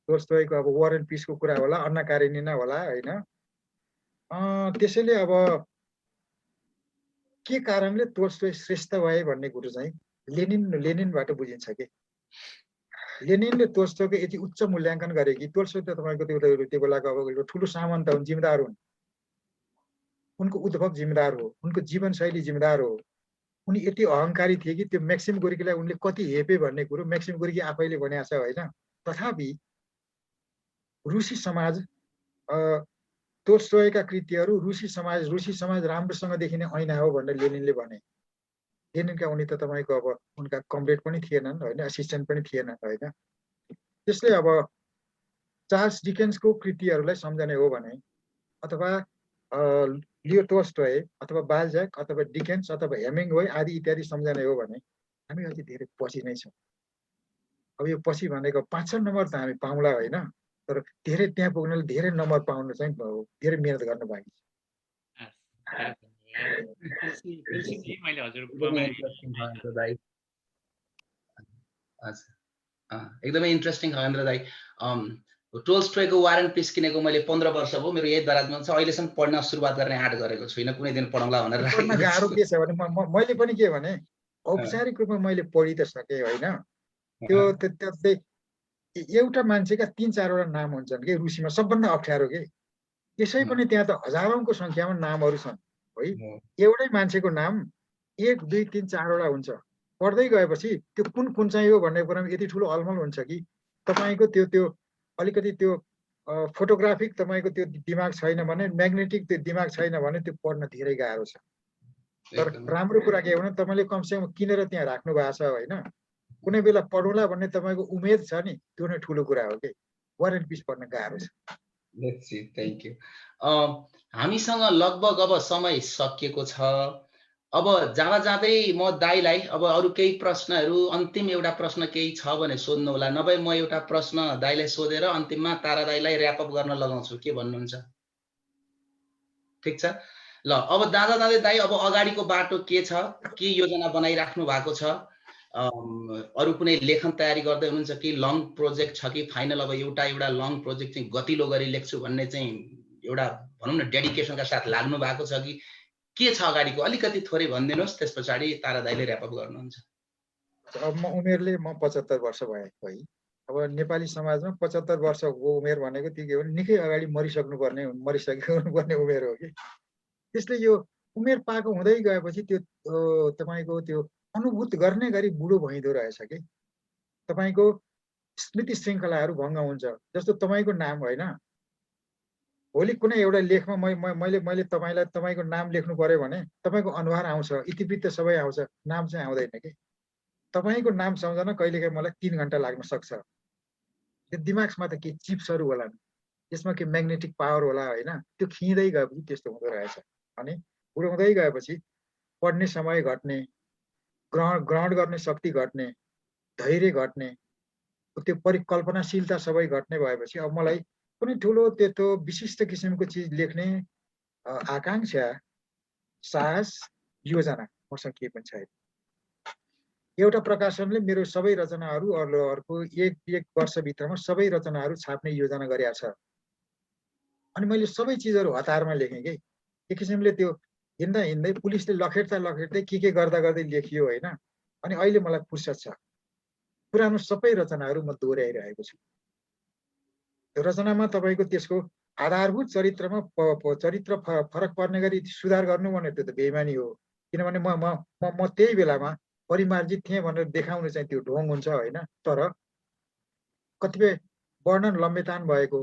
Speaker 2: तोल्स्टोयको अब वार एन्ड पिसको कुरा होला, अन्ना कारेनिना होला होइन। त्यसैले अब के कारणले तोल्स्टोय श्रेष्ठ भए भन्ने कुरो चाहिँ लेनिनबाट बुझिन्छ कि। लेनिनले तोल्स्टोयको यति उच्च मूल्याङ्कन गरे कि तोल्स्टोय त तपाईँको त्यो बेलाको अब ठुलो सामन्त हुन्, जिम्मेदार हुन्, उनको उद्भव जिम्मेदार हो, उनको जीवनशैली जिम्मेदार हो। उनी यति अहङ्कारी थिए कि त्यो मैक्सिम गोर्कीलाई उनले कति हेपे भन्ने कुरो मैक्सिम गोर्की आफैले भनेको छ होइन। तथापि रुसी समाज तोल्स्टोयका कृतिहरू रुसी समाज राम्रोसँग देखिने ऐना हो भनेर लेनिनले भने। लेनिनका उनी त तपाईँको अब उनका कमरेड पनि थिएनन् होइन, असिस्टेन्ट पनि थिएनन् होइन। त्यसले अब चार्ल्स डिकेन्सको कृतिहरूलाई सम्झने हो भने अथवा लियो तोल्स्टोय अथवा बाल्जाक अथवा डिकेन्स अथवा हेमिङ्गवे आदि इत्यादि सम्झने हो भने हामी अझै धेरै पछि नै छौँ। अब यो पछि भनेको 5-6 नम्बर त हामी पाउँला होइन, तर धेरै त्यहाँ पुग्नले धेरै नम्बर पाउन चाहिँ धेरै मेहनत गर्न बाँकी
Speaker 4: छ। एकदमै इन्ट्रेस्टिङ खगेन्द्र दाइ। टोल्स्टोयको वार एन्ड पिस किनेको मैले 15 वर्ष भयो, मेरो यही दराजमा छ। अहिलेसम्म पढ्न सुरुवात गर्ने आँट गरेको छुइनँ, कुनै दिन पढौँला भनेर राखेको छु।
Speaker 2: गाह्रो के छ भने मैले पनि के भने औपचारिक रूपमा मैले पढि त सकेँ होइन। त्यो एउटा मान्छेका 3-4 वटा नाम हुन्छन् कि रुसीमा, सबभन्दा अप्ठ्यारो के। त्यसै पनि त्यहाँ त हजारौंको संख्यामा नामहरू छन् है। एउटै मान्छेको नाम 1, 2, 3, 4 वटा हुन्छ। पढ्दै गएपछि त्यो कुन चाहिँ हो भन्ने कुरामा यति ठुलो अलमल हुन्छ कि तपाईँको त्यो अलिकति त्यो फोटोग्राफिक तपाईँको त्यो दिमाग छैन भने, म्याग्नेटिक त्यो दिमाग छैन भने त्यो पढ्न धेरै गाह्रो छ। तर राम्रो कुरा के हो भने तपाईँले कमसेकम किनेर त्यहाँ राख्नु भएको छ होइन। कुनै बेला पढौँला भन्ने तपाईँको उमेद छ नि, त्यो नै ठुलो कुरा हो कि। वार एन्ड पिस पढ्न गाह्रो छ।
Speaker 4: Thank you. हामीसँग लगभग अब समय सकिएको छ। अब जाँदै म दाइलाई अब अरू केही प्रश्नहरू, अन्तिम एउटा प्रश्न केही छ भने सोध्नु होला, नभए म एउटा प्रश्न दाइलाई सोधेर अन्तिममा तारा दाइलाई ऱ्यापअप गर्न लगाउँछु। के भन्नुहुन्छ? ठिक छ। ल अब दादा दाइ अब अगाडिको बाटो के छ, के योजना बनाइराख्नु भएको छ, अरू कुनै लेखन तयारी गर्दै हुनुहुन्छ कि लङ प्रोजेक्ट छ कि फाइनल अब एउटा लङ प्रोजेक्ट चाहिँ गतिलो गरी लेख्छु भन्ने चाहिँ एउटा भनौँ न डेडिकेसनका साथ लाग्नु भएको छ कि के छ अगाडिको, अलिकति थोरै भनिदिनुहोस्, त्यस पछाडि तारा दाइले ऱ्यापअप गर्नुहुन्छ।
Speaker 2: अब म 75 वर्ष भएको है। अब नेपाली समाजमा 75 वर्षको उमेर भनेको त्यो के हो, निकै अगाडि मरिसकेको उमेर हो कि। त्यसले यो उमेर पाएको हुँदै गएपछि त्यो तपाईँको त्यो अनुभूत गर्ने गरी बुढो भइँदो रहेछ कि। तपाईँको स्मृति श्रृङ्खलाहरू भङ्ग हुन्छ। जस्तो तपाईँको नाम होइन, भोलि कुनै एउटा लेखमा मैले तपाईँको नाम लेख्नु पर्यो भने तपाईँको अनुहार आउँछ, इतिवृत्त सबै आउँछ, नाम चाहिँ आउँदैन कि। तपाईँको नाम सम्झन कहिलेकाहीँ मलाई 3 घन्टा लाग्न सक्छ। त्यो दिमागमा त के चिप्सहरू होला, त्यसमा के म्याग्नेटिक पावर होला होइन, त्यो खिँदै गएपछि त्यस्तो हुँदो रहेछ। अनि बुढो हुँदै गएपछि पढ्ने समय घट्ने, ग्रहण गर्ने शक्ति घट्ने, धैर्य घट्ने, त्यो परिकल्पनाशीलता सबै घट्ने भएपछि अब मलाई कुनै ठुलो त्यस्तो विशिष्ट किसिमको चिज लेख्ने आकाङ्क्षा, साहस, योजना मसँग केही पनि छैन। एउटा प्रकाशनले मेरो सबै रचनाहरू अर्को एक वर्षभित्रमा सबै रचनाहरू छाप्ने योजना गरेका छ। अनि मैले सबै चिजहरू हतारमा लेखेँ कि। एक किसिमले त्यो हिँड्दा हिँड्दै पुलिसले लखेट्दै के गर्दा गर्दै लेखियो होइन। अनि अहिले मलाई फुर्सद छ, पुरानो सबै रचनाहरू म दोहोऱ्याइरहेको छु। त्यो रचनामा तपाईँको त्यसको आधारभूत चरित्रमा चरित्र फरक पर्ने गरी सुधार गर्नु भने त्यो त बेइमानी हो। किनभने म त्यही बेलामा परिमार्जित थिएँ भनेर देखाउनु चाहिँ त्यो ढोङ हुन्छ होइन। तर कतिपय वर्णन लम्बेतान भएको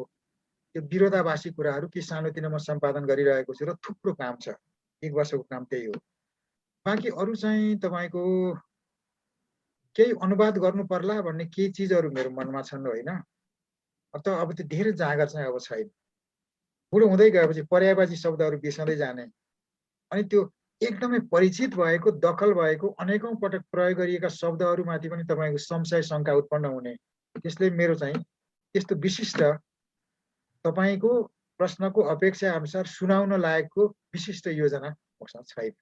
Speaker 2: त्यो विरोधाभासी कुराहरू के सानोतिनो म सम्पादन गरिरहेको छु र थुप्रो काम छ। 1 वर्षको काम त्यही हो। बाँकी अरू चाहिँ तपाईँको केही अनुवाद गर्नु पर्ला भन्ने केही चिजहरू मेरो मनमा छन् होइन। अब त्यो धेरै जाँगर चाहिँ अब छैन। बुढो हुँदै गएपछि पर्यायवाची शब्दहरू बिर्सँदै जाने, अनि त्यो एकदमै परिचित भएको, दखल भएको, अनेकौं पटक प्रयोग गरिएका शब्दहरूमाथि पनि तपाईँको संशय शङ्का उत्पन्न हुने। त्यसले मेरो चाहिँ त्यस्तो विशिष्ट तपाईँको प्रश्नको अपेक्षा अनुसार सुनाउन लायकको विशिष्ट योजना मसँग छैन।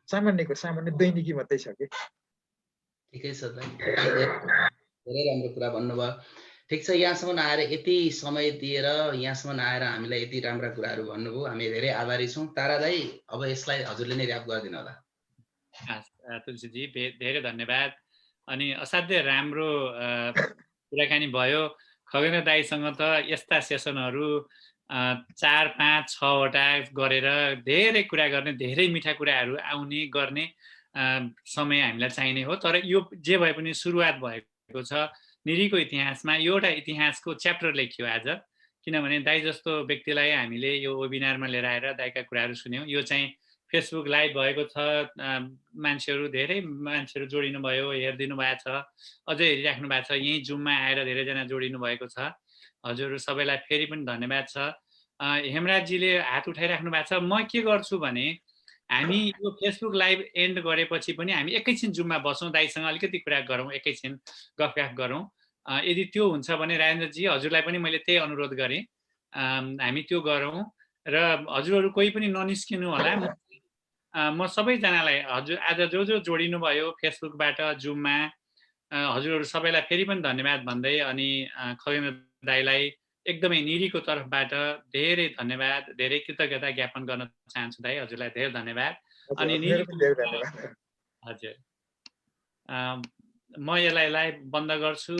Speaker 2: सामान्य दैनिकी मात्रै छ कि।
Speaker 4: ठिकै छ दाइ, धेरै राम्रो कुरा भन्नुभयो। ठिक छ, यहाँसम्म आएर यति समय दिएर यहाँसम्म आएर हामीलाई यति राम्रा कुराहरू भन्नुभयो, हामी धेरै आभारी छौँ। तारा दाइ, अब यसलाई हजुरले नै ऱ्याप गरिदिनु होला।
Speaker 1: तुलसीजी धेरै धन्यवाद। अनि असाध्यै राम्रो कुराकानी भयो। खगेन्द्र दाइसँग त यस्ता सेसनहरू 4, 5, 6 वटा गरेर धेरै कुरा गर्ने, धेरै मिठा कुराहरू आउने गर्ने समय हामीलाई चाहिने हो। तर यो जे भए पनि सुरुवात भएको छ। निरीको इतिहासमा एउटा इतिहासको च्याप्टर लेखियो आज। किनभने दाइ जस्तो व्यक्तिलाई हामीले यो वेबिनारमा लिएर आएर दाइका कुराहरू सुन्यौँ। यो चाहिँ फेसबुक लाइभ भएको छ, धेरै मान्छेहरू जोडिनु भयो, हेरिदिनु भएको छ, अझै हेरिराख्नु भएको छ। यहीँ जुममा आएर धेरैजना जोडिनु भएको छ। हजुरहरू सबैलाई फेरि पनि धन्यवाद छ। हेमराजजीले हात उठाइराख्नु भएको छ। म के गर्छु भने हामी यो फेसबुक लाइभ एन्ड गरेपछि पनि हामी एकैछिन जुममा बसौँ, दाइसँग अलिकति कुरा गरौँ, एकैछिन गफगाफ गरौँ। यदि त्यो हुन्छ भने राजेन्द्रजी हजुरलाई पनि मैले त्यही अनुरोध गरेँ, हामी त्यो गरौँ। र हजुरहरू कोही पनि ननिस्किनु होला। म सबैजनालाई हजुर आज जो जोडिनु भयो फेसबुकबाट जुममा, हजुरहरू सबैलाई फेरि पनि धन्यवाद भन्दै, अनि खगेन्द्र दाइलाई एकदमै निरीको तर्फबाट धेरै धन्यवाद, धेरै कृतज्ञता ज्ञापन गर्न चाहन्छु दाइ। हजुरलाई धेरै धन्यवाद। अनि हजुर, म यसलाई लाइभ बन्द गर्छु।